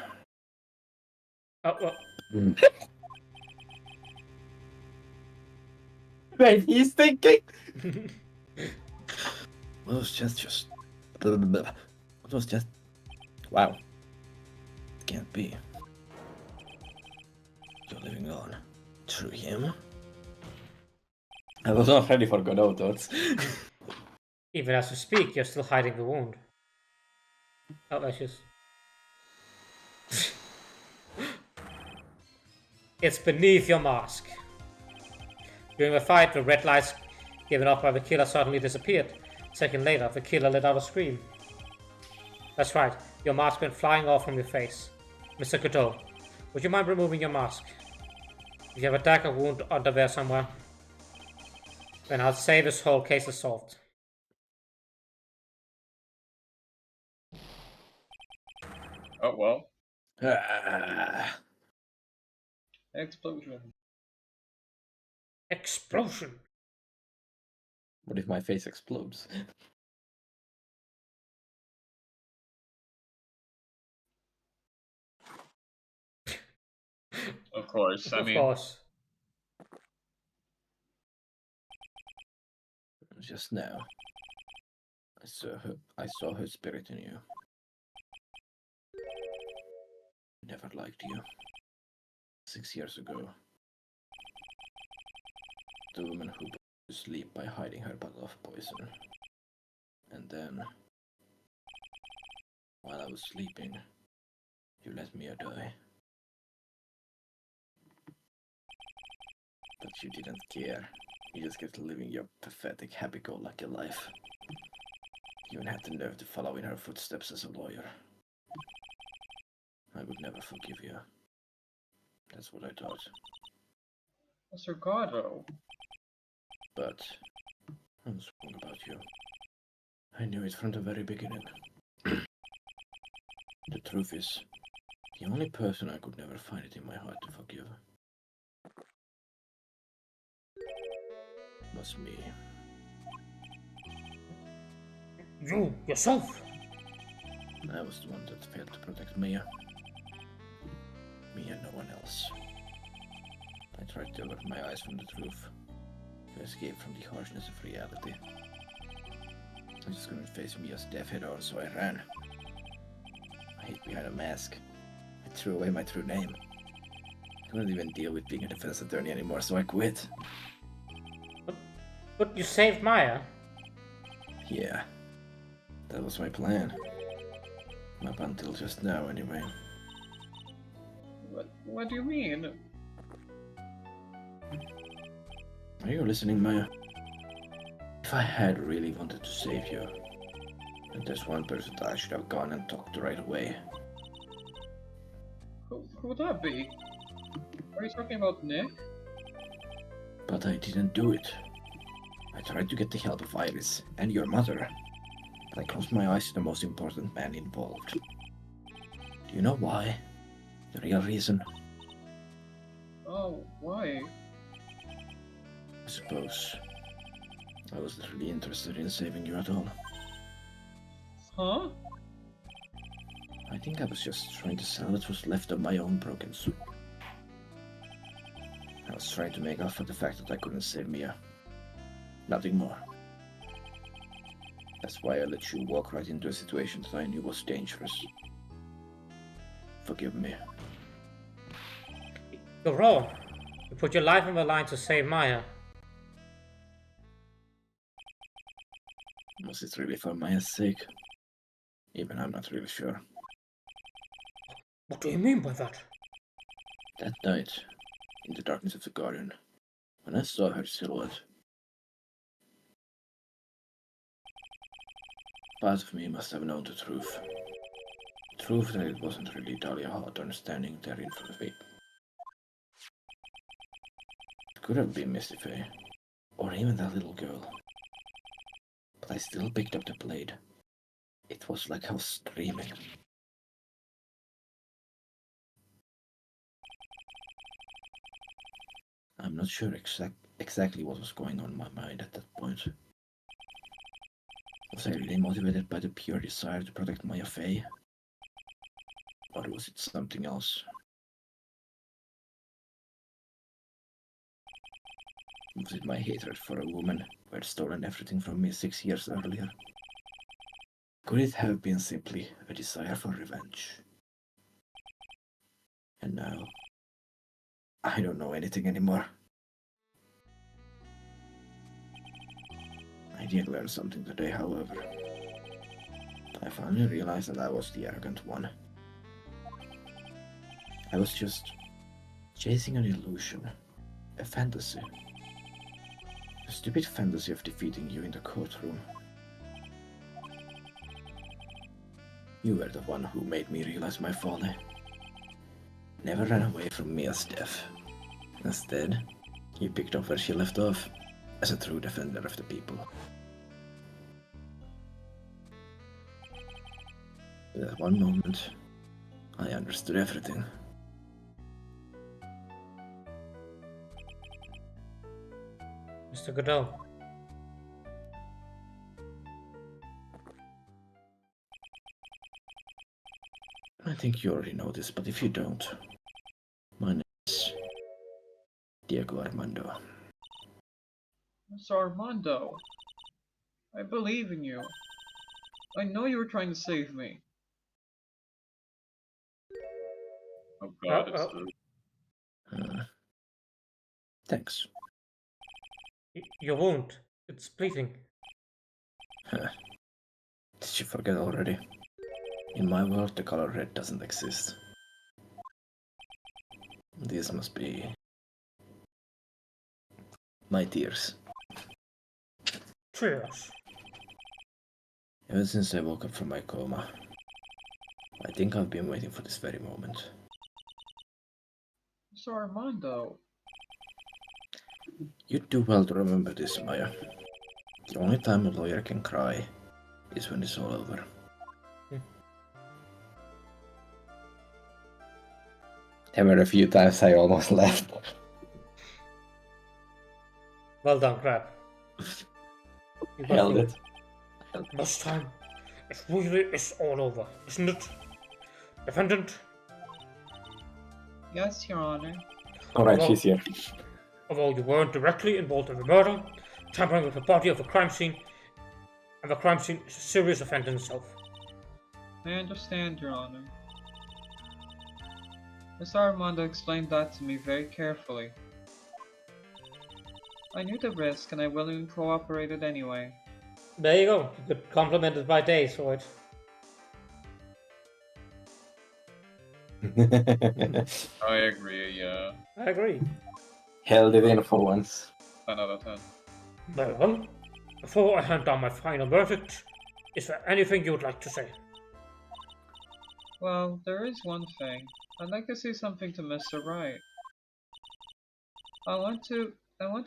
Oh, well, Wait, he's thinking. What was just... What was just... Wow. Can't be. You're living on. Through him? I was not ready for Godot thoughts. Even as you speak, you're still hiding the wound. Oh, that's just... It's beneath your mask. During the fight, the red lights given off by the killer suddenly disappeared. A second later, the killer let out a scream. That's right, your mask went flying off from your face. Mr. Godot, would you mind removing your mask? If you have a dagger wound under there somewhere, then I'll say this whole case is solved. Oh well. Ah, Explosion. Explosion! what if my face explodes? Of course. I Of mean, course. Just now, I saw her spirit in you. Never liked you. 6 years ago, the woman who put you to sleep by hiding her bottle of poison. And then, while I was sleeping, you let me die. But you didn't care. You just kept living your pathetic, happy-go-lucky life. You even had the nerve to follow in her footsteps as a lawyer. I would never forgive you. That's what I thought. Mr. Godot. But I was wrong about you. I knew it from the very beginning. The truth is, the only person I could never find it in my heart to forgive was me. You, yourself! I was the one that failed to protect Mia. Me and no one else. I tried to avert my eyes from the truth, to escape from the harshness of reality. I just couldn't face Mia's death head on, so I ran. I hid behind a mask. I threw away my true name. I couldn't even deal with being a defense attorney anymore, so I quit. But you saved Maya. Yeah, that was my plan. Up until just now, anyway. What do you mean? Are you listening, Maya? If I had really wanted to save you, then there's one person that I should have gone and talked to right away. Who would that be? Are you talking about Nick? But I didn't do it. I tried to get the help of Iris and your mother, but I closed my eyes to the most important man involved. Do you know why? The real reason? Oh, why? I suppose I wasn't really interested in saving you at all. Huh? I think I was just trying to salvage what's left of my own broken soup. I was trying to make up for the fact that I couldn't save Mia. Nothing more. That's why I let you walk right into a situation that I knew was dangerous. Forgive me. You're wrong. You put your life on the line to save Maya. Was it really for Maya's sake? Even I'm not really sure. What do you mean by that? That night, in the darkness of the garden, when I saw her silhouette, part of me must have known the truth. The truth that it wasn't really Dahlia Hawthorne standing there in front of me. It could have been Misty Faye, or even that little girl. But I still picked up the blade. It was like I was dreaming. I'm not sure exactly what was going on in my mind at that point. Was I really motivated by the pure desire to protect Maya Fey? Or was it something else? Was it my hatred for a woman who had stolen everything from me 6 years earlier? Could it have been simply a desire for revenge? And now, I don't know anything anymore. I I did learn something today, however. I finally realized that I was the arrogant one. I was just chasing an illusion, a fantasy. A stupid fantasy of defeating you in the courtroom. You were the one who made me realize my folly. Never ran away from Mia's death. Instead, you picked up where she left off, as a true defender of the people. In that one moment, I understood everything. Mr. Godot. I think you already know this, but if you don't, my name is Diego Armando. Mr. Armando, I believe in you. I know you were trying to save me. Oh god, it's the... Thanks. Your wound. It's bleeding. Huh. Did you forget already? In my world, the color red doesn't exist. These must be my tears. Tears. Ever since I woke up from my coma, I think I've been waiting for this very moment. Mr. Armando. You'd do well to remember this, Maya. The only time a lawyer can cry is when it's all over. There were a few times I almost left. Well done, Crab. You got Held through it. This time, it really is all over, isn't it? Defendant, Yes, Your Honor. Alright, Well- she's here. although you weren't directly involved in the murder, tampering with the body of a crime scene, and the crime scene is a serious offence in itself. I understand, Your Honor. Mr. Armando explained that to me very carefully. I knew the risk and I willingly cooperated anyway. There you go. You could compliment it by day for it. I agree, yeah. I agree. Held it in for once. 10 out of 10. Very well. Before I hand down my final verdict, is there anything you would like to say? Well, there is one thing. I'd like to say something to Mr. Wright. I want to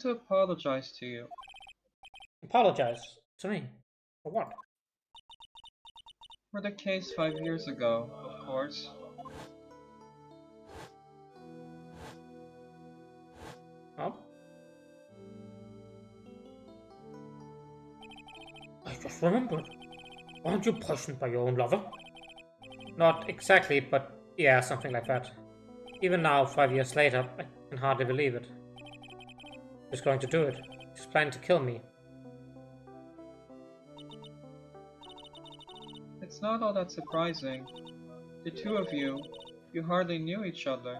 apologize to you. Apologize to me. For what? For the case 5 years ago, of course. Huh? I just remembered. Aren't you poisoned by your own lover? Not exactly, but yeah, something like that. Even now, 5 years later, I can hardly believe it. She's going to do it. She's planning to kill me. It's not all that surprising. The two of you hardly knew each other.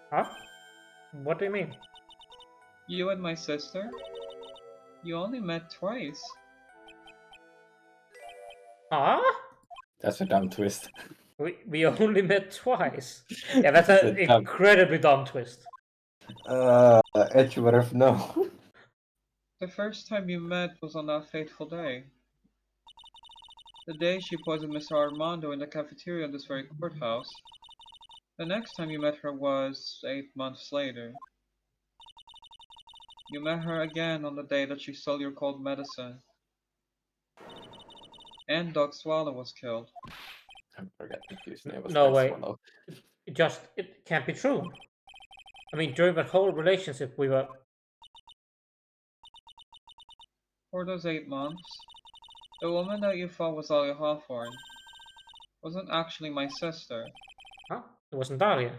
Huh? What do you mean? You and my sister? You only met twice. Huh? That's a dumb twist. We only met twice. Yeah, that's an It's a dumb- incredibly dumb twist. Edgeworth, no. The first time you met was on that fateful day. The day she poisoned Mr. Armando in the cafeteria of this very courthouse. The next time you met her was 8 months later. You met her again on the day that she stole your cold medicine. And Doc Swallow was killed. I forgot his name was No Doug way. Swallow. It can't be true. I mean, during that whole relationship, we were. For those 8 months, the woman that you thought was Alia Hawthorne wasn't actually my sister. Huh? It wasn't Dahlia.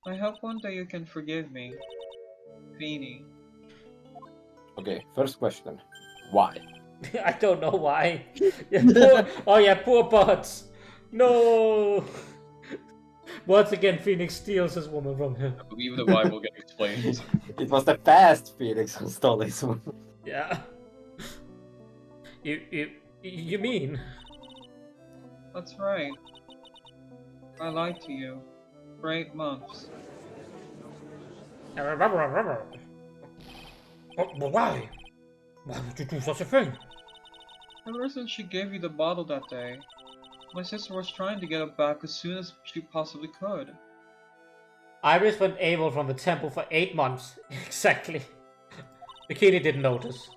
I hope one day you can forgive me. Feeny. Okay, first question. Why? I don't know why. Yeah, poor, oh yeah, poor Buds. No. Once again, Phoenix steals his woman from him. I believe the vibe will get explained. It was the past Phoenix who stole this one. Yeah. You mean? That's right. I lied to you. For 8 months. But why? Why would you do such a thing? Ever since she gave you the bottle that day, my sister was trying to get it back as soon as she possibly could. Iris went AWOL from the temple for 8 months. Exactly. Bikini didn't notice.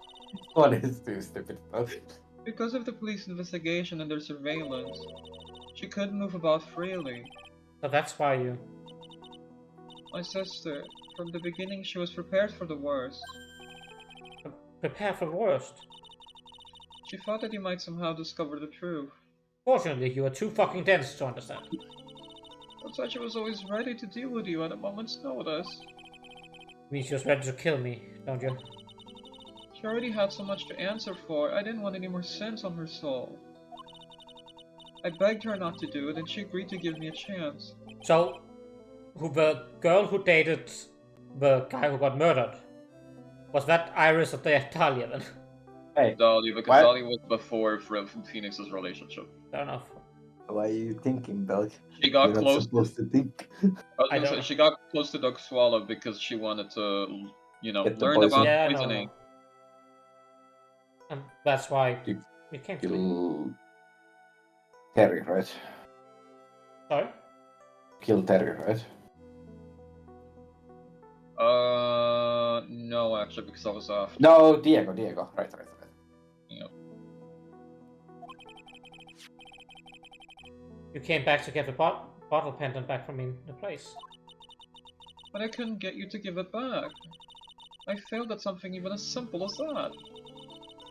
What is too stupid? Because of the police investigation and their surveillance, she couldn't move about freely. So that's why you... My sister, from the beginning she was prepared for the worst. prepare for the worst. She thought that you might somehow discover the truth. Fortunately, you are too fucking dense to understand. That's why she was always ready to deal with you at a moment's notice. Means she was ready to kill me, don't you? She already had so much to answer for, I didn't want any more sins on her soul. I begged her not to do it, and she agreed to give me a chance. So, the girl who dated the guy who got murdered, was that Iris or Dahlia then? Hey, Dahlia, because what? Dahlia was before Phoenix's relationship. Fair enough. why are you thinking, Belk? She got You're not close. supposed to think. I Gonna say, don't- she got close to Doug Swallow because she wanted to, you know, Get the learn poison. about Yeah, I know. poisoning. And that's why You- we came to me. Kill Terry, right? Sorry? Kill Terry, right? No, actually, because I was off. No, Diego. Right. You came back to get the bottle pendant back from me in the place. But I couldn't get you to give it back. I failed at something even as simple as that.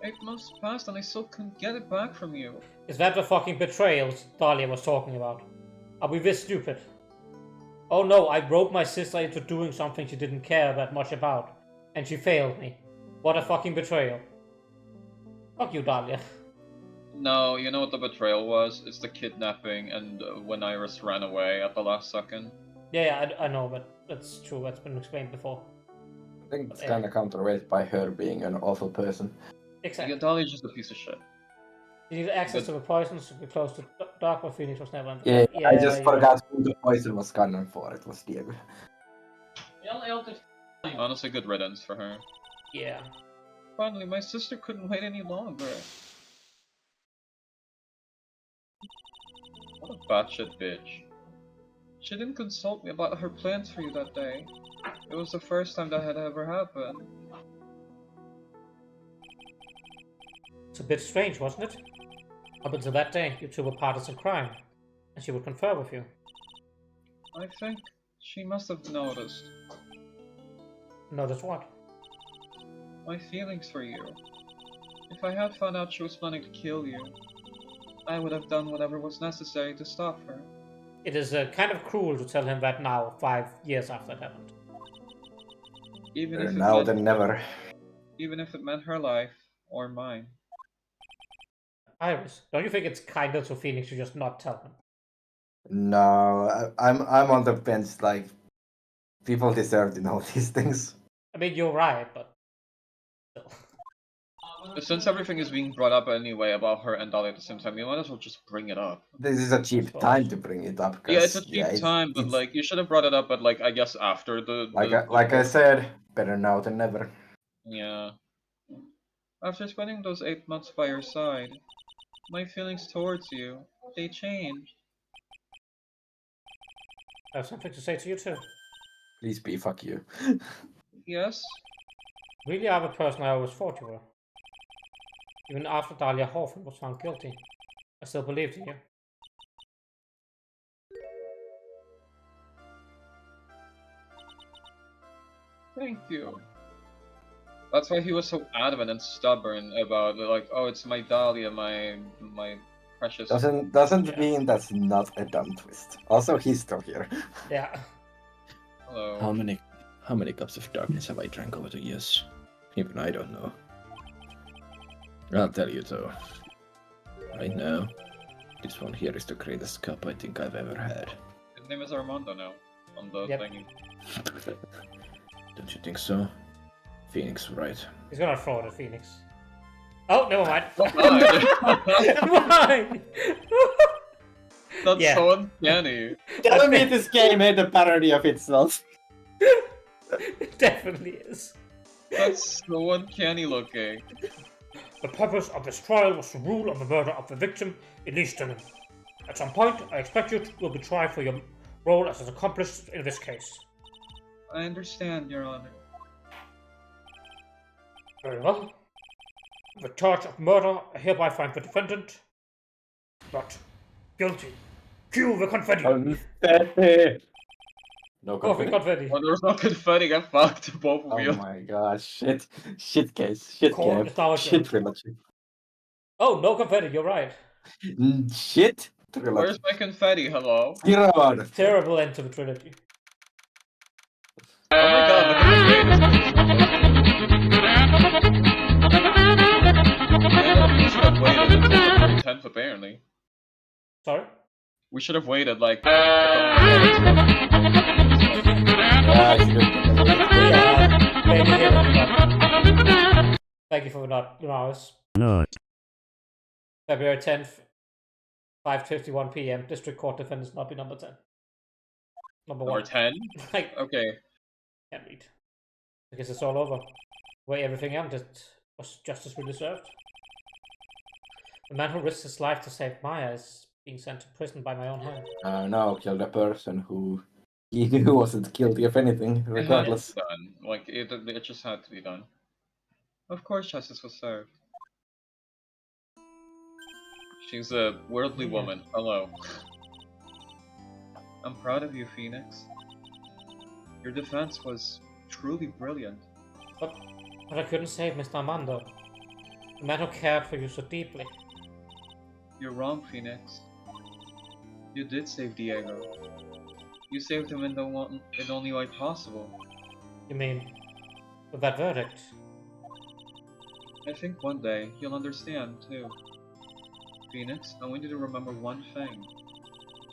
8 months passed and I still couldn't get it back from you. Is that the fucking betrayals Dahlia was talking about? Are we this stupid? Oh no, I broke my sister into doing something she didn't care that much about. And she failed me. What a fucking betrayal. Fuck you, Dahlia. No, you know what the betrayal was? It's the kidnapping and when Iris ran away at the last second. Yeah, I know, but that's true. That's been explained before. I think it's kind of counterweighted by her being an awful person. Exactly. Yeah, Dahlia's just a piece of shit. You need access to the poisons to be close to Dark, but Phoenix was never. Yeah, I just yeah. forgot who the poison was gunning for. It was Diego. Honestly, good riddance for her. Yeah. Finally, my sister couldn't wait any longer. What a batshit bitch. She didn't consult me about her plans for you that day. It was the first time that had ever happened. It's a bit strange, wasn't it? Up until that day, you two were partners in crime, and she would confer with you. I think she must have noticed Notice what? my feelings for you. If I had found out she was planning to kill you, I would have done whatever was necessary to stop her. It is kind of cruel to tell him that now, 5 years after it happened. Even Better if, it now meant, than never. even if it meant her life or mine. Iris, don't you think it's kinder to Phoenix to just not tell him? No, I'm on the fence. Like, people deserve to know these things. I mean, you're right, but still. Since everything is being brought up anyway about her and Dahlia at the same time, you might as well just bring it up. This is a cheap time to bring it up. Yeah, it's a 'cause, cheap time, but it's- like you should have brought it up at like I guess after the like I said, better now than never. Yeah. After spending those 8 months by your side, my feelings towards you, they changed. I have something to say to you too. Please be fuck you. Yes? Really are the person I always thought you were. Even after Dahlia Hawthorne was found guilty, I still believed in you. Thank you. That's why he was so adamant and stubborn about like, oh, it's my Dahlia, my precious. Doesn't Yeah. mean that's not a dumb twist. Also, he's still here. Yeah. Hello. How many cups of darkness have I drank over the years? Even I don't know. I'll tell you though. Right now, this one here is the greatest cup I think I've ever had. His name is Armando now. On the Yep. thingy. Don't you think so? Phoenix, right? He's gonna throw it at Phoenix. Oh, never mind. Oh, Why? That's Yeah. so uncanny. Tell me this game made a parody of itself. It definitely is. That's so uncanny looking. The purpose of this trial was to rule on the murder of the victim, Elise Dillon. At some point, I expect you will be tried for your role as an accomplice in this case. I understand, Your Honor. Very well. The charge of murder, I hereby find the defendant not guilty. Cue the confetti! Confetti. No Coffee confetti. confetti. Oh, there's no confetti. Get fucked, both of Oh you. my god, shit. Shit case. Shit Court cap. acknowledgement. Shit trilogy. Oh, no confetti, you're right. Shit trilogy. Where's my confetti? Hello? 0 out of 10. Terrible end to the trilogy. Oh my god, look at this. We should have waited until the 10th, apparently. Sorry? We should have waited like a couple minutes. Yeah, I should've- Maybe here we go. Thank you for not hours. February 10th, 5:51 p.m. District Court Defendants Lobby number 10. Number Number 1. 10? I Okay. can't read. I guess it's all over. The way everything ended was justice we deserved. The man who risked his life to save Maya is being sent to prison by my own hand. No, killed a person who he knew wasn't guilty of anything, regardless. It's done. Like, it just had to be done. Of course justice was served. She's a worldly Yeah. woman. Hello. I'm proud of you, Phoenix. Your defense was truly brilliant. But I couldn't save Mr. Armando. The man who cared for you so deeply. You're wrong, Phoenix. You did save Diego. You saved him in the only way possible. You mean, with that verdict? I think one day you'll understand, too. Phoenix, I want you to remember one thing.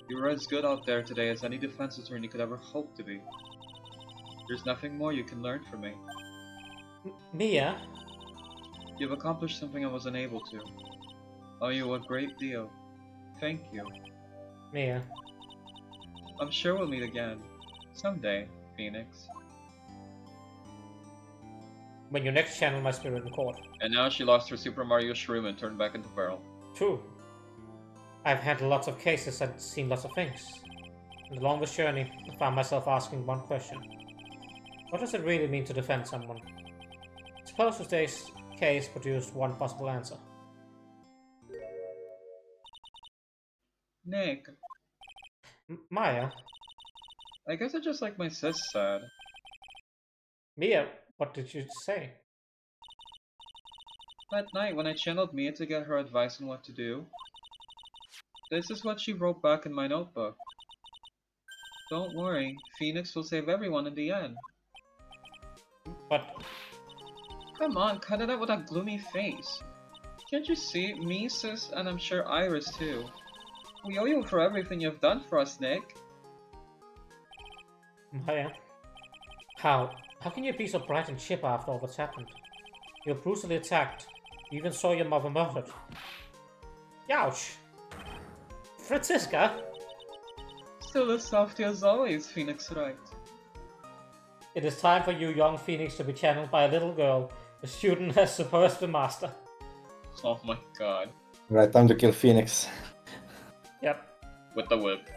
You were as good out there today as any defense attorney could ever hope to be. There's nothing more you can learn from me. Mia? You've accomplished something I was unable to. I owe you a great deal. Thank you. Mia. I'm sure we'll meet again. Someday, Phoenix. When you next channel my spirit in court. And now she lost her Super Mario Shroom and turned back into Pearl. True. I've handled lots of cases and seen lots of things. And along this journey, I found myself asking one question. What does it really mean to defend someone? Suppose today's case produced one possible answer. Nick, Maya? I guess I just like my sis said. Mia, what did you say? That night when I channeled Mia to get her advice on what to do, this is what she wrote back in my notebook. Don't worry, Phoenix will save everyone in the end. But Come on, cut it out with that gloomy face. Can't you see? Me, sis, and I'm sure Iris too. We owe you for everything you've done for us, Nick. Maya? How can you be so bright and chipper after all that's happened? You were brutally attacked. You even saw your mother murdered. Ouch! Francisca? Still as softy as always, Phoenix Wright. It is time for you, young Phoenix, to be channeled by a little girl. The student has surpassed the master. Oh my god. Right, time to kill Phoenix Yep. With the whip.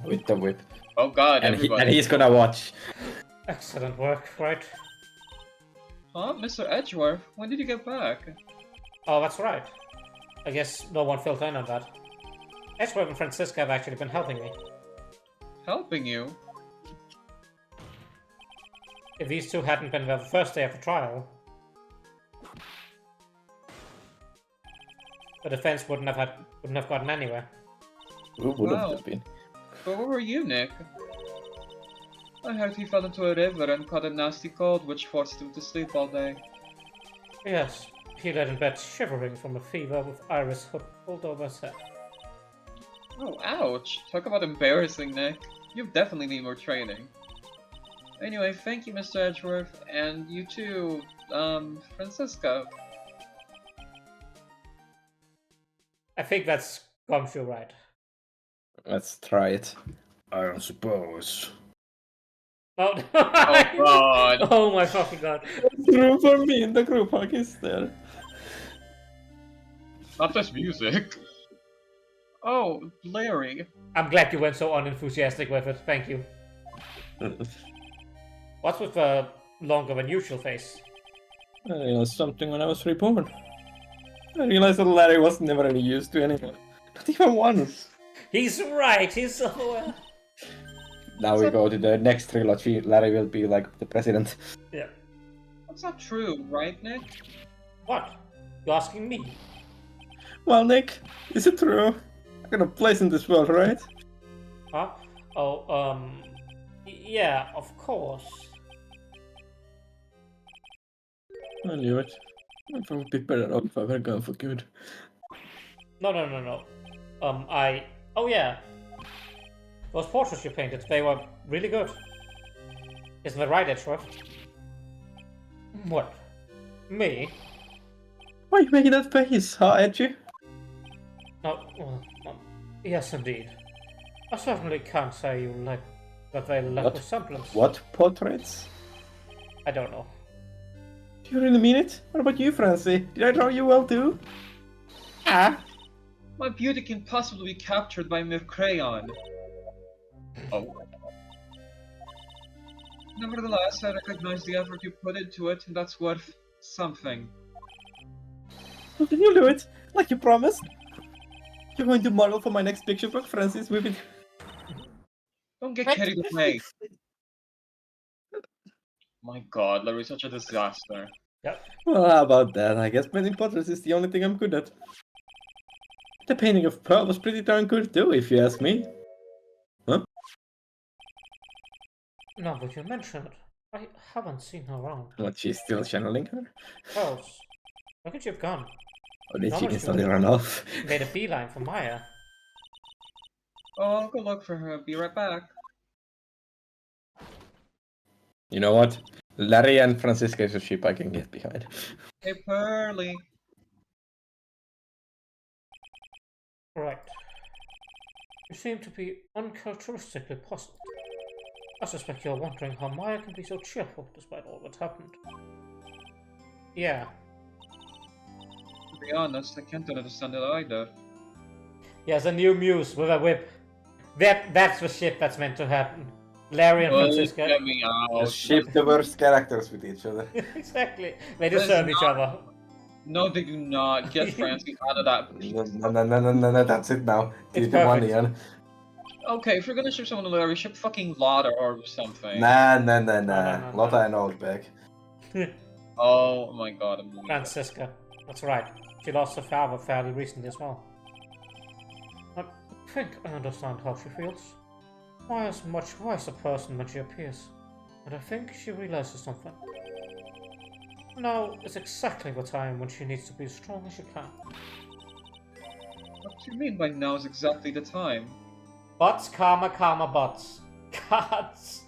with the whip. Oh god, And, everybody. he's gonna watch. Excellent work, right? Huh? Mr. Edgeworth? When did you get back? Oh, that's right. I guess no one filled in on that. Edgeworth and Francisca have actually been helping me. Helping you? If these two hadn't been there the first day of the trial, the defense wouldn't have gotten anywhere. Who would Wow. have been? But where were you, Nick? I heard he fell into a river and caught a nasty cold which forced him to sleep all day. Yes, he lay in bed shivering from a fever with Iris pulled over his head. Oh, ouch. Talk about embarrassing, Nick. You've definitely need more training. Anyway, thank you, Mr. Edgeworth, and you too, Francisca. I think that's Gumshoe, right? Let's try it. I suppose. Oh, Oh god. oh my fucking god. Room for me in the group hug is there. Not just music. Oh, Larry. I'm glad you went so unenthusiastic with it. Thank you. What's with the longer than usual face? I realized something when I was reborn. I realized that Larry was never any use to anyone. Not even once. He's right. He's so. Now we go to the next trilogy. Larry will be like the president. Yeah. That's not true, right, Nick? What? You asking me? Well, Nick, is it true? I got a place in this world, right? Huh? Oh, yeah, of course. I knew it. I would be better off if I were gone for good. No. Oh yeah. Those portraits you painted, they were really good. Isn't that right, Edgeworth? What? Me? Why are you making that face, huh, Edgy? No, well, yes indeed. I certainly can't say you like that they lack What? resemblance. What portraits? I don't know. Do you really mean it? What about you, Francie? Did I draw you well too? Ah! My beauty can possibly be captured by mere crayon. Oh. Nevertheless, I recognize the effort you put into it, and that's worth something. Well, then you'll do it, like you promised. You're going to model for my next picture book, Francis. We've been... Don't get carried away. My god, Larry's such a disaster. Yep. Well, how about that? I guess painting portraits is the only thing I'm good at. The painting of Pearl was pretty darn good too, if you ask me. Huh? Now that you mention it, I haven't seen her around. What, she's still channeling her? Else, where could she have gone? Or did she Normally she instantly would- run off? Made a beeline for Maya. Oh, I'll go look for her. Be right back. You know what? Larry and Francisca is a ship I can get behind. Hey, Pearly. Right. You seem to be uncharacteristically puzzled. I suspect you're wondering how Maya can be so cheerful despite all that happened. Yeah. To be honest, I can't understand it either. Yes, a new muse with a whip. That's the shit that's meant to happen. Larry and Well, Francisca. get me out. Ship the worst characters with each other. Exactly. They That is deserve each not- other. No, they do not. Get Francie out of that. No, that's it now. It's Keep the money perfect. Okay, if you're gonna ship someone to Larry, ship fucking Lotta or something. Nah. no. Lotta and Oldbeck. Oh my god, I'm losing it. Francisca. That's right. She lost her father fairly recently as well. I think I understand how she feels. Maya's a much wiser person than she appears. And I think she realizes something. Now is exactly the time when she needs to be as strong as she can. What do you mean by now is exactly the time? Butts, comma, butts. Gods.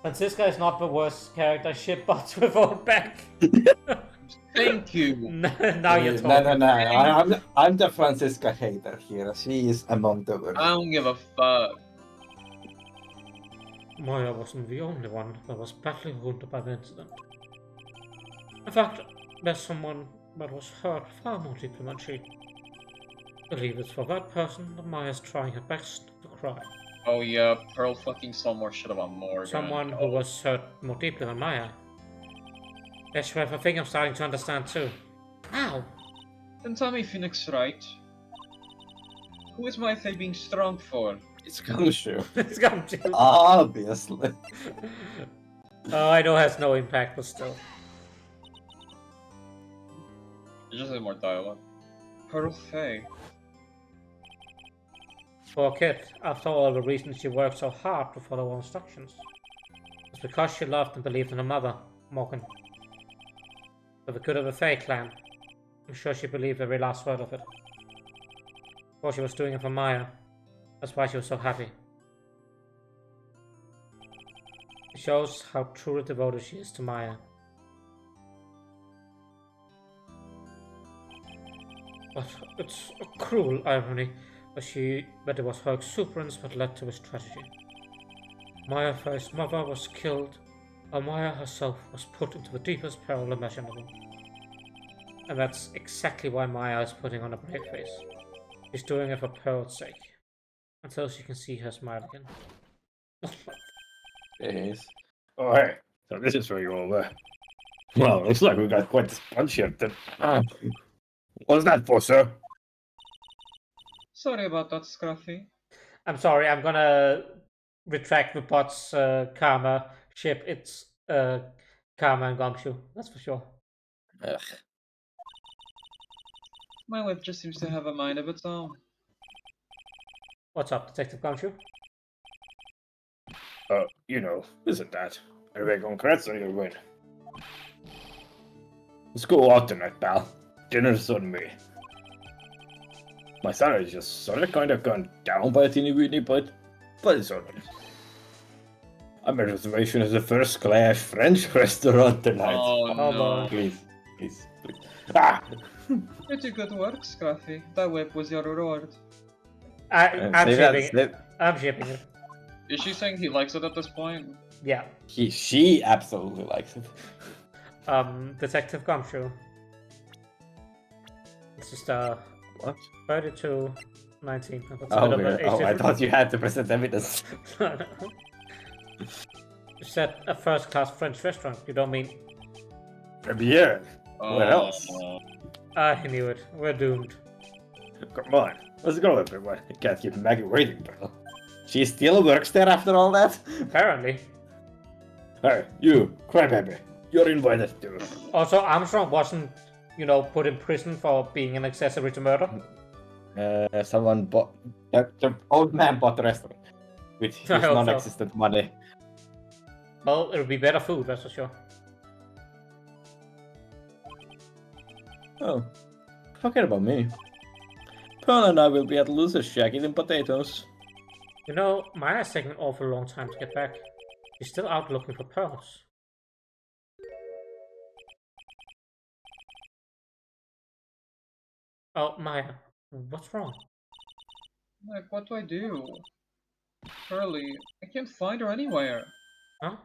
Francisca is not the worst character. Ship butts with Oldbeck. Thank you. Now you're talking. No. I'm the Francisca hater here. She is among the worst. I don't give a fuck. Maya wasn't the only one that was badly wounded by the incident. In fact, there's someone that was hurt far more deeply than she. I believe it's for that person that Maya's trying her best to cry. Oh yeah, Pearl fucking saw more shit about Morgan. Someone who was hurt more deeply than Maya. That's right, I think I'm starting to understand too. Ow! Then tell me Phoenix right. Who is my Faye being strong for? It's Gumshoe. It's come to. Obviously. Oh, I know it has no impact, but still. It just has more dialogue. Pearl Faye. Poor kid, after all the reasons she worked so hard to follow her instructions. It's because she loved and believed in her mother, Morgan. For the good of the Fae clan. I'm sure she believed every last word of it. Well, she was doing it for Maya. That's why she was so happy. shows how truly devoted she is to Maya. But it's a cruel irony that it was her exuberance that led to his tragedy. Maya Fai's mother was killed, while Maya herself was put into the deepest peril imaginable. And that's exactly why Maya is putting on a brave face. She's doing it for Pearl's sake, until she can see her smile again. Yes. Oh, hey. So this is where you all were. Well, looks like we got quite the sponge here. What's that for, sir? Sorry about that, Scruffy. I'm sorry, I'm gonna retract the bot's Karma ship. It's Karma and Gumshoe, that's for sure. Ugh. My whip just seems to have a mind of its own. What's up, Detective Gumshoe? You know, isn't that? Are we congrats on your win? Let's go out tonight, pal. Dinner's on me. My salary just sort of kind of gone down by a teeny weeny bit, but it's alright. I'm a reservation as a first class French restaurant tonight. Oh no. Please. Ah! Pretty good work, Scruffy. That whip was your reward. I'm shipping it. I'm shipping it. Is she saying he likes it at this point? Yeah. She absolutely likes it. Detective Gumshoe. This is What? 32, 19. Oh, I thought you had to present evidence. You said a first-class French restaurant. You don't mean? Yeah. What else? I knew it. We're doomed. Come on. Let's go, everyone. You can't keep Maggie waiting, bro. She still works there after all that? Apparently. Hey, you, Crybaby. You're invited too. Also, Armstrong wasn't, put in prison for being an accessory to murder. Someone bought... The old man bought the restaurant. With his I hope so. non-existent money. Well, it'll be better food, that's for sure. Oh. Forget about me. Pearl and I will be at Loser's Shack eating potatoes. Maya's taking an awful long time to get back. She's still out looking for pearls. Oh, Maya, what's wrong? Like, what do I do? Pearly, I can't find her anywhere. Huh?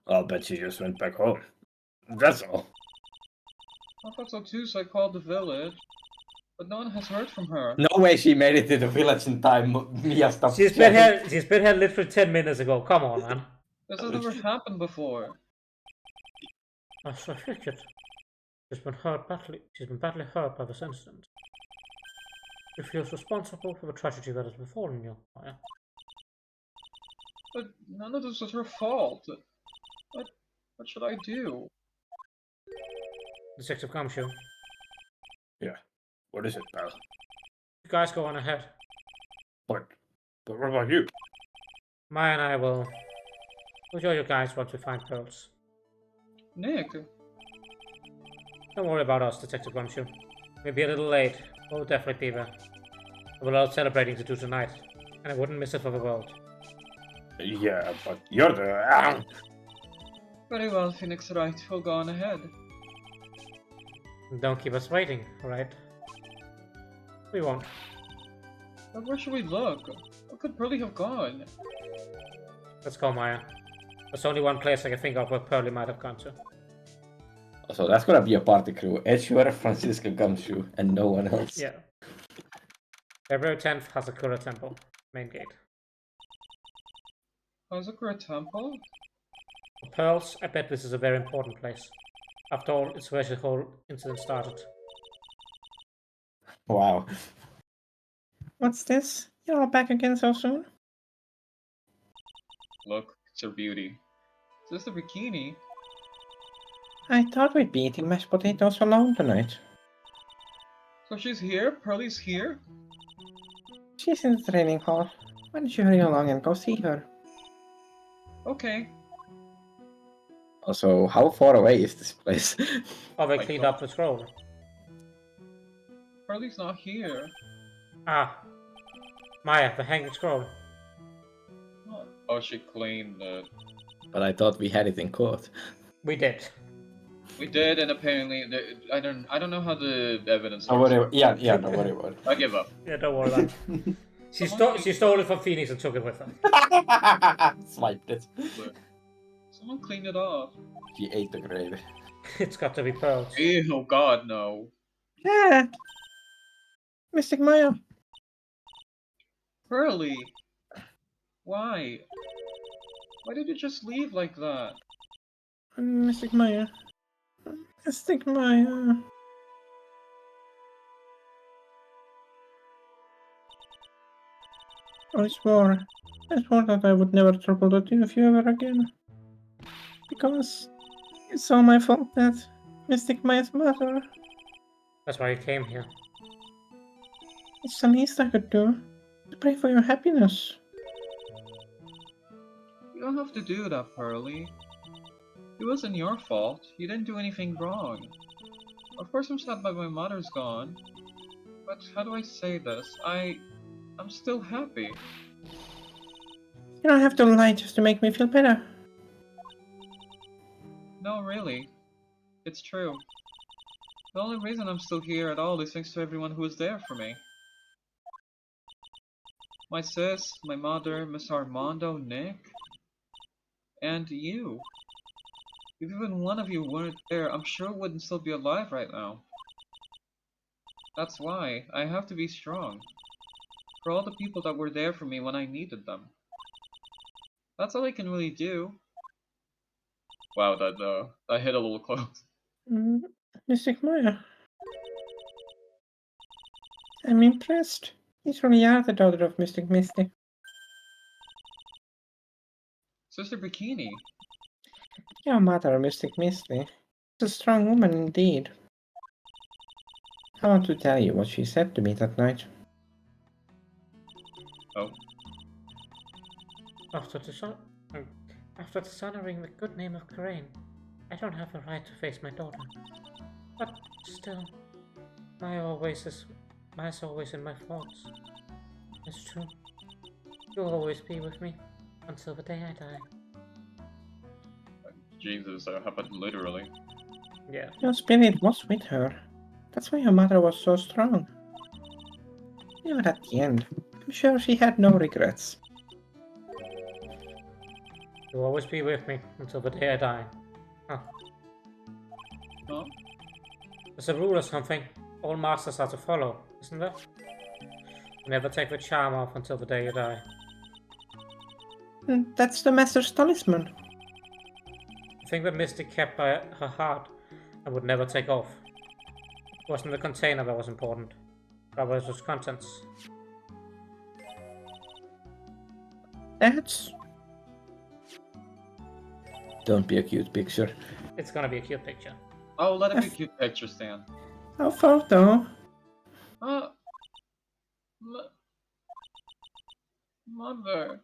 I'll bet she just went back home. That's all. I thought so too, so I called the village. But no one has heard from her. No way she made it to the village in time. Mia stopped. She's been here literally 10 minutes ago. Come on, man. This has never happened before. I so figured. She's been badly hurt by this incident. She feels responsible for the tragedy that has befallen you, Maya. But none of this was her fault. What should I do? Detective Gumshoe, What is it, pal? you guys go on ahead. But what about you? Maya and I will join you guys once we find pearls. Nick, Don't worry about us, Detective Gumshoe. We'll be a little late, but we'll definitely be there. We have a lot of celebrating to do tonight, and I wouldn't miss it for the world. Yeah, but you're the... very well, Phoenix Wright. We'll go on ahead. Don't keep us waiting, alright? We won't. But where should we look? Where could Pearly have gone? Let's go, Maya. There's only one place I can think of where Pearly might have gone to. So that's gonna be a party crew. Edgewear, Francisco Gumshoe, and no one else. Yeah. February 10th, Hazakura Temple. Main gate. Hazakura Temple? For pearls, I bet this is a very important place. After all, it's where the whole incident started. Wow. What's this? You're all back again so soon? Look, it's her beauty. Is this the bikini? I thought we'd be eating mashed potatoes alone tonight. So she's here? Pearly's here? She's in the training hall. Why don't you hurry along and go see her? Okay. Also, how far away is this place? Oh, they My cleaned God. up the scroll. Pearly's not here. Ah. Maya, the hanging scroll. Oh, she cleaned it. But I thought we had it in court. We did. We did, and apparently, I don't know how the evidence Don't works. worry. Yeah, don't worry about I give up. Yeah, don't worry about it. She stole it from Phoenix and took it with her. it. Swiped it. Someone cleaned it off. She ate the gravy. It's got to be pearls. Ew, God, no. Yeah. Mystic Maya. Pearly! Why? Why did you just leave like that? Mystic Maya. Mystic Maya. I swore that I would never trouble the two of you ever again. Because it's all my fault that Mystic Maya's mother. That's why you came here. It's the least I could do. To pray for your happiness. You don't have to do that, Pearly. It wasn't your fault. You didn't do anything wrong. Of course I'm sad that my mother's gone. But how do I say this? I'm still happy. You don't have to lie just to make me feel better. No, really. It's true. The only reason I'm still here at all is thanks to everyone who was there for me. My sis, my mother, Miss Armando, Nick, and you. If even one of you weren't there, I'm sure I wouldn't still be alive right now. That's why I have to be strong. For all the people that were there for me when I needed them. That's all I can really do. Wow, that hit a little close. Mystic Maya. I'm impressed. You truly are the daughter of Mystic Misty. Sister Bikini. Your mother, Mystic Misty, is a strong woman indeed. I want to tell you what she said to me that night. Oh. After dishonoring the good name of Karain, I don't have a right to face my daughter. But still, Maya's always in my thoughts. It's true. You'll always be with me until the day I die. Jesus, that happened literally. Yeah. Your spirit was with her. That's why your mother was so strong. Even at the end, I'm sure she had no regrets. You'll always be with me until the day I die. Huh. Huh? There's a rule or something all masters have to follow, isn't there? Never take the charm off until the day you die. That's the Master's talisman. The thing that Mystic kept by her heart and would never take off. It wasn't the container that was important, but it was its contents. That's... Don't be a cute picture. It's gonna be a cute picture. Oh, let it be a cute picture, Stan. How far though? Mother.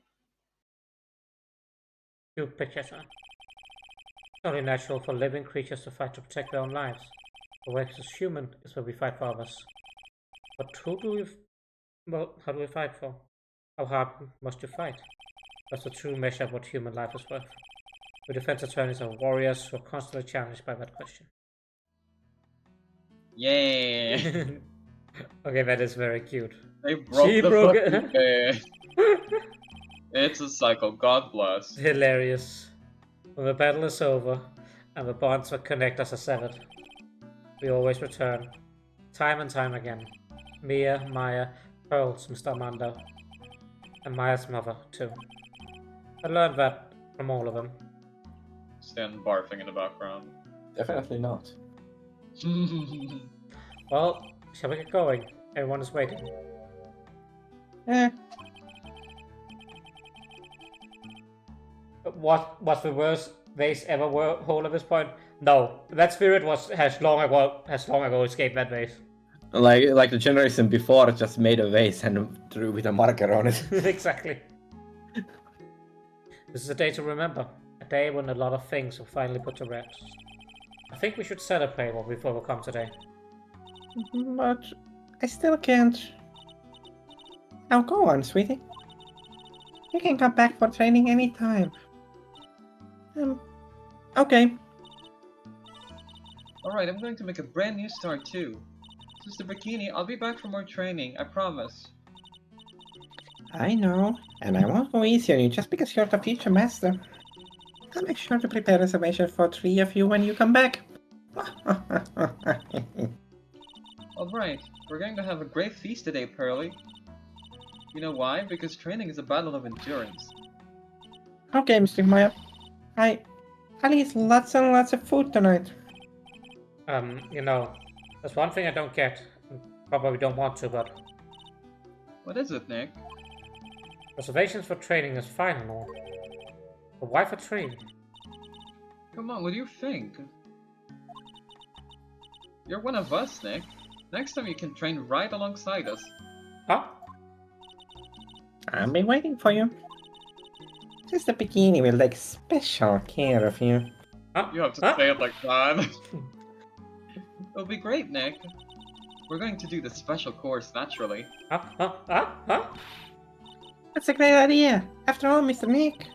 Cute picture, son. It's only natural for living creatures to fight to protect their own lives. The way as human is where we fight for others. But how do we fight for? How hard must you fight? That's the true measure of what human life is worth. We defense attorneys are warriors who are constantly challenged by that question. Yeah. Okay, that is very cute. They broke She the broke fucking bed. It's a cycle. God bless. Hilarious. When the battle is over and the bonds that connect us are severed, we always return, time and time again. Mia, Maya, Pearls, Mr. Armando, and Maya's mother too. I learned that from all of them. Stan barfing in the background. Definitely not. Well, shall we get going? Everyone is waiting. What's the worst vase ever hold at this point? No, that spirit has long ago escaped that vase. Like the generation before just made a vase and drew with a marker on it. Exactly. This is a day to remember. A day when a lot of things will finally put to rest. I think we should celebrate what we've overcome today. But I still can't. Now go on, sweetie. You can come back for training anytime. Okay. Alright, I'm going to make a brand new start too. Mr. Bikini, I'll be back for more training, I promise. I know, and I won't go easy on you just because you're the future master. I'll make sure to prepare a reservation for 3 of you when you come back. Alright, we're going to have a great feast today, Pearly. You know why? Because training is a battle of endurance. Okay, Mr. Maya. I'll eat lots and lots of food tonight. You know, there's one thing I don't get. And probably don't want to, but What is it, Nick? reservations for training is fine and all. But why for 3? Come on, what do you think? You're one of us, Nick. Next time you can train right alongside us. Huh? I'll be waiting for you. Just the bikini will take special care of you. Huh? You have to Huh? say it like that. It'll be great, Nick. We're going to do the special course naturally. Huh? That's a great idea. After all, Mr. Nick,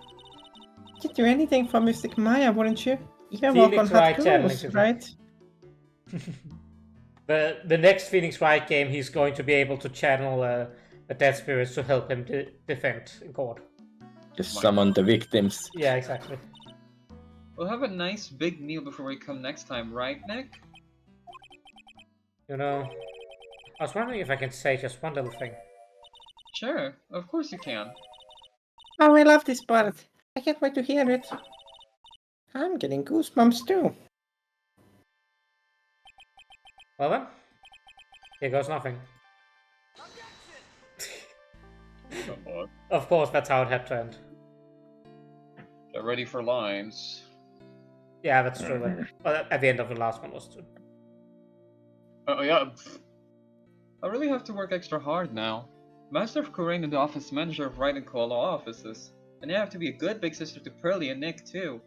you'd do anything for Mystic Maya, wouldn't you? Even walk on Phoenix her Wright channeling toes, to them. right? The next Phoenix Wright game, he's going to be able to channel the dead spirits to help him defend in court. Just summon the victims. Yeah, exactly. We'll have a nice big meal before we come next time, right, Nick? You know, I was wondering if I can say just one little thing. Sure, of course you can. Oh, I love this part. I can't wait to hear it. I'm getting goosebumps too. Well then, here goes nothing. Come on. Of course, that's how it had to end. Get ready for lines. Yeah, that's true. Well, at the end of the last one was true. Oh yeah. I really have to work extra hard now. Master of Kurain and the office manager of Wright and Koala offices. And I have to be a good big sister to Pearly and Nick too.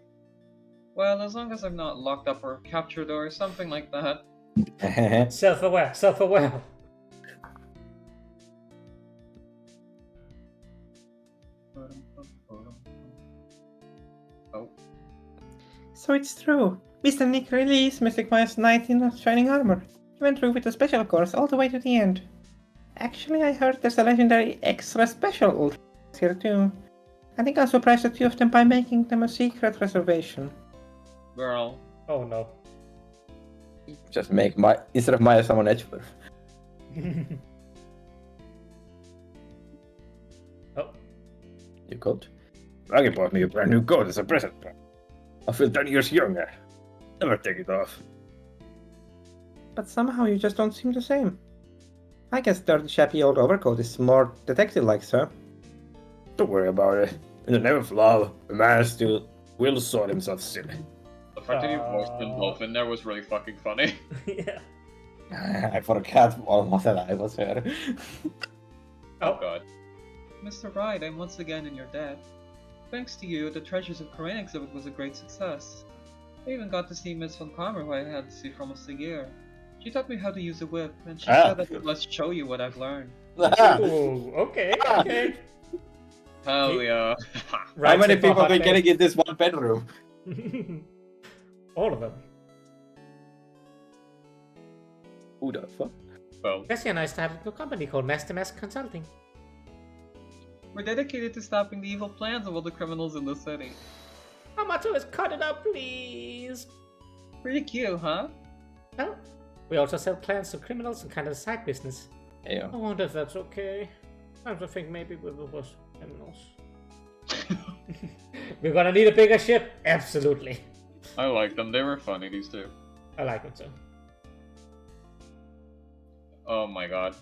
Well, as long as I'm not locked up or captured or something like that. Self-aware. Oh. So it's true. Mr. Nick really is Mystic Maya's knight in shining armor. He went through with the special course all the way to the end. Actually, I heard there's a legendary extra special ultra here too. I think I'll surprise a few of them by making them a secret reservation. Girl. Oh no. Just make my instead of Maya summon Edgeworth. Oh, You could. Maggie bought me a brand new coat as a present. I feel 10 years younger. Never take it off. But somehow you just don't seem the same. I guess the shabby old overcoat is more detective-like, sir. Don't worry about it. In the name of love, the man still will sort himself silly. The fact that you voiced them both in there was really fucking funny. yeah. I forgot almost that I was here. Oh god. Mr. Wright, I'm once again in your debt. Thanks to you, the Treasures of Kurain exhibit was a great success. I even got to see Miss Von Karmer, who I had to see for almost a year. She taught me how to use a whip, and she said that I must show you what I've learned. Ooh, okay. Hell yeah. How many people are getting in this one bedroom? All of them. Who the fuck? Well, Jesse and I started a company called Master Mask Consulting. we're dedicated to stopping the evil plans of all the criminals in the city. How much of us cut it up, please? Pretty cute, huh? Well, we also sell plans to criminals and kind of a side business. Yeah. I wonder if that's okay. I think maybe we were criminals. We're gonna need a bigger ship. Absolutely. I like them. They were funny, these two. I like them too. Oh my god.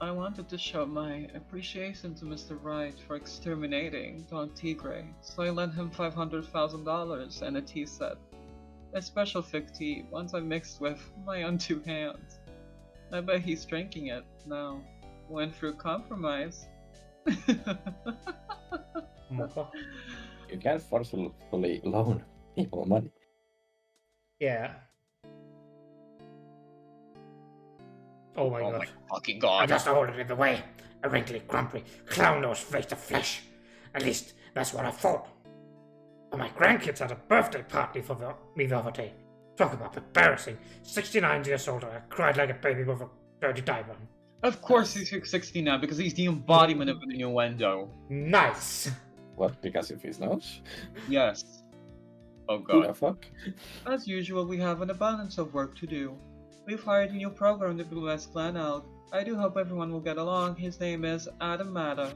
I wanted to show my appreciation to Mr. Wright for exterminating Don Tigre, so I lent him $500,000 and a tea set. A special fig tea, ones I mixed with my own 2 hands. I bet he's drinking it now. Went through compromise. Moko. You can't forcefully loan people money. Yeah. Oh my god. fucking I god. just hold it in the way. A wrinkly, grumpy, clown-nosed face of flesh. At least, that's what I thought. But my grandkids had a birthday party for me the other day. Talk about embarrassing. 69 years old and I cried like a baby with a dirty diaper. Of course he's 69 because he's the embodiment of an innuendo. Nice! What, because of his nose? Yes. Oh Who the god. fuck? As usual, we have an abundance of work to do. We've hired a new program in the Blue West Clan Elk. I do hope everyone will get along. His name is Adam Mata.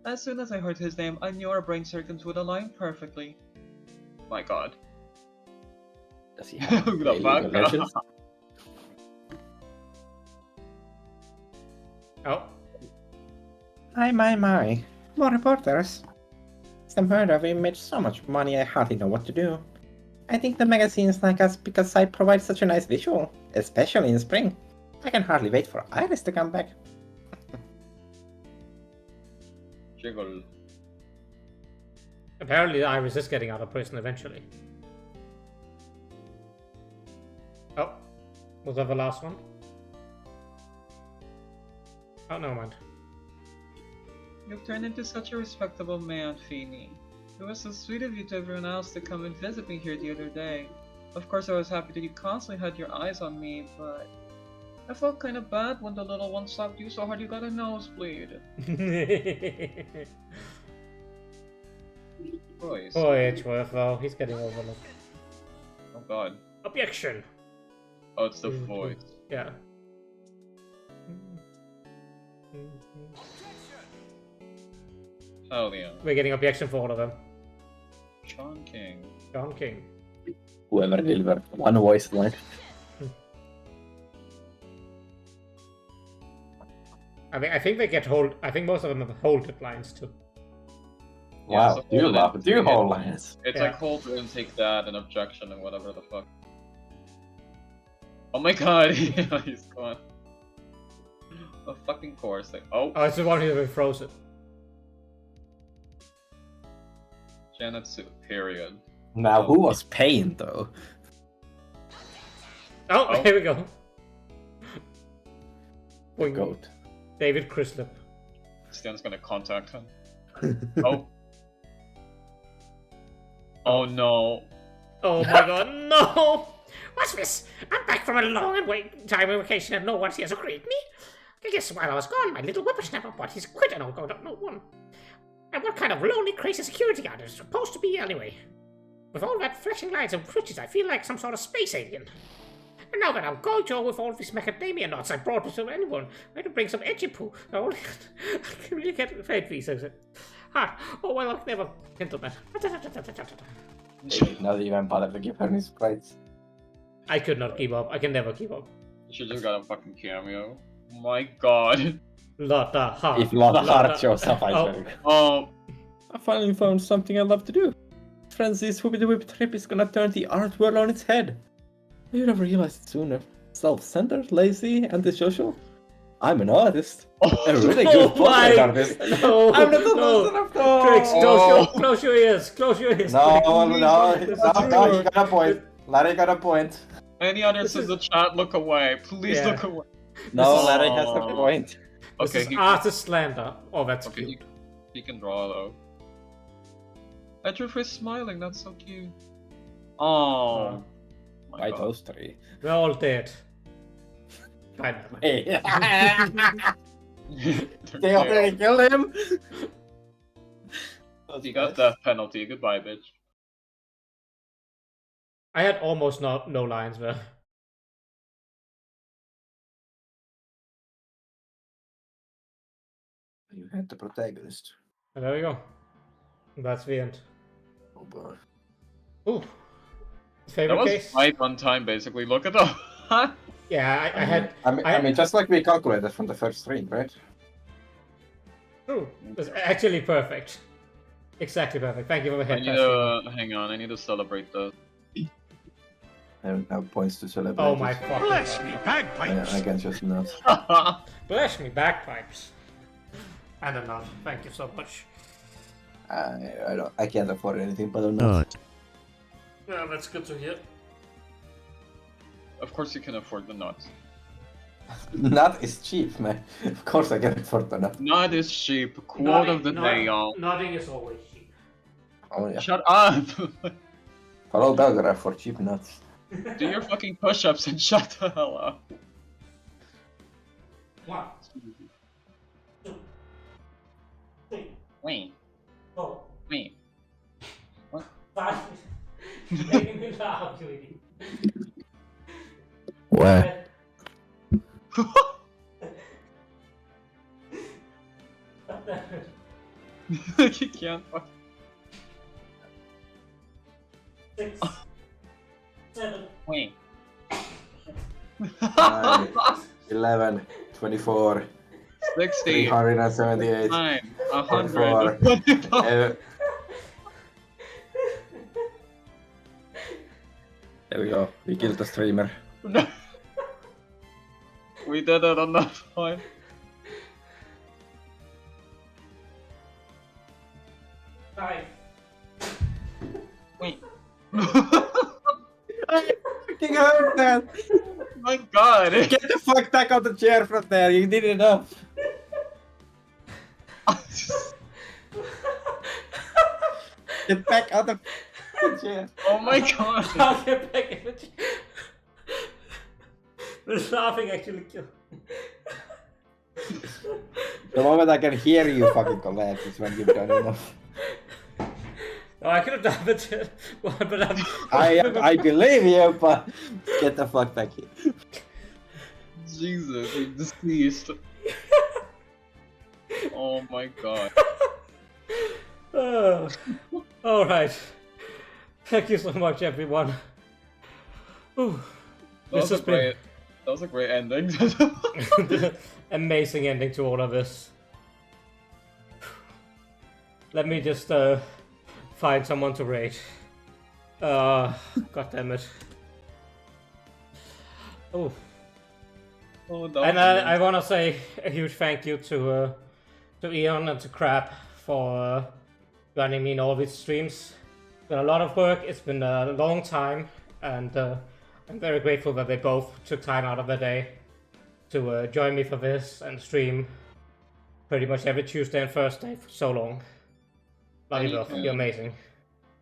As soon as I heard his name, I knew our brain circuits would align perfectly. My god. Does he have Who the League fuck? of Legends? Oh, My. More reporters. Some heard of it made so much money I hardly know what to do. I think the magazines like us because I provide such a nice visual, especially in spring. I can hardly wait for Iris to come back. Jiggle. apparently Iris is getting out of prison eventually. Oh, was that the last one? Oh, never mind. You've turned into such a respectable man, Feeny. It was so sweet of you to everyone else to come and visit me here the other day. Of course I was happy that you constantly had your eyes on me, but I felt kinda bad when the little one slapped you so hard you got a nosebleed. Boys. Poor Edgeworth, though. He's getting overlooked. Oh god. Objection! Oh, it's the voice. Yeah. Hell yeah. We're getting objection for all of them. Sean King. John King. Whoever delivered one voice line. I think they get hold. I think most of them have holded lines too. Yeah, Wow, so you hold love it. do whole lines. It's Yeah. like hold and take that and objection and whatever the fuck. Oh my god, he's gone. Of fucking course. Like, oh, Oh, it's the one who's been frozen. Janetsu, period. Now, who was Pain, though? Oh, Oh. here we go. Boing. Goat. David Crislip. Stan's gonna contact him. Oh. Oh no. Oh my god, no! What's this? I'm back from a long and wait time of vacation and no one here to greet me? I guess while I was gone, my little whippersnapper bought his quit and I'll go to no one. And what kind of lonely, crazy security guard is it supposed to be anyway? With all that flashing lights and switches, I feel like some sort of space alien. And now that I'm Gojo with all these macadamia nuts I brought to anyone, I had to bring some edgy poo. I can really get afraid these things. Oh well, I'll never handle that. Not even bother to give her his plates. I could not keep up. I can never keep up. You should just got a fucking cameo. My god. Lotta Hart. If Lotta Lotta- Hart shows up, I Oh. swear. Oh. I finally found something I love to do. Francis Whoopie the Whip trip is gonna turn the art world on its head. You'd have realized it sooner. Self-centered, lazy, antisocial. I'm an artist. A really Oh good portrait my- artist. No, I'm not the no. monster after all. Trix, Oh. close your ears. Close your ears. No, please. no, This is no, no, true. you got a point. Larry got a point. Any others This in is- the chat, look away. Please Yeah. look away. No, is- Larry has a Oh. point. This Okay, is artist slander. Oh, that's okay, cute. he can draw though. I drew for smiling, that's so cute. Oh. My By God. those three. They're all dead. Finally. Hey. They already killed him. You got death penalty. Goodbye, bitch. I had almost no lines there. You had the protagonist. And there we go. That's the end. Oh boy. Ooh. That Favorite was case? right on time, basically. Look at the. Yeah, I had. I mean, just like we calculated from the first stream, right? True. It was actually perfect. Exactly perfect. Thank you for the I head need touch. to hang on. I need to celebrate this. I don't have points to celebrate. Oh my it. fucking god. I can just not. Bless me, bagpipes. And a nut. Thank you so much. I can't afford anything but a nut. Yeah, that's good to hear. Of course, you can afford the nuts. Nut is cheap, man. Of course I get it for the nut. Not is cheap. Quote of the day, y'all. Nothing is always cheap. Oh yeah. Shut up! Follow Belgraph for cheap nuts. Do your fucking push-ups and shut the hell up. 1, 2, 3, Wait, 4, wait. 5. Making me laugh, you idiot. Where? You can't fuck. 6, 7, Wait. 9, 11, 24, 60, 378, 9, 104. 125. There we go. We killed the streamer. We did it on that point. Five. Wait. Fucking hurt that! My god. Get the fuck back out the chair from there, you did enough! Get back out of the chair! Oh my god. I'll get back in the chair. The laughing actually killed me. The moment I can hear you fucking collapse is when you've done enough. Oh, I could have done it, but I'm... I believe you, but get the fuck back here. Jesus, you deceased. Oh my god. Oh. All right. Thank you so much, everyone. Ooh. That was, This has been that was a great ending. amazing ending to all of this. Let me just find someone to raid. God damn it. Oh. Oh, that And was I want to say a huge thank you to Eon and to Crab for running me in all these streams. It's been a lot of work, it's been a long time, and I'm very grateful that they both took time out of their day to join me for this and stream pretty much every Tuesday and Thursday for so long. Love you both, you're amazing.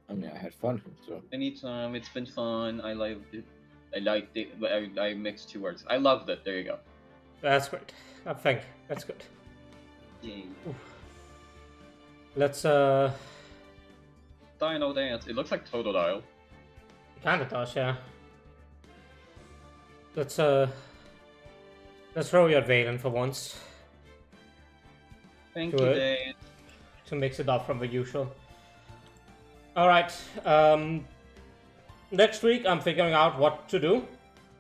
I mean, I had fun, so. Anytime, it's been fun. I liked it. I liked it. I mixed two words. I loved it. There you go. That's great. Thank you, that's good. Yay. Let's Dino Dance. It looks like Totodile. kinda does, yeah. Let's throw you at Valen for once Thank Do you, it. Dave. to mix it up from the usual. Alright, next week I'm figuring out what to do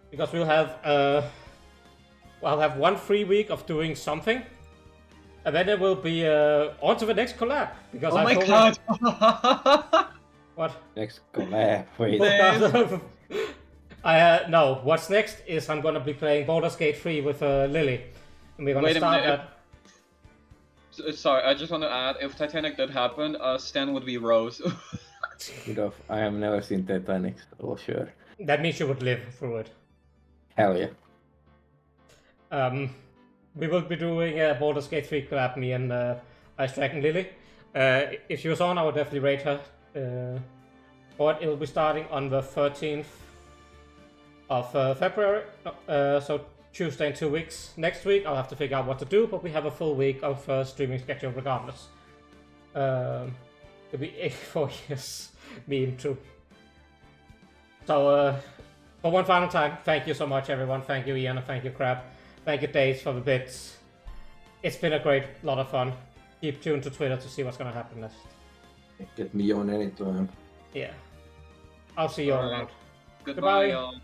because we'll have I'll have one free week of doing something, and then it will be on to the next collab because Oh I my told god! what. Next collab, wait. No, what's next is I'm gonna be playing Baldur's Gate 3 with Lily, and we're gonna Wait a start minute. that. Sorry, I just want to add, if Titanic did happen, Stan would be Rose. Good off. I have never seen Titanic, oh sure. That means you would live through it. Hell yeah. We will be doing a Baldur's Gate 3 collab, me and Ice Dragon Lily. If she was on, I would definitely rate her. But it will be starting on the 13th of February, so Tuesday in 2 weeks. Next week, I'll have to figure out what to do, but we have a full week of streaming schedule regardless. It'll be 4 years meme too. So, for one final time, thank you so much, everyone. Thank you, Ian, and thank you, Crab. Thank you, Days, for the bits. It's been a great lot of fun. Keep tuned to Twitter to see what's gonna happen next. Get me on anytime. Yeah. I'll see you all Alright. around. Goodbye, Goodbye. y'all.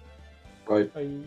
Bye. Bye.